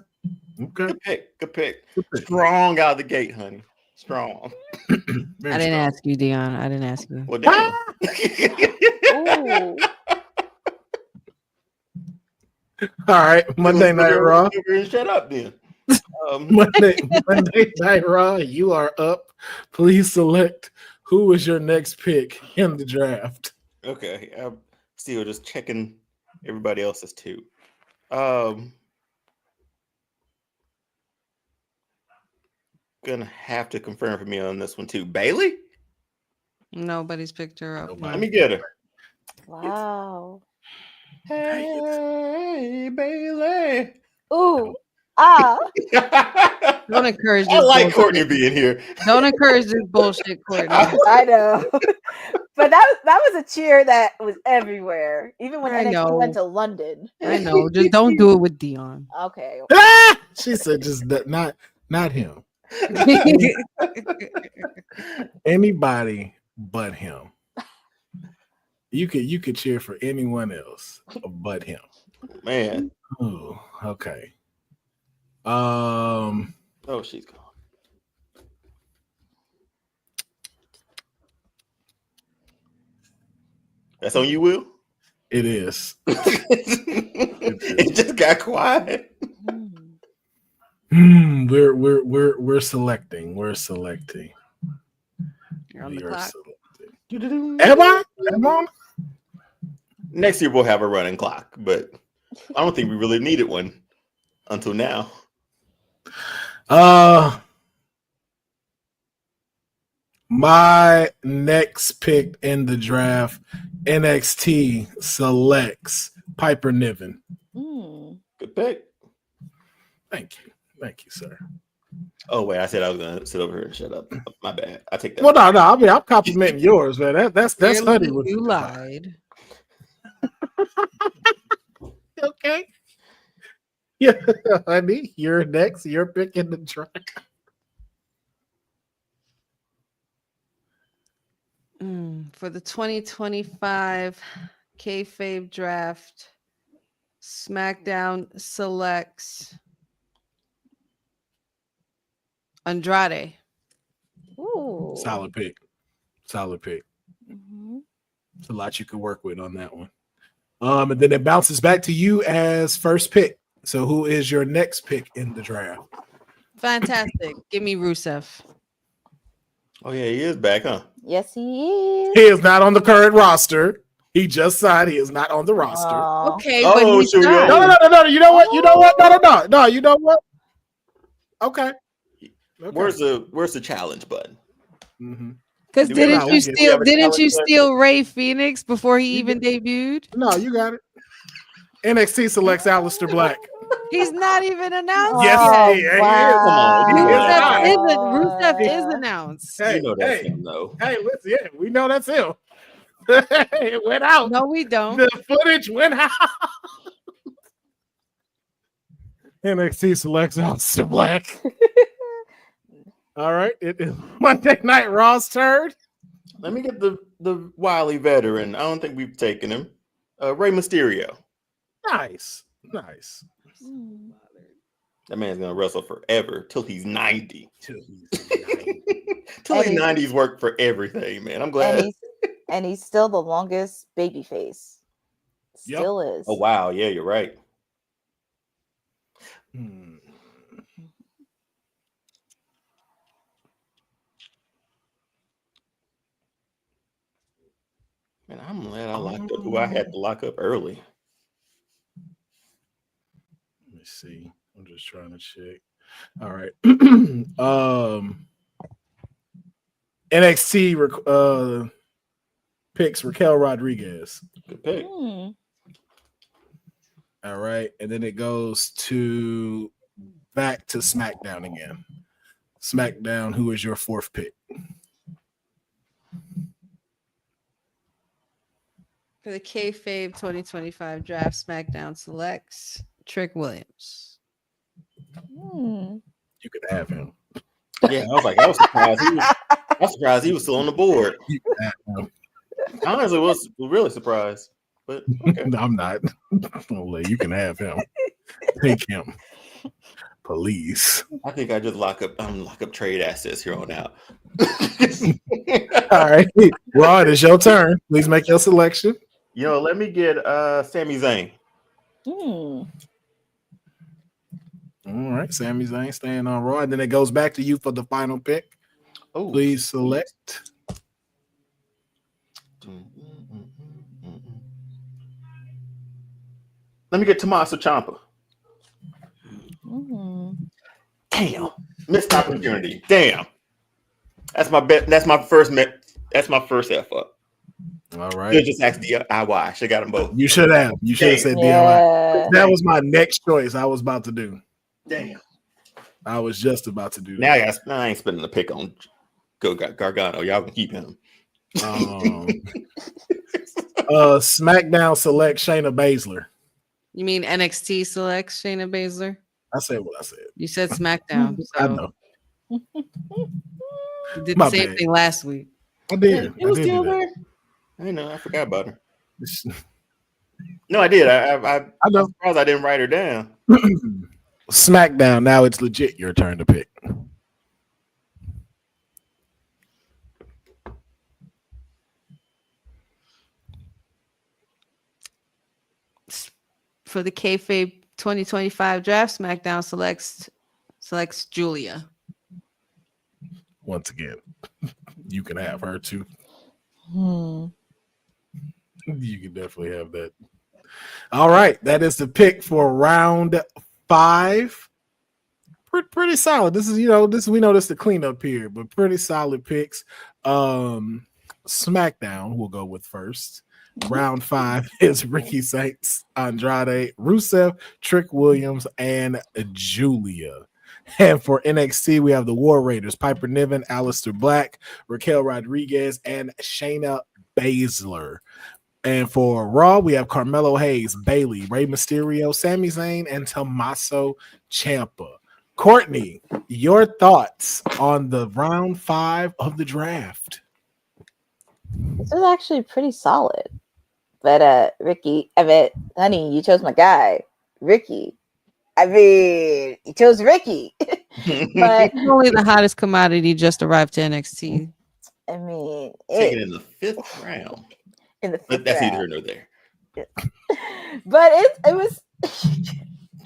Good pick. Strong out of the gate, honey. Strong. I didn't ask you, Deonne. I didn't ask you. Well, damn. Ooh. All right, Monday Night Raw. Shut up, then. Monday Night Raw, you are up. Please select who is your next pick in the draft. Okay, I'm still just checking everybody else's too. Gonna have to confirm for me on this one too. Bailey? Nobody's picked her up. Let me get her. Wow. Hey, Bailey. Ooh. Don't encourage this. I like bullshit. Courtney being here. Don't encourage this bullshit, Courtney. I know. But that was a cheer that was everywhere. Even when I NXT know. went to London. I know. Just don't do it with Deonne. Okay. She said just that, not him. Anybody but him. You could cheer for anyone else but him. Man. Oh, okay. Oh, she's gone. That's on you, Will? It is. It just got quiet. We're selecting. We're selecting. You're on the We are clock. selecting. Am I? Next year we'll have a running clock, but I don't think we really needed one until now. My next pick in the draft, NXT selects Piper Niven. Good pick. Thank you, sir. Oh wait, I said I was gonna sit over here and shut up. My bad. I take that. Well, no. I mean, I'm complimenting yours, man. That's Clearly honey. With you lied. Okay. Yeah, honey, you're next. You're picking the draft. For the 2025 Kayfabe draft, SmackDown selects Andrade. Ooh. Solid pick. It's a lot you can work with on that one. And then it bounces back to you as first pick. So who is your next pick in the draft? Fantastic. Give me Rusev. Oh yeah, he is back, huh? Yes, he is. He is not on the current roster. He just signed. He is not on the roster. Aw. Okay, Oh, but he's so we not. No. You know what? No. You know what? Okay. Where's the challenge button? Mm-hmm. Because Do we have didn't a- you do we have a didn't you challenge steal Ray Phoenix before he even debuted? No, you got it. NXT selects Aleister Black. He's not even announced. Yes, yet. he is. Wow. Come on, you know that. Rusev is announced. Hey, You know that's hey, him, though. hey, listen, yeah, we know that's him. It went out. No, we don't. The footage went out. NXT selects Aleister Black. All right, it is Monday Night Raw's turn. Let me get the wily veteran. I don't think we've taken him. Rey Mysterio. Nice. That man's gonna wrestle forever till he's 90. Till Till he's 90s work for everything, man. I'm glad. And he's still the longest baby face. Still is. Oh wow, yeah, you're right. Man, I'm glad I locked up who I had to lock up early. let me see. I'm just trying to check. All right. NXT picks Raquel Rodriguez. Good pick. All right, and then it goes back to SmackDown again. SmackDown, who is your fourth pick? For the Kayfabe 2025 draft, SmackDown selects Trick Williams. You could have him. Yeah, I was surprised he was still on the board. You could have him. I honestly was really surprised. But okay. No, I'm not. You can have him. Take him. Please. I think I just lock up trade assets here on out. All right. Rod, it's your turn. Please make your selection. Let me get Sami Zayn. All right, Sami Zayn staying on Raw. And then it goes back to you for the final pick. Oh, please select. Let me get Tommaso Ciampa. Damn, missed opportunity. Damn, that's my bet. That's my first F up. All right. You just asked DIY. I should have got them both. You should have. You should have said DIY. That was my next choice. I was about to do. Damn. I was just about to do now that. I ain't spending the pick on Gargano. Y'all can keep him. SmackDown select Shayna Baszler. You mean NXT selects Shayna Baszler? I said what I said. You said SmackDown. So I know. You did the same thing last week. I did. It was still there. I know. I forgot about her. No, I did. I know. Surprised I didn't write her down. SmackDown. Now it's legit your turn to pick. For the Kayfabe 2025 draft, SmackDown selects Julia. Once again, you can have her too. You can definitely have that. All right, that is the pick for round 5. Pretty solid. This is, we know this is the cleanup here, but pretty solid picks. SmackDown we'll go with first. Round 5 is Ricky Saints, Andrade, Rusev, Trick Williams, and Julia. And for NXT, we have the War Raiders, Piper Niven, Aleister Black, Raquel Rodriguez, and Shayna Baszler. And for Raw, we have Carmelo Hayes, Bayley, Rey Mysterio, Sami Zayn, and Tommaso Ciampa. Courtney, your thoughts on the round 5 of the draft? This was actually pretty solid. But Ricky, honey, you chose my guy, Ricky. You chose Ricky. But he's only the hottest commodity just arrived to NXT. Taking it in the 5th round. But that's either here nor there. But it was.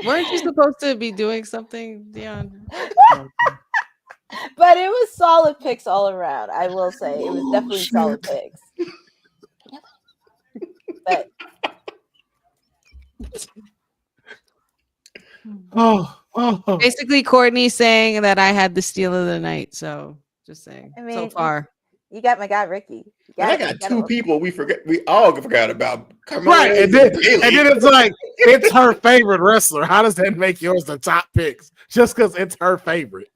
Weren't you supposed to be doing something, Deonne? But it was solid picks all around. I will say it was definitely solid picks. But basically, Courtney saying that I had the steal of the night. So just saying. So far, you got my guy Ricky. I got 2 people we all forgot about Right, and then it's like it's her favorite wrestler. How does that make yours the top picks? Just because it's her favorite.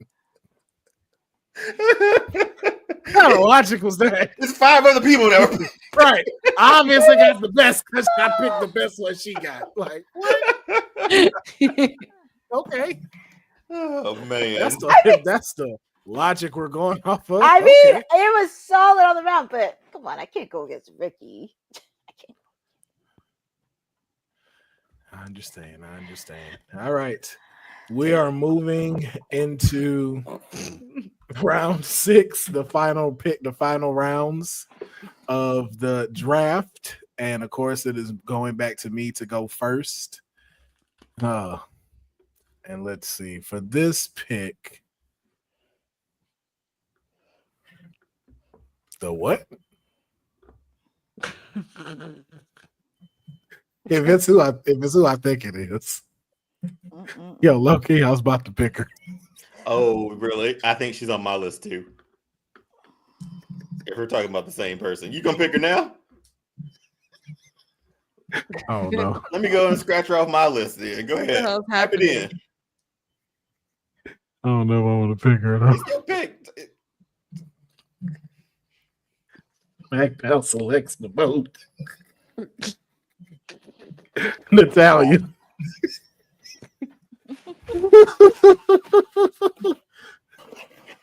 What kind of logic was that? There's 5 other people that were Right. I obviously got the best because I picked the best one she got. Like, what? Okay. Oh man. That's the logic we're going off of. I mean, it was solid on the mount, but come on, I can't go against Ricky. I can't. I understand. All right. We are moving into round 6, the final pick, the final rounds of the draft. And of course, it is going back to me to go first. And let's see. For this pick, the what? If it's who I think it is. Yo, low-key, I was about to pick her. Oh, really? I think she's on my list too. If we're talking about the same person, you gonna pick her now? Oh no. Let me go and scratch her off my list then. Go ahead. Type it in. I don't know if I want to pick her. It's your pick. SmackDown selects the vote. Natalia.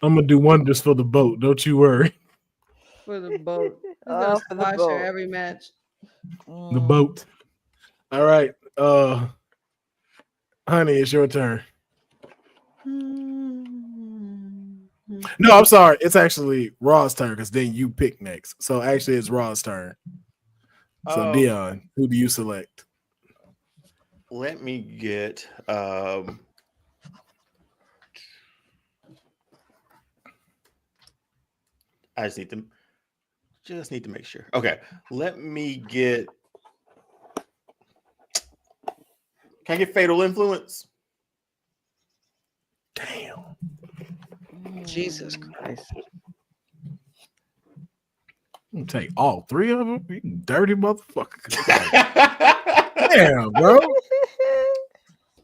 I'm gonna do wonders for the boat. Don't you worry. For the boat. Oh, for the boat. Every match. The boat. All right. Honey, it's your turn. No, I'm sorry. It's actually Raw's turn because then you pick next. So actually, it's Raw's turn. So Deonne, who do you select? Let me get I just need to make sure. Okay, let me get. Can I get Fatal Influence? Damn. Jesus Christ. I'm gonna take all 3 of them. You dirty motherfucker. Damn, bro.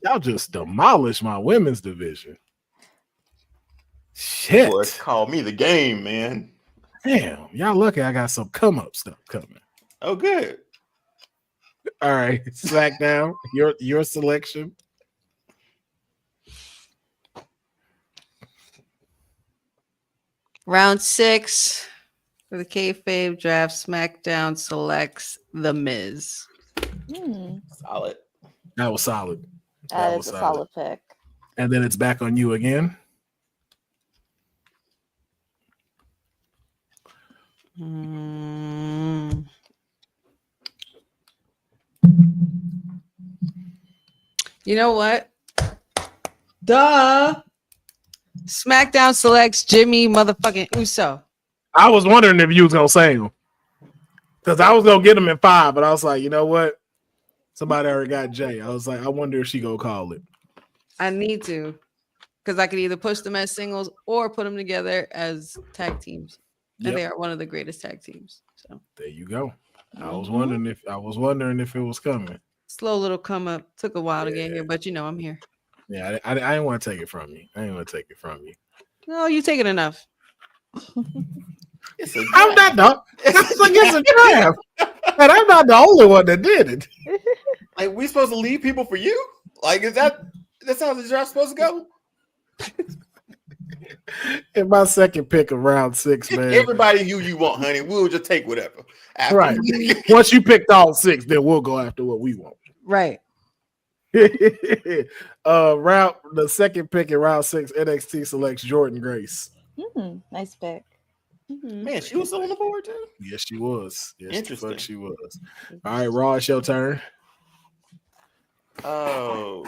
Y'all just demolished my women's division. Shit. Boy, call me the game, man. Damn, y'all lucky I got some come up stuff coming. Oh, good. All right, SmackDown, your selection. Round 6 for the Kayfabe draft. SmackDown selects The Miz. Solid. That was solid. That is a solid pick. And then it's back on you again. You know what? Duh. SmackDown selects Jimmy motherfucking Uso. I was wondering if you was gonna say him. Because I was gonna get him in 5, but I was like, you know what? Somebody already got Jay. I was like, I wonder if she gonna call it. I need to. Because I could either push them as singles or put them together as tag teams. And they are one of the greatest tag teams. So there you go. I was wondering if it was coming. Slow little come up. Took a while to get here, but you know I'm here. Yeah, I didn't want to take it from you. No, you take it enough. I'm not the it's a draft. And I'm not the only one that did it. Like, we supposed to leave people for you? Like, that's how the draft's supposed to go? In my second pick of round 6, man. Everybody who you want, honey. We'll just take whatever. After. Right. Once you picked all 6, then we'll go after what we want. Right. The second pick in round 6, NXT selects Jordan Grace. Nice pick. Man, she was still on the board too? Yes, she was. Yes, interesting. The fuck she was. All right, Raw, it's your turn. Oh,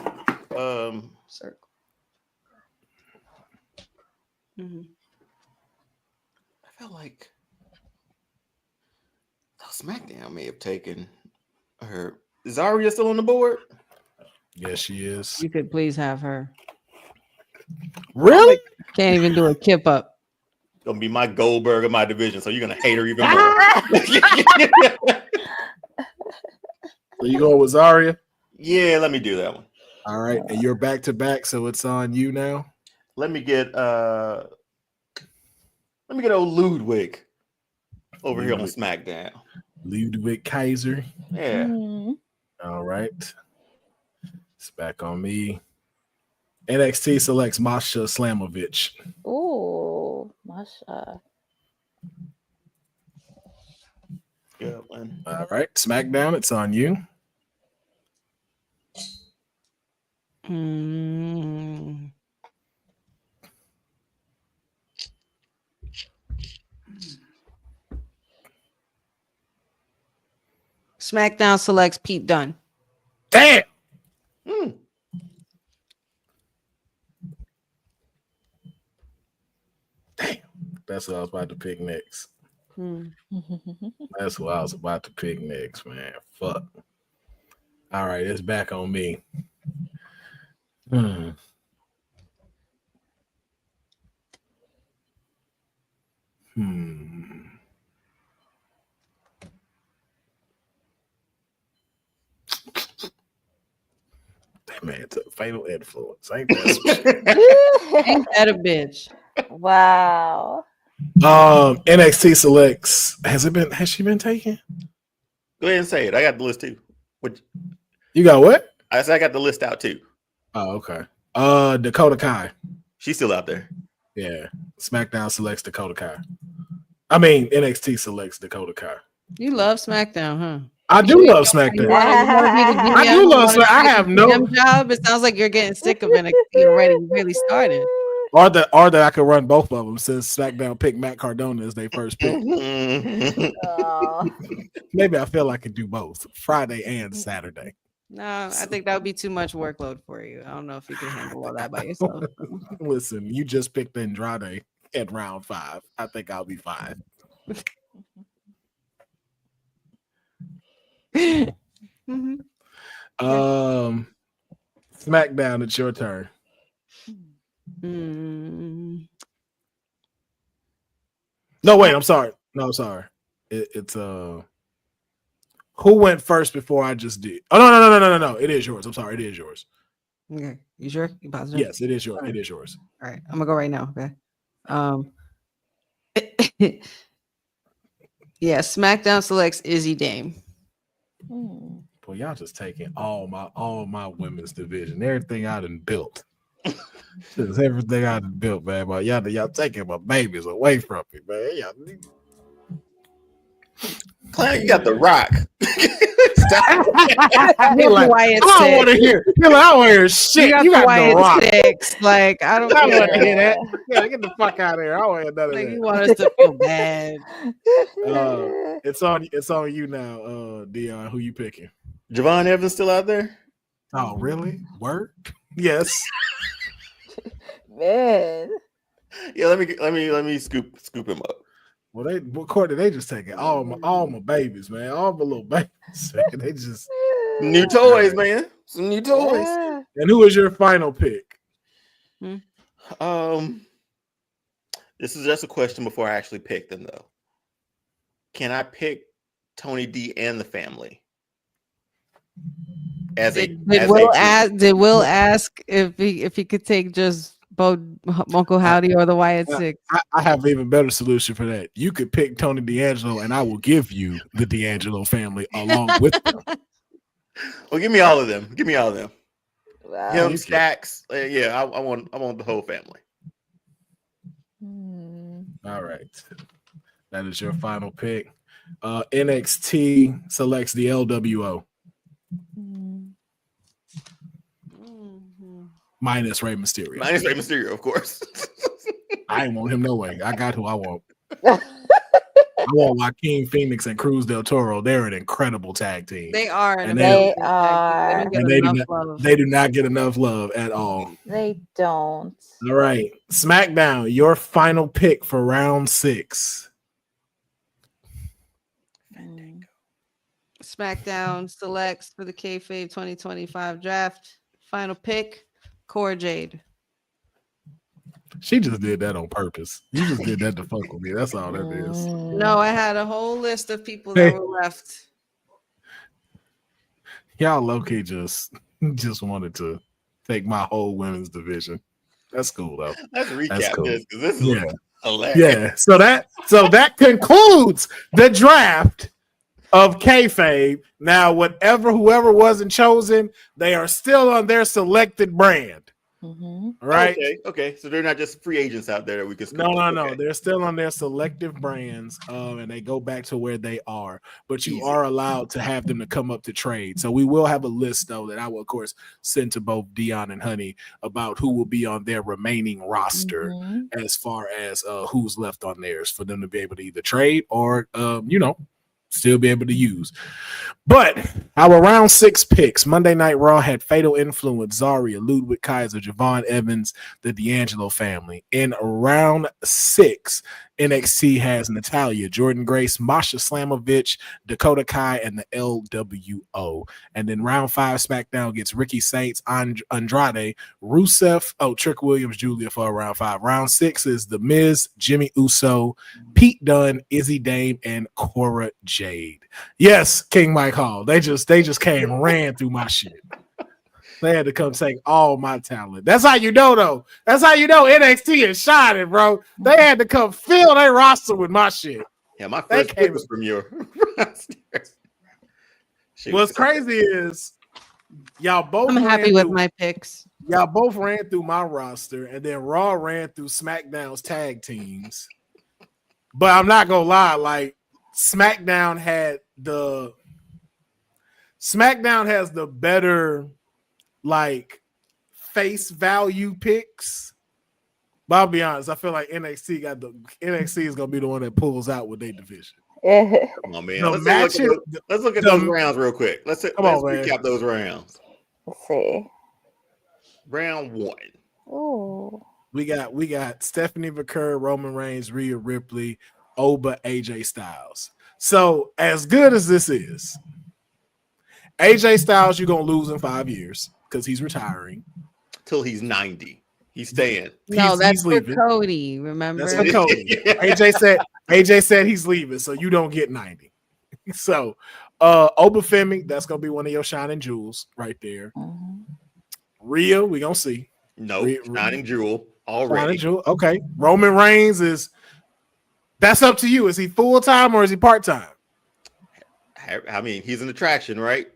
Circle. I felt like SmackDown may have taken her. Is Zarya still on the board? Yes, she is. You could please have her. Really? Can't even do a kip up. Gonna be my Goldberg of my division, so you're gonna hate her even more. So you going with Zarya? Yeah, let me do that one. All right, and you're back to back, so it's on you now. Let me get old Ludwig over here on SmackDown. Ludwig Kaiser. Yeah. All right. It's back on me. NXT selects Masha Slamovich. Ooh, Masha. Good one. All right. SmackDown, it's on you. SmackDown selects Pete Dunne. Damn. Damn. That's what I was about to pick next. That's what I was about to pick next, man. Fuck. All right, it's back on me. That man took fatal influence. Ain't that Ain't that a bitch? Wow. NXT selects. Has she been taken? Go ahead and say it. I got the list too. You got what? I said I got the list out too. Oh, okay. Dakota Kai. She's still out there. Yeah. SmackDown selects Dakota Kai. I mean, NXT selects Dakota Kai. You love SmackDown, huh? I do love SmackDown. I do love SmackDown. I have no job. It sounds like you're getting sick of NXT already. Really started. Or that I could run both of them since SmackDown picked Matt Cardona as their first pick. Maybe I feel I could do both Friday and Saturday. No, I think that would be too much workload for you. I don't know if you can handle all that by yourself. Listen, you just picked Andrade at round 5. I think I'll be fine. SmackDown, it's your turn. No, wait, I'm sorry. No, I'm sorry. It's who went first before I just did? Oh no. It is yours. I'm sorry, it is yours. Okay. You sure? You positive? Yes, it is yours. It is yours. All right. I'm gonna go right now. Okay. Yeah, SmackDown selects Izzy Dame. Boy, y'all just taking all my women's division, everything I done built. Just everything I done built, man. But y'all taking my babies away from me, man. Clown, you got the Rock. I don't want to hear. I don't want to hear shit. You got the Rock. Like I don't want to hear that. Yeah, get the fuck out of here. I don't want to hear none of like that. you want us to feel bad. It's on you now, Deonne. Who you picking? Javon Evans still out there? Oh, really? Word? Yes. Man. Yeah, let me scoop him up. Well, Courtney, they just taking all my babies, man. All my little babies. They just new toys, man. Some new toys. Yeah. And who is your final pick? This is just a question before I actually pick them, though. Can I pick Tony D and the family? Did Will ask if he could take just both Uncle Howdy or the Wyatt Six? I have an even better solution for that. You could pick Tony D'Angelo, and I will give you the D'Angelo family along with them. Well, give me all of them. Give me all of them. Wow. Him, Stacks. Yeah, I want the whole family. All right, that is your final pick. NXT selects the LWO. Minus Rey Mysterio. Minus Rey Mysterio, of course. I ain't want him no way. I got who I want. I want Joaquin Phoenix and Cruz del Toro. They're an incredible tag team. They are. And they do not get enough love at all. They don't. All right. SmackDown, your final pick for round 6. SmackDown selects for the Kayfabe 2025 draft. Final pick, Cora Jade. She just did that on purpose. You just did that to fuck with me. That's all that is. No, I had a whole list of people that were left. Y'all low-key just wanted to take my whole women's division. That's cool though. Let's recap That's cool. this because this is Yeah. hilarious. Yeah. So that concludes the draft of Kayfabe. Now, whoever wasn't chosen, they are still on their selected brand. Right? Okay. So they're not just free agents out there that we can. No. They're still on their selective brands, and they go back to where they are. But you are allowed to have them to come up to trade. So we will have a list, though, that I will, of course, send to both Deonne and Honey about who will be on their remaining roster as far as who's left on theirs for them to be able to either trade or, still be able to use. But our round 6 picks, Monday Night Raw had Fatal Influence, Zarya, Ludwig Kaiser, Javon Evans, the D'Angelo family. In round 6, NXT has Natalya, Jordan Grace, Masha Slamovich, Dakota Kai, and the LWO. And then round 5, SmackDown gets Ricky Saints, Andrade, Rusev, Trick Williams, Julia for round 5. Round 6 is The Miz, Jimmy Uso, Pete Dunne, Izzy Dame, and Cora Jade. Yes, King Mike Hall. They just came and ran through my shit. They had to come take all my talent. That's how you know, though. That's how you know NXT is shining, bro. They had to come fill their roster with my shit. Yeah, my first pick was from your roster. What's crazy is y'all both. I'm happy with my picks. Y'all both ran through my roster, and then Raw ran through SmackDown's tag teams. But I'm not gonna lie, like SmackDown has the better like face value picks. But I'll be honest, I feel like NXT is gonna be the one that pulls out with their division. Come on, man. Let's look at those rounds real quick. Let's recap those rounds. Let's see. Round 1. Oh. We got Stephanie McCurry, Roman Reigns, Rhea Ripley, Oba, AJ Styles. So as good as this is, AJ Styles you're gonna lose in 5 years because he's retiring till he's 90. He's staying. No, that's for Cody. Remember? That's for Cody. AJ said he's leaving, so you don't get 90. So, Oba Femi, that's gonna be one of your shining jewels right there. Rhea, we gonna see. No, shining jewel already. Shining jewel. Okay. Roman Reigns that's up to you. Is he full time or is he part time? I mean, he's an attraction, right?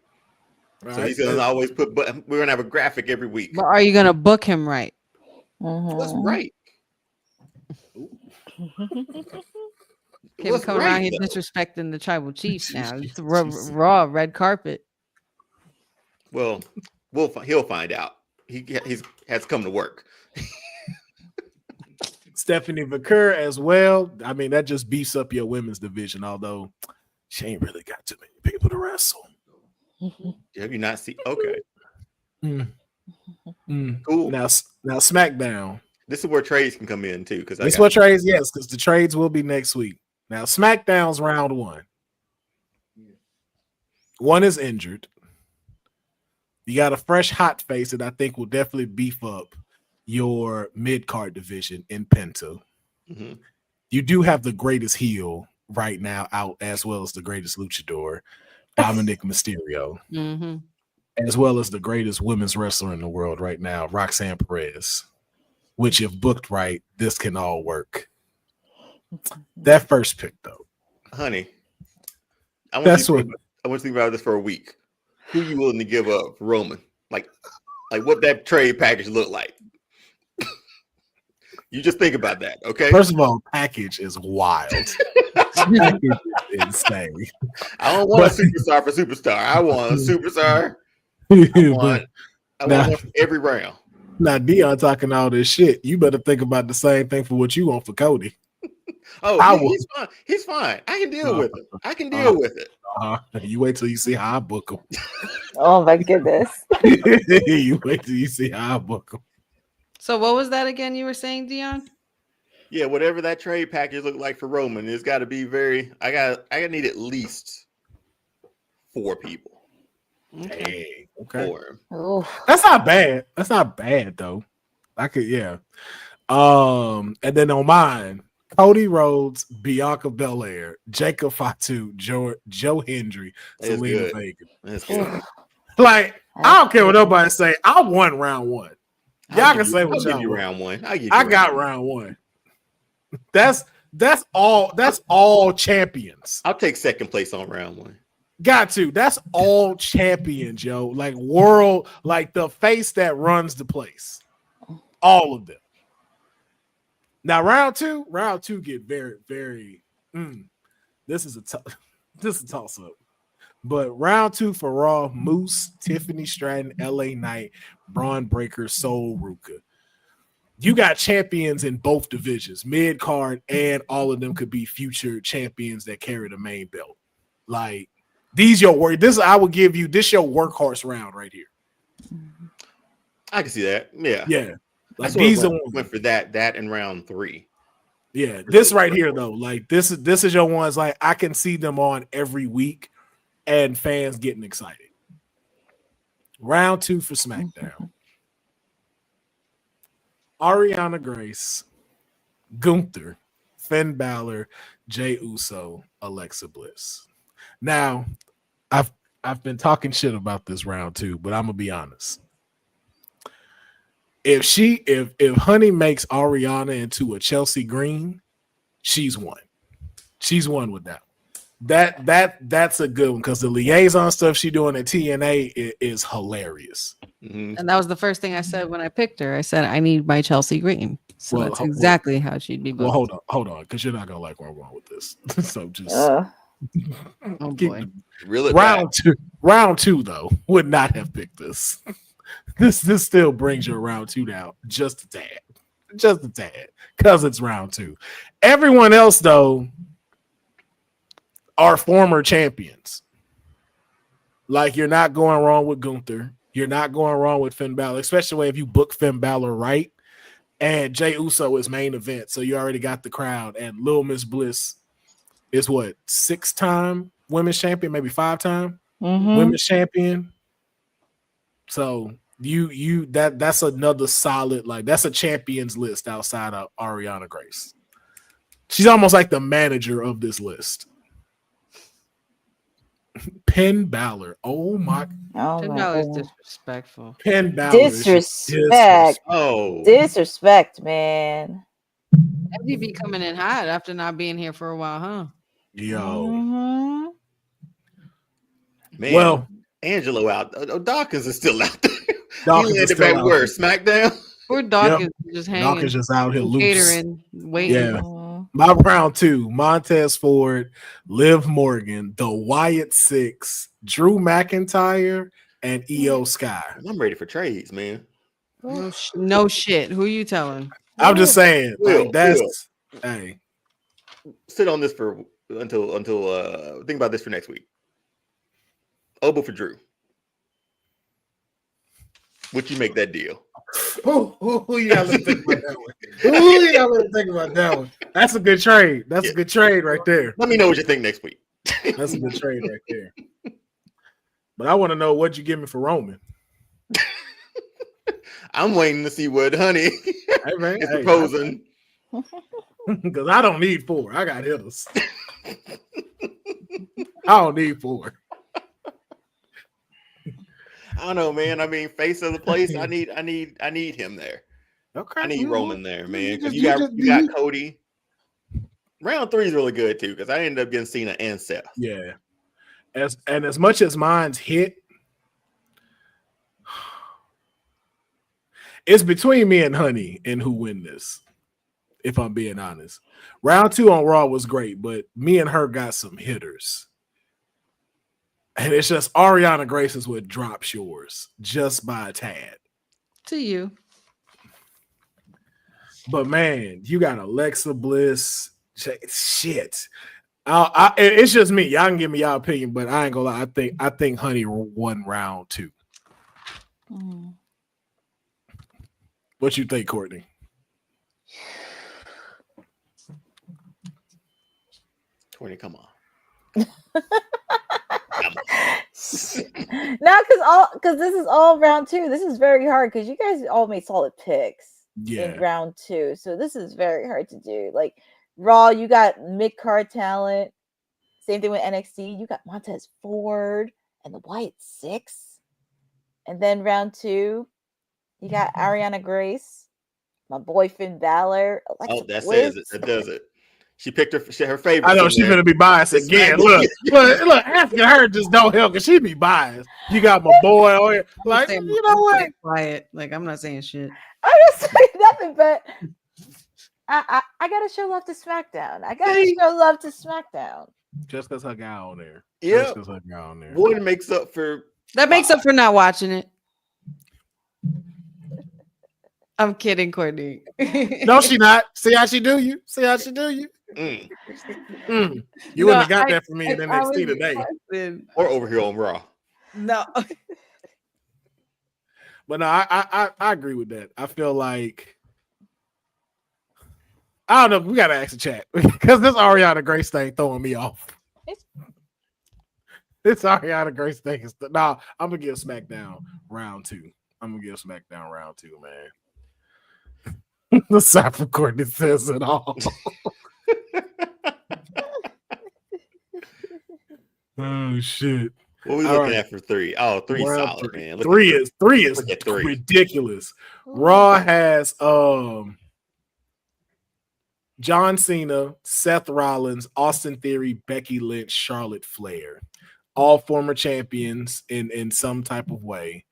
So he's gonna always put. But we're gonna have a graphic every week. But are you gonna book him right? What's right? Him coming around here disrespecting the tribal chiefs now. It's raw red carpet. Well, he'll find out. He has come to work. Stephanie McCurry as well. I mean, that just beefs up your women's division, although she ain't really got too many people to wrestle. Have you not seen? Okay. Cool. Now SmackDown. This is where trades can come in too. Because the trades will be next week. Now SmackDown's round 1. One is injured. You got a fresh hot face that I think will definitely beef up your mid-card division in Penta. You do have the greatest heel right now out, as well as the greatest luchador, Dominic Mysterio, as well as the greatest women's wrestler in the world right now, Roxanne Perez, which if booked right, this can all work. That first pick, though. Honey, I want to think about this for a week. Who you willing to give up for Roman? Like what that trade package look like? You just think about that, okay? First of all, package is wild. Package is insane. I don't want a superstar for superstar. I want a superstar. I want one for every round. Now, Deonne talking all this shit. You better think about the same thing for what you want for Cody. He's fine. He's fine. I can deal with it. You wait till you see how I book him. Oh my goodness. You wait till you see how I book him. So what was that again you were saying, Deonne? Yeah, whatever that trade package looked like for Roman, it's got to be I need at least 4 people. Okay. 4. Oh. That's not bad. That's not bad though. I could, yeah. And then on mine, Cody Rhodes, Bianca Belair, Jacob Fatu, Joe Hendry, Selena Vega. That's good. Like, I don't care what nobody say. I won round one. Y'all can say what I'll give y'all you want. round one. I got round one. That's all champions. I'll take second place on round one. Got to. That's all champions, yo. Like world, like the face that runs the place. All of them. Now round two get very, very. This is a toss up. But round two for Raw: Moose, Tiffany Stratton, LA Knight, Braun Breaker, Sol Ruka. You got champions in both divisions, mid card, and all of them could be future champions that carry the main belt. Like these, your work. This I would give you. This your workhorse round right here. I can see that. Yeah. Yeah. Like these went for that in round three. Yeah, this right here though, like this is your ones. Like I can see them on every week, and fans getting excited. Round two for SmackDown. Ariana Grace, Gunther, Finn Balor, Jey Uso, Alexa Bliss. Now, I've been talking shit about this round two, but I'm gonna be honest. If Honey makes Ariana into a Chelsea Green, she's won. She's won with that. That's a good one because the liaison stuff she doing at TNA is hilarious. And that was the first thing I said when I picked her. I said I need my Chelsea Green. So that's exactly how she'd be booked. Well, hold on, because you're not gonna like where I'm going with this. So just oh boy. Round two though would not have picked this. This still brings your round two down just a tad, because it's round two. Everyone else though are former champions. Like you're not going wrong with Gunther. You're not going wrong with Finn Balor, especially if you book Finn Balor right. And Jey Uso is main event, so you already got the crowd. And Lil Miss Bliss is what, 6-time women's champion, maybe 5-time women's champion. So that's another solid, like that's a champions list outside of Ariana Grace. She's almost like the manager of this list. Penn Balor. Oh my. Penn Balor is disrespectful. Penn Balor. Disrespect. Disrespect, man. He be coming in hot after not being here for a while, huh? Yo. Man. Well, Angelo out. Dawkins is still out there. Dawkins he landed back where? SmackDown? Poor Dawkins just hanging. Dawkins just out here loose. Catering, waiting. Yeah. My round two: Montez Ford, Liv Morgan, the Wyatt Six, Drew McIntyre, and Io Sky. I'm ready for trades, man. No shit. Who are you telling? I'm just saying. Hey. Sit on this for until think about this for next week. Obo for Drew. Would you make that deal? Who you gotta think about that one? Who you gotta think about that one? That's a good trade. That's a good trade right there. Let me know what you think next week. That's a good trade right there. But I want to know what you give me for Roman. I'm waiting to see what Honey is proposing. Because I don't need 4. I got hitters. I don't need 4. I don't know, man. I mean, face of the place. I need him there. Okay. I need Roman there, man. Because you got Cody. Round 3 is really good too, because I ended up getting Cena and Seth. Yeah. As much as mine's hit, it's between me and Honey and who win this, if I'm being honest. Round 2 on Raw was great, but me and her got some hitters. And it's just Ariana Grace is what drops yours just by a tad. To you. But man, you got Alexa Bliss. Shit. It's just me. Y'all can give me y'all opinion, but I ain't gonna lie. I think Honey won round 2. What you think, Courtney? Courtney, come on. Not because this is all round 2. This is very hard because you guys all made solid picks in round 2. So this is very hard to do. Like Raw, you got mid-card talent. Same thing with NXT. You got Montez Ford and the Wyatt Six. And then round 2, you got Ariana Grace, my boy Finn Balor, Alexa That Bliss. says it. That does it. She picked her favorite. I know she's gonna be biased again. Look, asking her just don't help because she be biased. You got my boy on here. Like, you know what? Quiet. Like, I'm not saying shit. I'm not saying nothing, but I gotta show love to SmackDown. Just because her guy on there. Yeah. Just because her guy on there. One makes up for not watching it. I'm kidding, Courtney. No, she not. See how she do you? You wouldn't have got that from me in NXT today. Or over here on Raw. No. But no, I agree with that. I feel like I don't know. We gotta ask the chat because this Ariana Grace thing throwing me off. This Ariana Grace thing is I'm gonna give SmackDown round 2. Man. The side from Courtney says it all. Oh shit. What are we looking at for 3? Oh, 3 solid, man. Three is ridiculous. Raw has John Cena, Seth Rollins, Austin Theory, Becky Lynch, Charlotte Flair. All former champions in some type of way.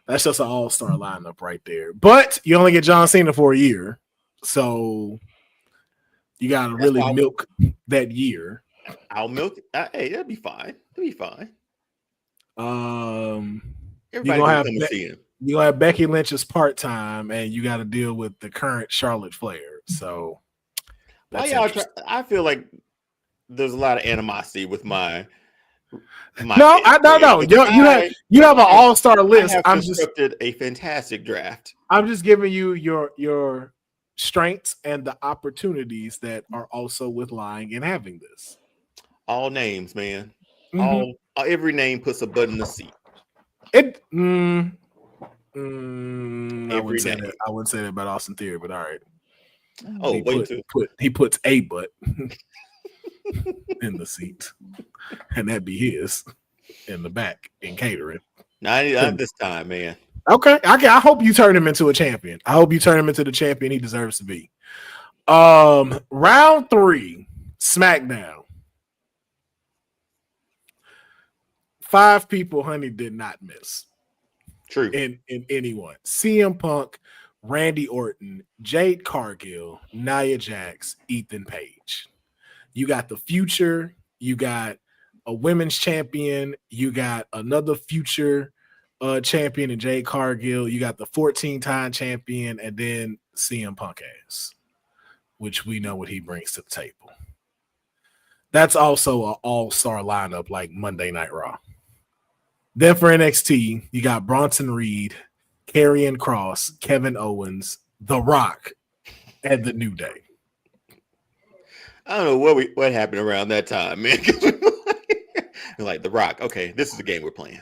That's just an all-star lineup right there. But you only get John Cena for a year. So you got to really milk that year. I'll milk it. Hey, that'd be fine. Everybody you have Becky Lynch as part-time, and you got to deal with the current Charlotte Flair. So I feel like there's a lot of animosity with my no. You have an all-star list. I've constructed a fantastic draft. I'm just giving you your strengths and the opportunities that are also with lying and having this. All names, man. Every name puts a butt in the seat. I wouldn't say that about Austin Theory, but all right. He puts a butt in the seat, and that'd be his in the back in catering. Not this time, man. Okay. I hope you turn him into a champion. I hope you turn him into the champion he deserves to be. Round 3, SmackDown. 5 people, honey, did not miss. True. In anyone. CM Punk, Randy Orton, Jade Cargill, Nia Jax, Ethan Page. You got the future. You got a women's champion. You got another future champion in Jade Cargill. You got the 14-time champion, and then CM Punk ass, which we know what he brings to the table. That's also an all-star lineup like Monday Night Raw. Then for NXT, you got Bronson Reed, Karrion Kross, Kevin Owens, The Rock, and The New Day. I don't know what happened around that time, man. Like The Rock. Okay, this is the game we're playing.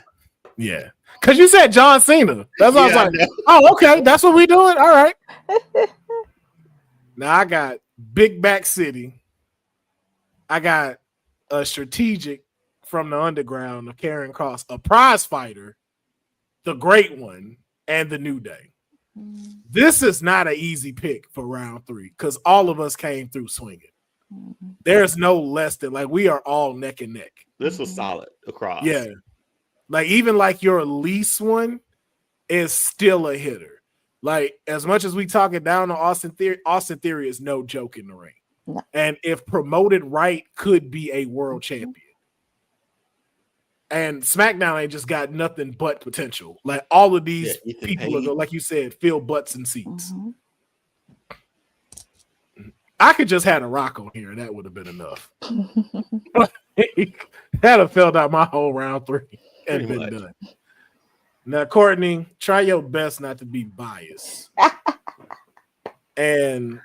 Yeah, because you said John Cena. That's what I was like. Oh, okay, that's what we doing. All right. Now I got Big Back City. I got a strategic from the underground of Karrion Kross, a prize fighter, the great one, and the New Day. This is not an easy pick for round 3 because all of us came through swinging. There's no less than we are all neck and neck. This was solid across. Yeah. Like even like your least one is still a hitter. Like as much as we talk it down on Austin Theory is no joke in the ring. No. And if promoted right, could be a world champion. And SmackDown ain't just got nothing but potential. Like all of these people are, like you said, fill butts and seats. I could just had a Rock on here, and that would have been enough. That'd have filled out my whole round 3 and been done. Now, Courtney, try your best not to be biased. And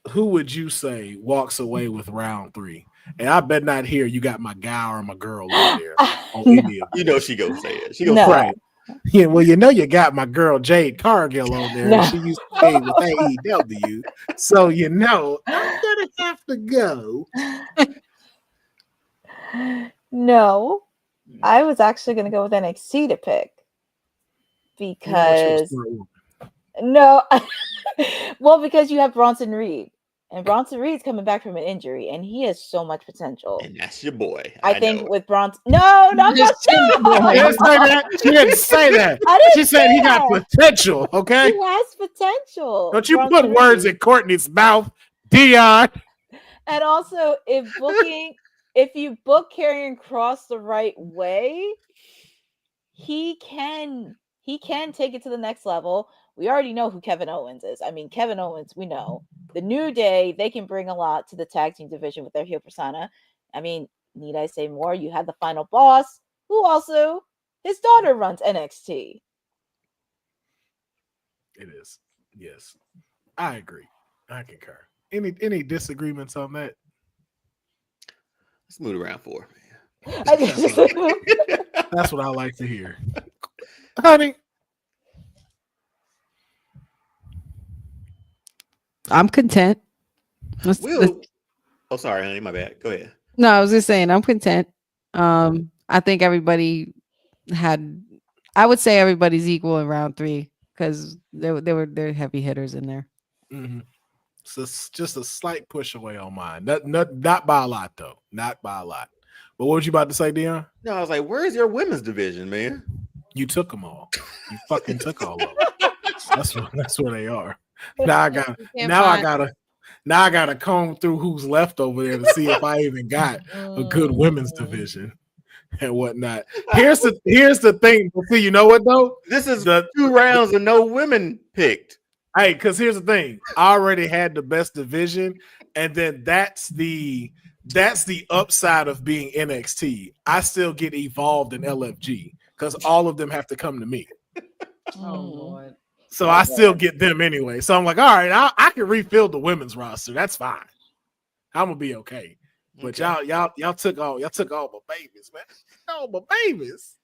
who would you say walks away with round 3? And I bet not hear you got my guy or my girl in there. On any of you know she gonna say it. She gonna say it. Yeah, well, you know you got my girl Jade Cargill on there. No. She used to play with AEW. So you know I'm gonna have to go. No. I was actually gonna go with NXT to pick. because You know no, well, because you have Bronson Reed, and Bronson Reed's coming back from an injury, and he has so much potential. And that's your boy. I think know. with Bronson, no, not Just Bronson. she didn't say that. She didn't say that. I didn't She said say he got that. potential. Okay. He has potential. Don't you Bronson put words Reed. in Courtney's mouth, Deonne. And also, if you book Karrion Kross the right way, he can take it to the next level. We already know who Kevin Owens is. I mean, Kevin Owens, we know. The New Day, they can bring a lot to the tag team division with their heel persona. I mean, need I say more? You had the Final Boss, who also, his daughter runs NXT. It is. Yes. I agree. I concur. Any disagreements on that? Let's move around for. That's what I like to hear. Honey. I'm content. Will. Oh, sorry, honey. My bad. Go ahead. No, I was just saying I'm content. I think everybody I would say everybody's equal in round 3 because they're heavy hitters in there. Mm-hmm. So it's just a slight push away on mine. Not by a lot, though. Not by a lot. But what was you about to say, Deonne? No, I was like, where's your women's division, man? You took them all. You fucking took all of them. That's where they are. Now I gotta comb through who's left over there to see if I even got a good women's division and whatnot. Here's the thing. See, you know what though? This is the 2 rounds and no women picked. Hey, because here's the thing. I already had the best division, and then that's the upside of being NXT. I still get evolved in LFG because all of them have to come to me. Oh Lord. So I still get them anyway. So I'm like, all right, I can refill the women's roster. That's fine. I'm gonna be okay. But y'all took all my babies, man. All my babies.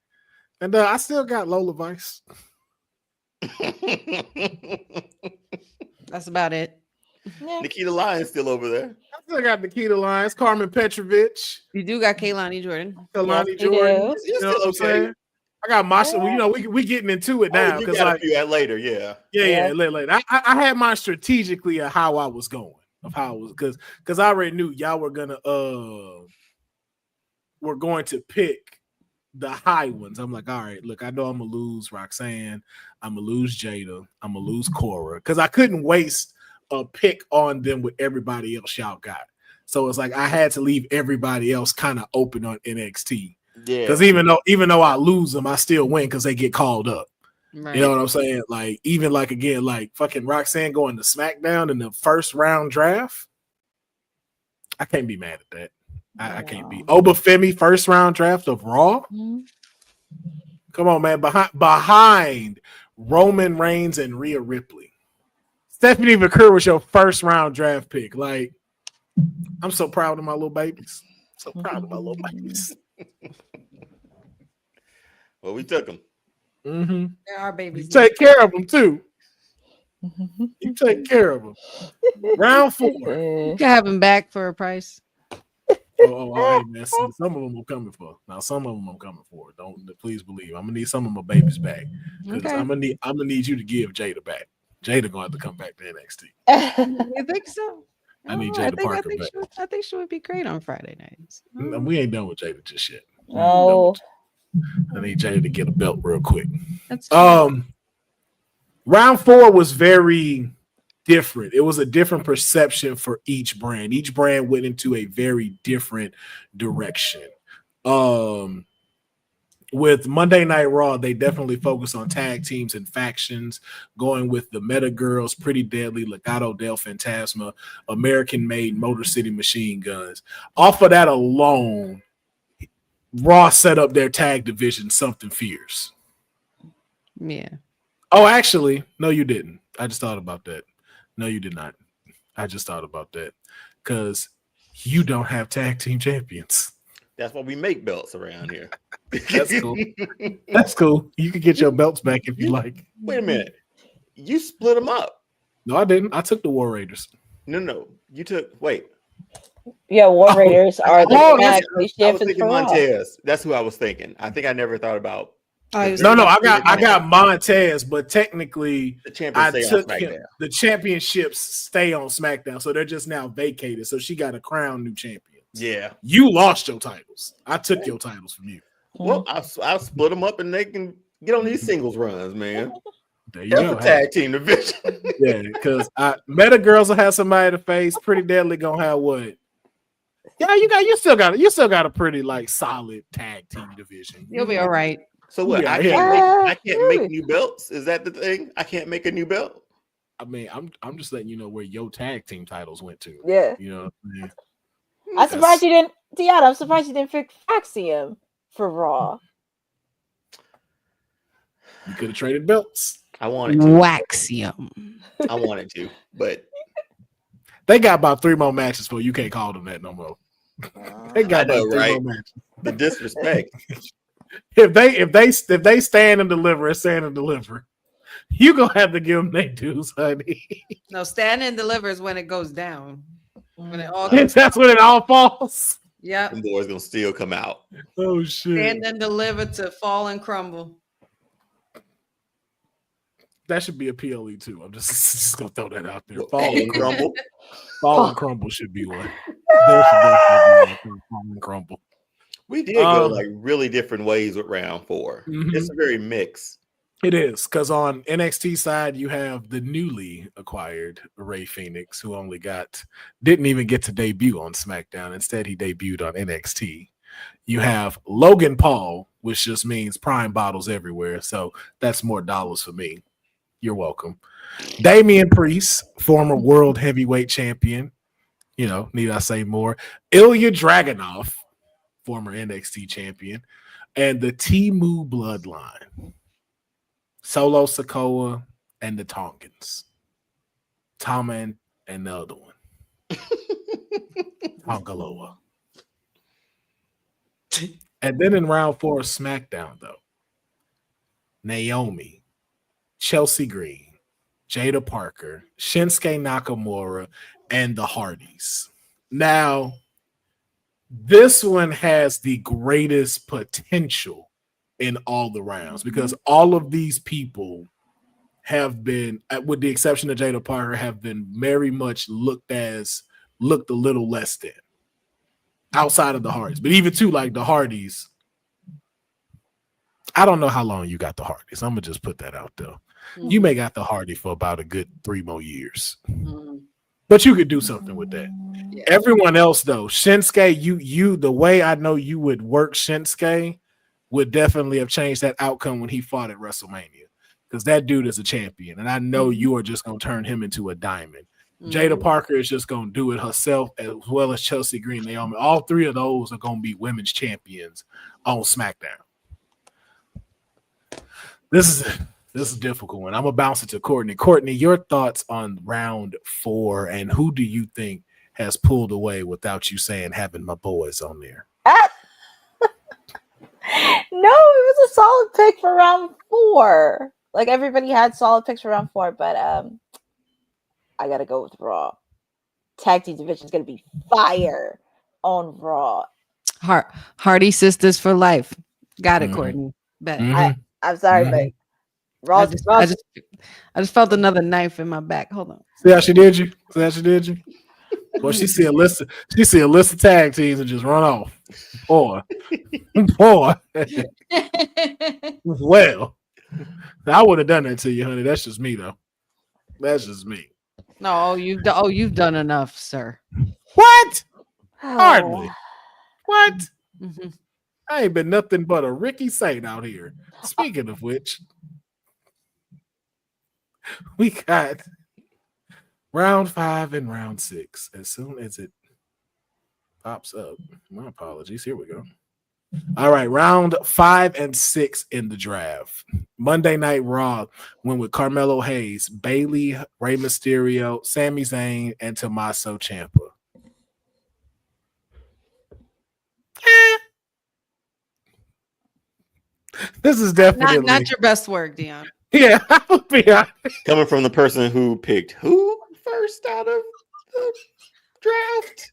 And I still got Lola Vice. That's about it. Nikita Lyons still over there. I still got Nikita Lyons, Carmen Petrovich. You do got Kaylani Jordan. Kalani Jordan. do. You know what I'm saying? I got Masha. Yeah. You know, we getting into it now You because got a few at later, yeah. later. I had mine strategically of how I was going, of how it was because I already knew y'all were going to pick the high ones. I'm like, all right, look, I know I'm gonna lose Roxanne, I'm gonna lose Jada, I'm gonna lose Cora because I couldn't waste a pick on them with everybody else y'all got. So it's like I had to leave everybody else kind of open on NXT. Yeah. Because even though I lose them, I still win because they get called up. Right. You know what I'm saying? Like, even like again, like fucking Roxanne going to SmackDown in the first round draft. I can't be mad at that. I can't be. Obafemi first round draft of Raw. Mm-hmm. Come on, man. Behind Roman Reigns and Rhea Ripley. Stephanie McCurry was your first round draft pick. Like, I'm so proud of my little babies. So proud of my little babies. Well, we took them. Mm-hmm. There are babies. You take care of them too. You take care of them. Round 4. You can have them back for a price. Oh, hey, man. Some of them I'm coming for. Now, some of them I'm coming for. Please believe. I'm gonna need some of my babies back because Okay. I'm gonna need you to give Jada back. Jada gonna have to come back to NXT. You think so? I need don't know. Jada Parker back. I think she would be great on Friday nights. We ain't done with Jada just yet. Oh, I need Jada to get a belt real quick. That's Round 4 was very different. It was a different perception for each brand. Each brand went into a very different direction. With Monday Night Raw, they definitely focused on tag teams and factions, going with the Meta Girls, Pretty Deadly, Legado del Fantasma, American-made Motor City Machine Guns. Off of that alone, Raw set up their tag division something fierce. yeah. Oh, actually, no, you didn't. I just thought about that. No, you did not. I just thought about that because you don't have tag team champions. That's why we make belts around here. That's cool. That's cool. You can get your belts back if you like. Wait a minute. You split them up. No, I didn't. I took the War Raiders. No. You took, wait. yeah, War Raiders are the Oh, tag I was champions thinking for Raw. Montez. That's who I was thinking. I think I never thought about Oh, he was No, still- I got Montez, but technically The champions I stay on took him. SmackDown. The championships stay on SmackDown, so they're just now vacated. So she got a crown new champion. Yeah. You lost your titles. I took your titles from you. Well, I'll split them up and they can get on these singles runs, man. There you That's go. a tag team division. Yeah, because Meta Girls will have somebody to face. Pretty Deadly gonna have what? Yeah, you still got a pretty like solid tag team division. You'll be all right. So what? Yeah, I can't make new belts. Is that the thing? I can't make a new belt. I mean, I'm just letting you know where your tag team titles went to. Yeah. You know what I mean? I'm surprised you didn't, Deanna. I'm surprised you didn't pick Axiom for Raw. You could have traded belts. I wanted to. Waxium. I wanted to, but They got about 3 more matches for you. Can't call them that no more. They got I know, about 3 right? more matches. the disrespect. If they stand and deliver, you gonna have to give them their dues, honey. No, stand and deliver is when it goes down. When it all goes That's when it all falls. Yep. The boys gonna still come out. Oh shit! Stand and deliver to fall and crumble. That should be a PLE too. I'm just gonna throw that out there. Fall Fall and crumble. Fall and crumble should be one. There should definitely be one. Fall and crumble. We did go like really different ways with round 4. Mhm. It's a very mix. It is because on NXT side you have the newly acquired Ray Phoenix, who didn't even get to debut on SmackDown. Instead, he debuted on NXT. You have Logan Paul, which just means prime bottles everywhere. So that's more dollars for me. You're welcome. Damian Priest, former world heavyweight champion. You know, need I say more? Ilya Dragunov, former NXT champion, and the Temu bloodline. Solo Sikoa and the Tonkins. Toman and the other one. Tonkaloa. And then in round 4 of SmackDown, though, Naomi, Chelsea Green, Jada Parker, Shinsuke Nakamura, and the Hardys. Now, this one has the greatest potential in all the rounds because all of these people have been, with the exception of Jada Parker, have been very much looked a little less than outside of the Hardys. But even too, like the Hardys, I don't know how long you got the Hardys. I'm gonna just put that out there. You may got the Hardy for about a good 3 more years. But you could do something with that. Yeah. Everyone else, though, Shinsuke, you the way I know you would work Shinsuke would definitely have changed that outcome when he fought at WrestleMania. Because that dude is a champion. And I know you are just going to turn him into a diamond. Jada Parker is just going to do it herself, as well as Chelsea Green, Naomi. All 3 of those are going to be women's champions on SmackDown. This is a difficult one. I'm going to bounce it to Courtney. Courtney, your thoughts on round 4 and who do you think has pulled away without you saying having my boys on there? No, it was a solid pick for round 4. Like everybody had solid picks for round 4, but I gotta go with Raw. Tag team division is gonna be fire on Raw. Hardy sisters for life. Got it, Courtney. Bet. I'm sorry, but Raw. I just felt another knife in my back. Hold on. See how she did you? Well, she see a list of tag teams and just run off. Boy. Well, I would have done that to you, honey. That's just me, though. That's just me. No, you've done enough, sir. What? Hardly. What? Mm-hmm. I ain't been nothing but a Ricky Saint out here. Speaking of which, we got round 5 and round 6. As soon as it pops up, my apologies. Here we go. All right, round 5 and 6 in the draft. Monday Night Raw went with Carmelo Hayes, Bayley, Rey Mysterio, Sami Zayn, and Tommaso Ciampa. This is definitely not your best work, Deonne. Yeah, I would be honest. Coming from the person who picked who first out of the draft.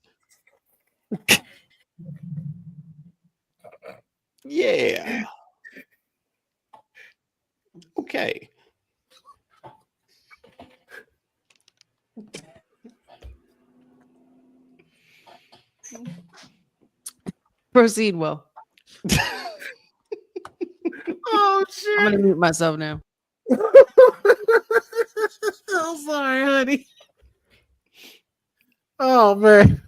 Okay. Proceed, Will. Oh I'm shit! gonna mute myself now. I'm sorry, honey. Oh man.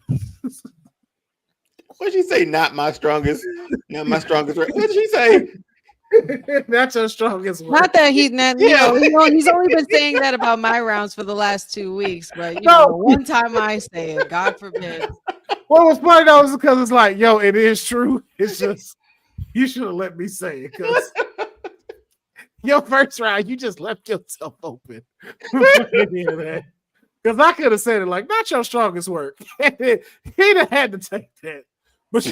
What'd she say? Not my strongest. Not my strongest. What'd she say? That's your strongest one. Not that he's not, Yeah. he's only been saying that about my rounds for the last 2 weeks. But No. the one time I say it, God forbid. What was funny though is because it's like, yo, it is true. It's just you should have let me say it because your first round, you just left yourself open. Because I could have said it like, not your strongest work. He'd have had to take that. But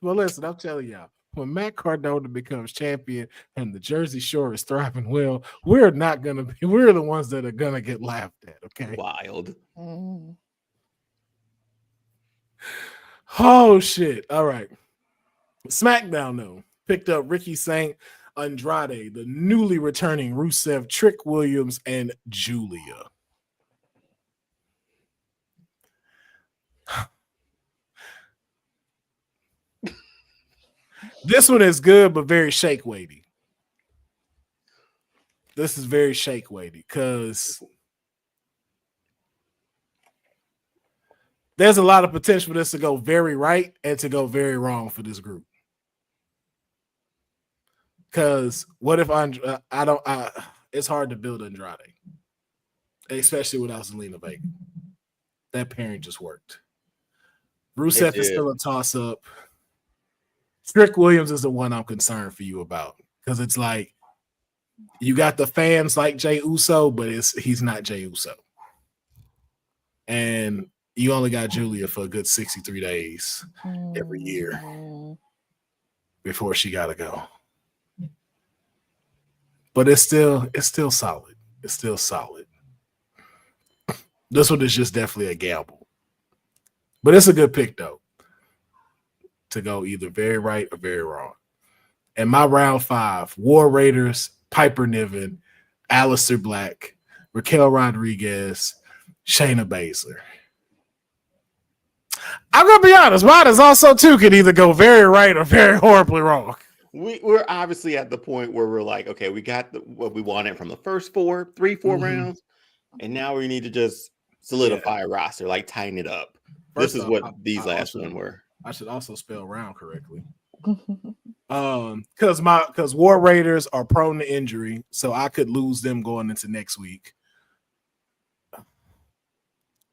well, listen, I'm telling y'all, when Matt Cardona becomes champion and the Jersey Shore is thriving well, we're the ones that are gonna get laughed at. Okay. Wild. Oh shit. All right. SmackDown though picked up Ricky Saint, Andrade, the newly returning Rusev, Trick Williams, and Julia. This one is good, but very shake weighty. This is very shake weighty because there's a lot of potential for this to go very right and to go very wrong for this group. Because what if it's hard to build Andrade, especially without Zelina Vega. That pairing just worked. Rusev is still a toss-up. Trick Williams is the one I'm concerned for you about because it's like you got the fans like Jey Uso, but he's not Jey Uso. And you only got Julia for a good 63 days every year before she got to go. But it's still solid. It's still solid. This one is just definitely a gamble. But it's a good pick, though, to go either very right or very wrong. And my round 5, War Raiders, Piper Niven, Aleister Black, Raquel Rodriguez, Shayna Baszler. I'm going to be honest. Mine is also, too, can either go very right or very horribly wrong. We're obviously at the point where we're like, okay, we got what we wanted from the first 4 rounds, and now we need to just solidify a roster, like tighten it up. This is what these last ones were. I should also spell round correctly. Because War Raiders are prone to injury, so I could lose them going into next week.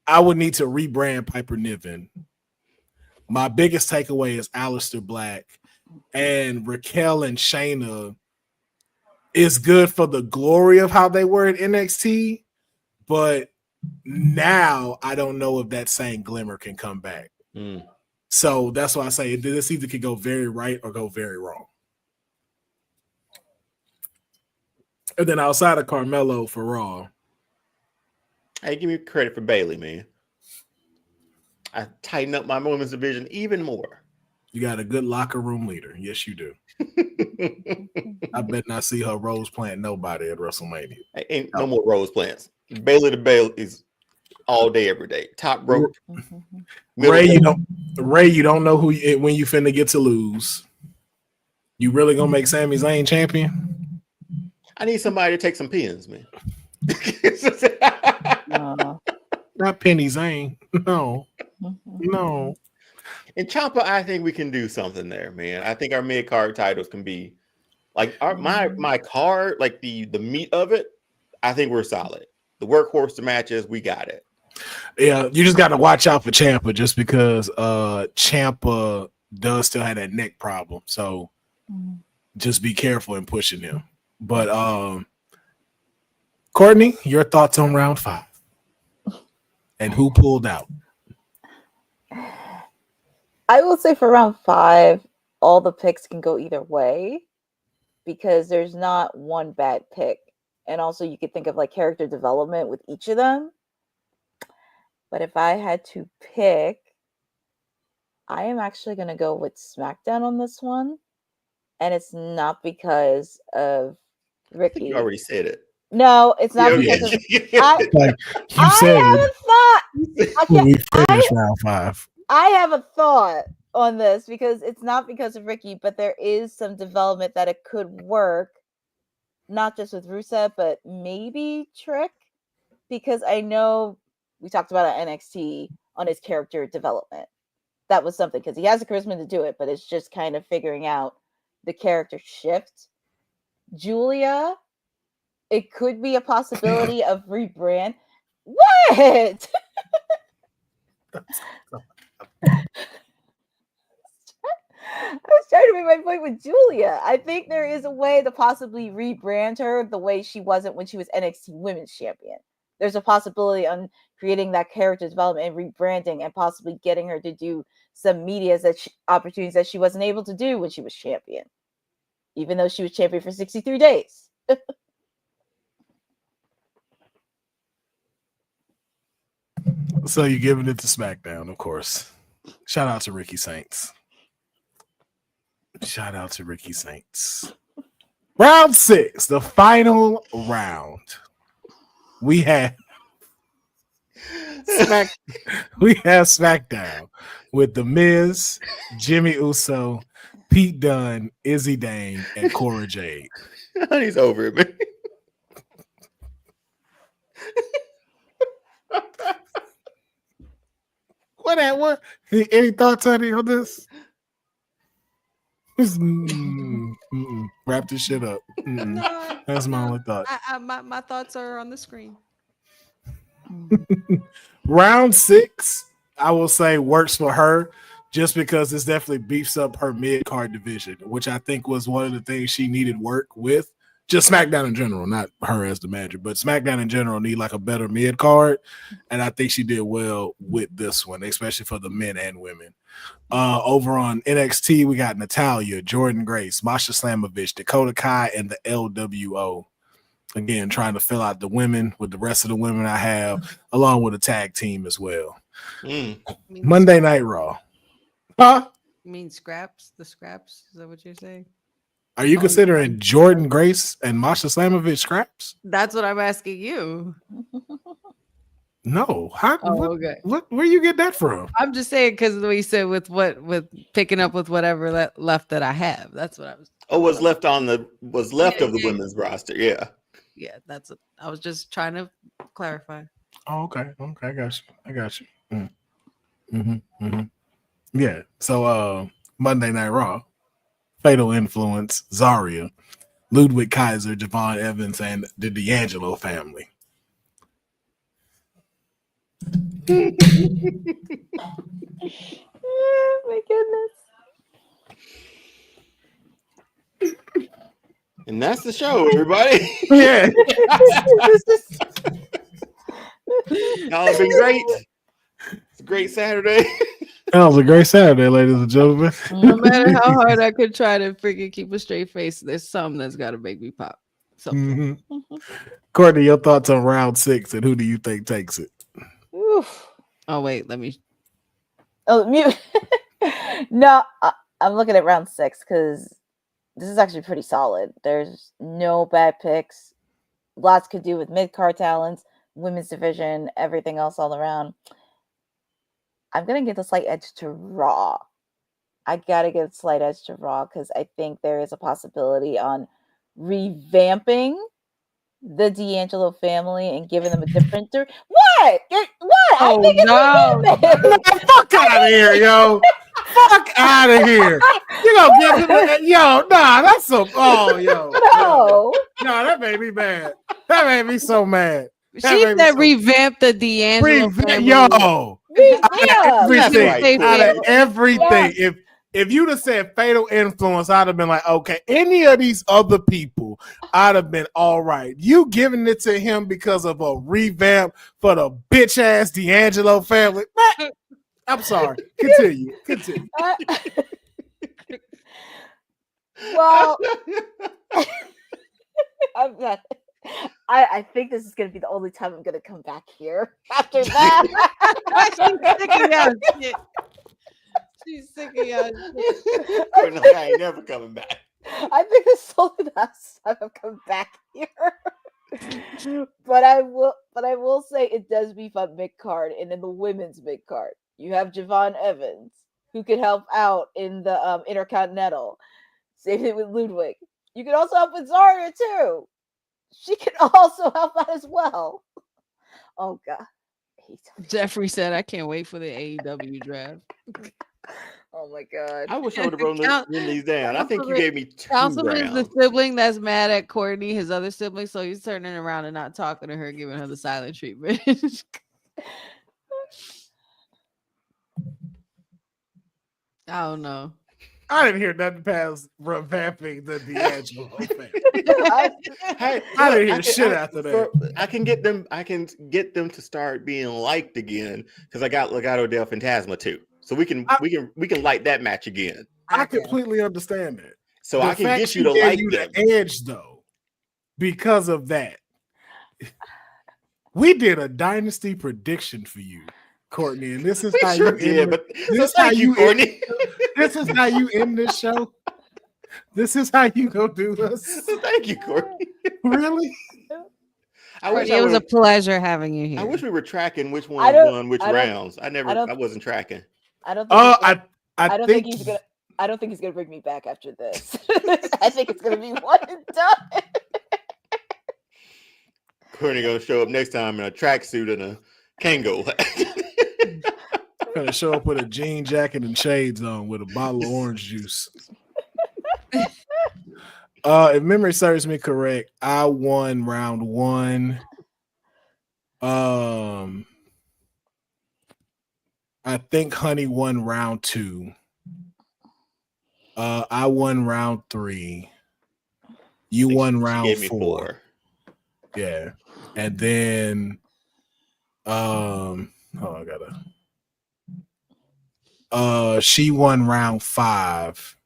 I would need to rebrand Piper Niven. My biggest takeaway is Aleister Black. And Raquel and Shayna is good for the glory of how they were at NXT, but now I don't know if that same glimmer can come back. So that's why I say this either could go very right or go very wrong. And then outside of Carmelo for Raw. Hey, give me credit for Bayley, man. I tighten up my women's division even more. You got a good locker room leader. Yes, you do. I bet not see her rose plant nobody at WrestleMania. Ain't no more rose plants. Bayley to Bayley is all day, every day. Top rope. Ray, you don't know when you finna get to lose. You really gonna make Sami Zayn champion? I need somebody to take some pins, man. Not Penny Zayn. No. No. In Ciampa, I think we can do something there, man. I think our mid-card titles can be like my card, like the meat of it. I think we're solid. The workhorse, the matches, we got it. Yeah, you just got to watch out for Ciampa just because Ciampa does still have that neck problem. So just be careful in pushing him. But Courtney, your thoughts on round 5 and who pulled out? I will say for round 5, all the picks can go either way because there's not one bad pick. And also you could think of like character development with each of them. But if I had to pick, I am actually going to go with SmackDown on this one. and it's not because of I Ricky. think you already said it. No, it's not because of. Like you I said, have a thought. we finished round 5. I have a thought on this because it's not because of Ricky, but there is some development that it could work, not just with Rusev, but maybe Trick, because I know we talked about at NXT on his character development. That was something because he has the charisma to do it, but it's just kind of figuring out the character shift. Julia, it could be a possibility of rebrand. What? I was trying to make my point with Julia. I think there is a way to possibly rebrand her the way she wasn't when she was NXT Women's Champion. There's a possibility on creating that character development and rebranding and possibly getting her to do some media opportunities that she wasn't able to do when she was champion, even though she was champion for 63 days. So you're giving it to SmackDown, of course. Shout out to Ricky Saints. Shout out to Ricky Saints. Round 6, the final round. We have SmackDown with The Miz, Jimmy Uso, Pete Dunne, Izzy Dane, and Cora Jade. He's over it, man. What? Any thoughts, honey, on this? Wrap this shit up. No, That's my only thought. My thoughts are on the screen. Round 6, I will say, works for her just because this definitely beefs up her mid-card division, which I think was one of the things she needed work with. Just SmackDown in general, not her as the manager, but SmackDown in general need like a better mid-card, and I think she did well with this one, especially for the men and women. Over on NXT, we got Natalya, Jordan Grace, Masha Slamovich, Dakota Kai, and the LWO. Again, trying to fill out the women with the rest of the women I have, along with a tag team as well. Monday Night Raw. Huh? You mean scraps? The scraps? Is that what you're saying? Are you considering Jordan Grace and Masha Slamovich scraps? That's what I'm asking you. No. Okay. Where you get that from? I'm just saying because we said with picking up with whatever left that I have. That's what I was. Oh, was left of the women's roster. Yeah. Yeah, I was just trying to clarify. Oh, okay. I got you. Yeah. So Monday Night Raw, Fatal Influence, Zarya, Ludwig Kaiser, Javon Evans, and the D'Angelo family. Oh my goodness. And that's the show, everybody. Yeah. Y'all have been great. It's a great Saturday. That was a great Saturday, ladies and gentlemen. No matter how hard I could try to freaking keep a straight face, there's something that's got to make me pop. Courtney, your thoughts on round 6 and who do you think takes it? Oof. Oh, wait, let me. Oh, mute. No, I'm looking at round 6 because this is actually pretty solid. There's no bad picks. Lots could do with mid-card talents, women's division, everything else all around. I'm going to give the slight edge to Raw. I got to give a slight edge to Raw because I think there is a possibility on revamping the D'Angelo family and giving them a different... What? Oh, I think it's no. Fuck out of here, yo. Fuck out of here. You gonna give him that? Yo, nah, that's so. Oh, yo. No. No, that made me mad. That made me so mad. She said revamp the D'Angelo family. Yo. Everything. Out of everything. Yeah. If you'd have said Fatal Influence, I'd have been like, okay, any of these other people, I'd have been all right. You giving it to him because of a revamp for the bitch ass D'Angelo family? I'm sorry. Continue. Well, I'm not. I think this is going to be the only time I'm going to come back here after that. She's sick of y'all shit. I ain't never coming back. I think the Soledad have come back here. But I will say it does beef up mid-card, and in the women's mid-card, you have Javon Evans, who could help out in the Intercontinental. Same thing with Ludwig. You can also help with Zarya too. She can also help out as well. Oh God. Jeffrey said, "I can't wait for the AEW draft." Oh my God. I wish I would have written these down. I think you gave me 2 Councilman's rounds. the sibling that's mad at Courtney, his other sibling, so he's turning around and not talking to her, giving her the silent treatment. I don't know. I didn't hear nothing past revamping the D'Angelo thing. Hey, I didn't hear shit after that. I can get them. I can get them to start being liked again because I got Legado del Fantasma too. So we can light that match again. I completely understand that. So The I can fact get she you to gave like you them. the edge though, because of that. We did a dynasty prediction for you, Courtney, and this is We how sure you did, end. but This so is how thank you you, Courtney. This is how you end this show. This is how you go do this. So thank you, Courtney. Really? I wish Courtney, it was a pleasure having you here. I wish we were tracking which I one don't- won which I don't- rounds. I wasn't tracking. I don't think I don't think think he's gonna. I don't think he's gonna bring me back after this. I think it's gonna be one and done. Courtney gonna show up next time in a tracksuit and a Kango. gonna show up with a jean jacket and shades on with a bottle of orange juice. If memory serves me correct, I won round 1. I think Honey won round 2. I won round 3. You won round Gave me 4. Yeah. And then she won round 5.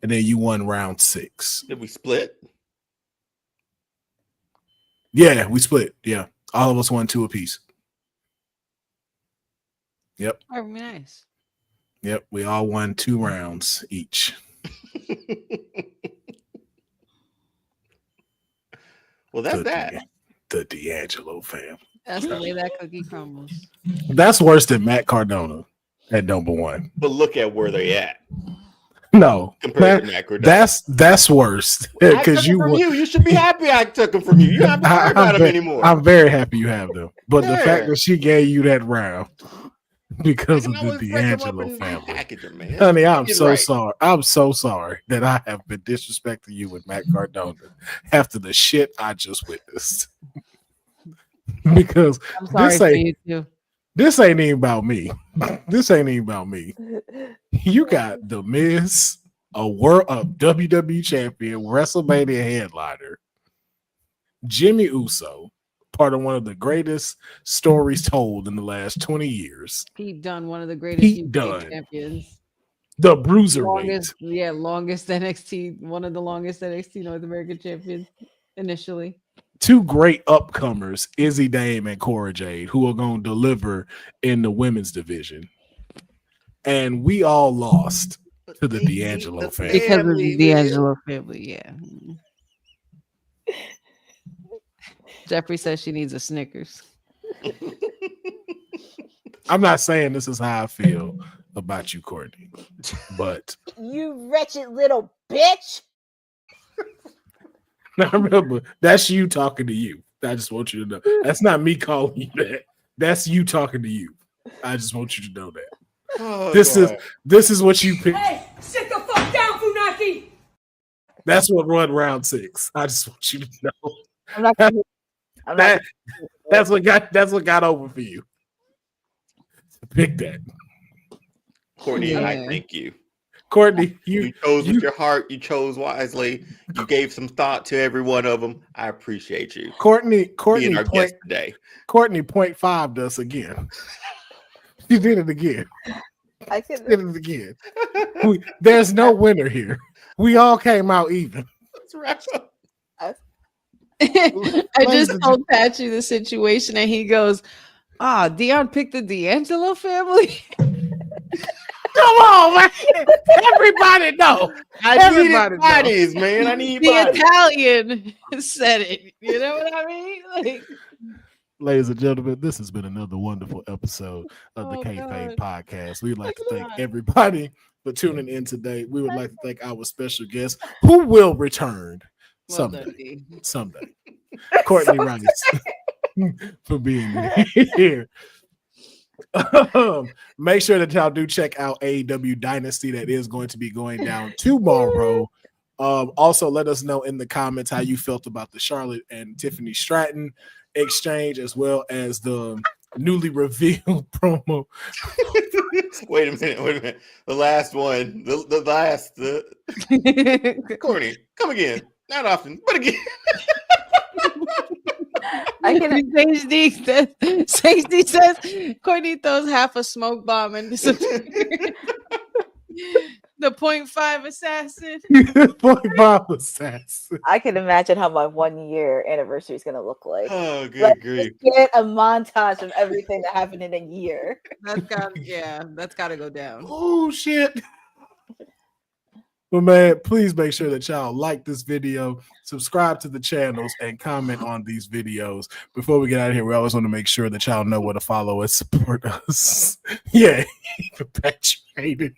And then you won round 6. Did we split? Yeah, we split. Yeah. All of us won 2 apiece. Yep. Oh, nice. Yep. We all won 2 rounds each. Well, that's that. The D'Angelo family. That's the way that cookie crumbles. That's worse than Matt Cardona at number 1. But look at where they at. No, Compared to Matt Cardona. that's worse because you should be happy I took them from you. You don't have to worry about them anymore. I'm very happy you have them, but the Yeah. fact that she gave you that round because I of can the always break 'em up D'Angelo and family, package 'em, man. honey, I'm Get so right. sorry. I'm so sorry that I have been disrespecting you with Matt Cardona after the shit I just witnessed. Because I'm sorry this for ain't you too. this ain't even about me. This ain't even about me. You got The Miz, a WWE champion, WrestleMania headliner, Jimmy Uso, part of one of the greatest stories told in the last 20 years. Pete Dunne, one of the greatest Pete UK Dunne. champions. The Bruiserweight. Longest NXT, one of the longest NXT North American champions initially. 2 great upcomers, Izzy Dame and Cora Jade, who are going to deliver in the women's division. And we all lost to the D'Angelo family. Because of the D'Angelo family, yeah. Jeffrey says she needs a Snickers. I'm not saying this is how I feel about you, Courtney, but You wretched little bitch. now remember, that's you talking to you. I just want you to know. That's not me calling you that. That's you talking to you. I just want you to know that. Oh, This God. is what you picked. Hey, sit the fuck down, Funaki! That's what run round 6. I just want you to know. I'm not gonna, I'm not That's what got over for you. Pick that. Courtney, Yeah. I thank you. Courtney, You chose with your heart. You chose wisely. You gave some thought to every one of them. I appreciate you Courtney being our point, guest today. Courtney 0.5 us again. You did it again. I could Did it again. There's no winner here. We all came out even. Let's wrap up. I just told Patchy the situation, and he goes, Deonne picked the D'Angelo family. Come on, man. Everybody know. I need bodies, man. I need The bodies. Italian said it. You know what I mean? Like, Ladies and gentlemen, this has been another wonderful episode of the Oh, Kayfabe God. Podcast. We'd like to thank God. everybody for tuning in today. We would like to thank our special guest who will return well someday. done, D. Someday. Courtney Rice for being here. Make sure that y'all do check out AEW Dynasty. That is going to be going down tomorrow. Also, let us know in the comments how you felt about the Charlotte and Tiffany Stratton exchange, as well as the newly revealed promo. Wait a minute. The last one. The last. Courtney, come again. Not often, but again. I can Safety says Courtney throws half a smoke bomb and disappears. The 0.5 assassin. 0.5 assassin. I can imagine how my 1 year anniversary is gonna look like. Oh, good Let's grief. just get a montage of everything that happened in a year. That's gotta go down. Oh shit. But man, please make sure that y'all like this video, subscribe to the channels, and comment on these videos. Before we get out of here, we always want to make sure that y'all know where to follow us, support us. Yeah, perpetuated.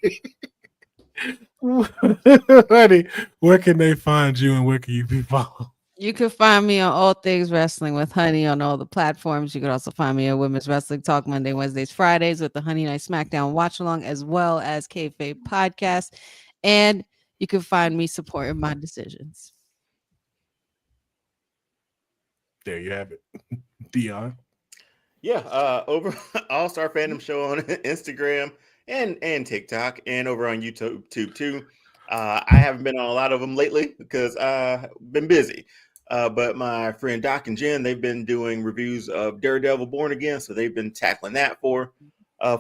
Honey, where can they find you and where can you be followed? You can find me on All Things Wrestling with Honey on all the platforms. You can also find me on Women's Wrestling Talk Monday, Wednesdays, Fridays with the Honey Night SmackDown Watch Along, as well as Kayfabe Podcast. And you can find me supporting my decisions. There you have it. Deonne. Yeah, over All-Star Fandom Show on Instagram and TikTok, and over on YouTube too. I haven't been on a lot of them lately because I've been busy. But my friend Doc and Jen, they've been doing reviews of Daredevil Born Again, so they've been tackling that for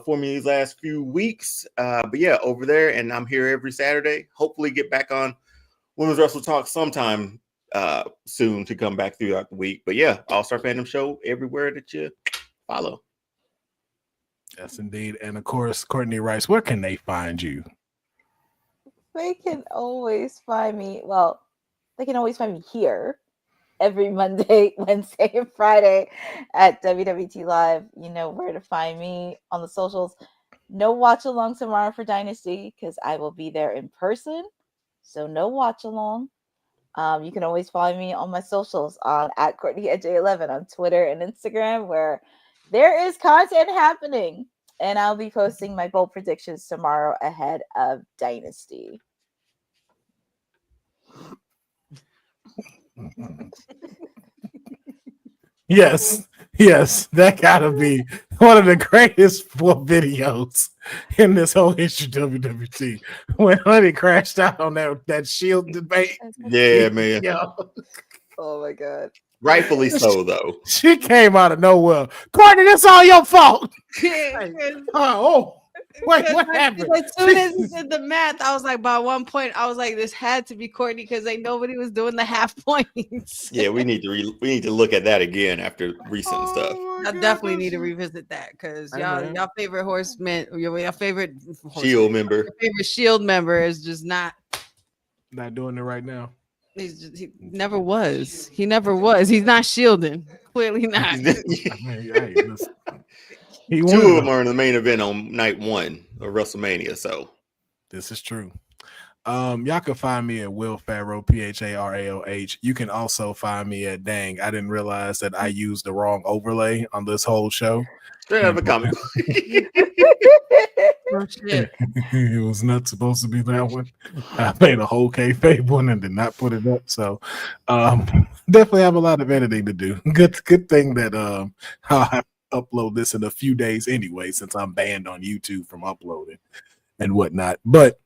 me these last few weeks. But yeah, over there, and I'm here every Saturday. Hopefully get back on Women's Wrestle Talk sometime soon to come back throughout the week. But yeah, All-Star Fandom Show everywhere that you follow. Yes, indeed. And of course, Courtney Rice, where can they find you? They can always find me. Well, they can always find me here every Monday, Wednesday, and Friday at WWT Live. You know where to find me on the socials. No watch along tomorrow for Dynasty because I will be there in person. So no watch along. You can always follow me on my socials on at Courtney at J11 on Twitter and Instagram, where there is content happening. And I'll be posting my bold predictions tomorrow ahead of Dynasty. Yes, that gotta be one of the greatest videos in this whole history of WWT. When Honey crashed out on that Shield debate. Yeah, man. Yo, Oh my God. Rightfully so, though. she came out of nowhere. Courtney, that's all your fault. Wait, what happened? As soon as he did the math, I was like, by one point, I was like, this had to be Courtney because nobody was doing the half points. Yeah, we need to look at that again after recent stuff. I definitely need to revisit that because y'all favorite horseman, your favorite Shield member, your favorite Shield member is just not doing it right now. He never was. He never was. He's not shielding. Clearly not. Two of them are in the main event on night 1 of WrestleMania. So this is true. Y'all can find me at Will Pharaoh, PHARAOH. You can also find me at dang, I didn't realize that I used the wrong overlay on this whole show. Straight out of a comic. Oh, shit. It was not supposed to be that one. I made a whole kayfabe one and did not put it up. So definitely have a lot of editing to do. Good thing that I'll have to upload this in a few days anyway, since I'm banned on YouTube from uploading and whatnot. But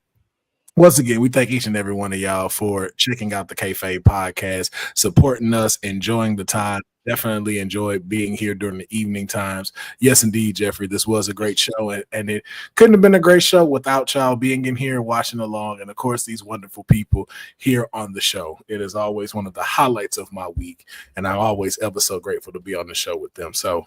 once again, we thank each and every one of y'all for checking out the Kayfabe Podcast, supporting us, enjoying the time. Definitely enjoyed being here during the evening times. Yes, indeed, Jeffrey, this was a great show, and it couldn't have been a great show without y'all being in here, watching along, and of course, these wonderful people here on the show. It is always one of the highlights of my week, and I'm always ever so grateful to be on the show with them. So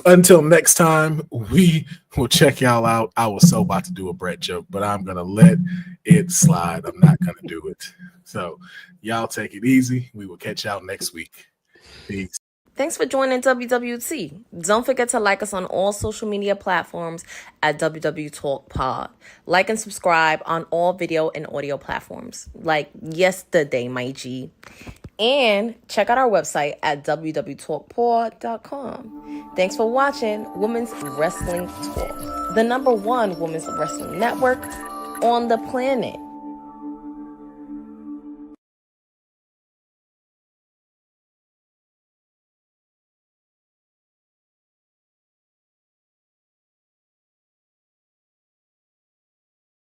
until next time, we will check y'all out. I was so about to do a Brett joke, but I'm going to let it slide. I'm not going to do it. So y'all take it easy. We will catch y'all next week. Peace. Thanks for joining WWT. Don't forget to like us on all social media platforms at WW Talk Pod. Like and subscribe on all video and audio platforms, like yesterday, my G. And check out our website at www.talkpod.com. Thanks for watching Women's Wrestling Talk, the #1 women's wrestling network on the planet.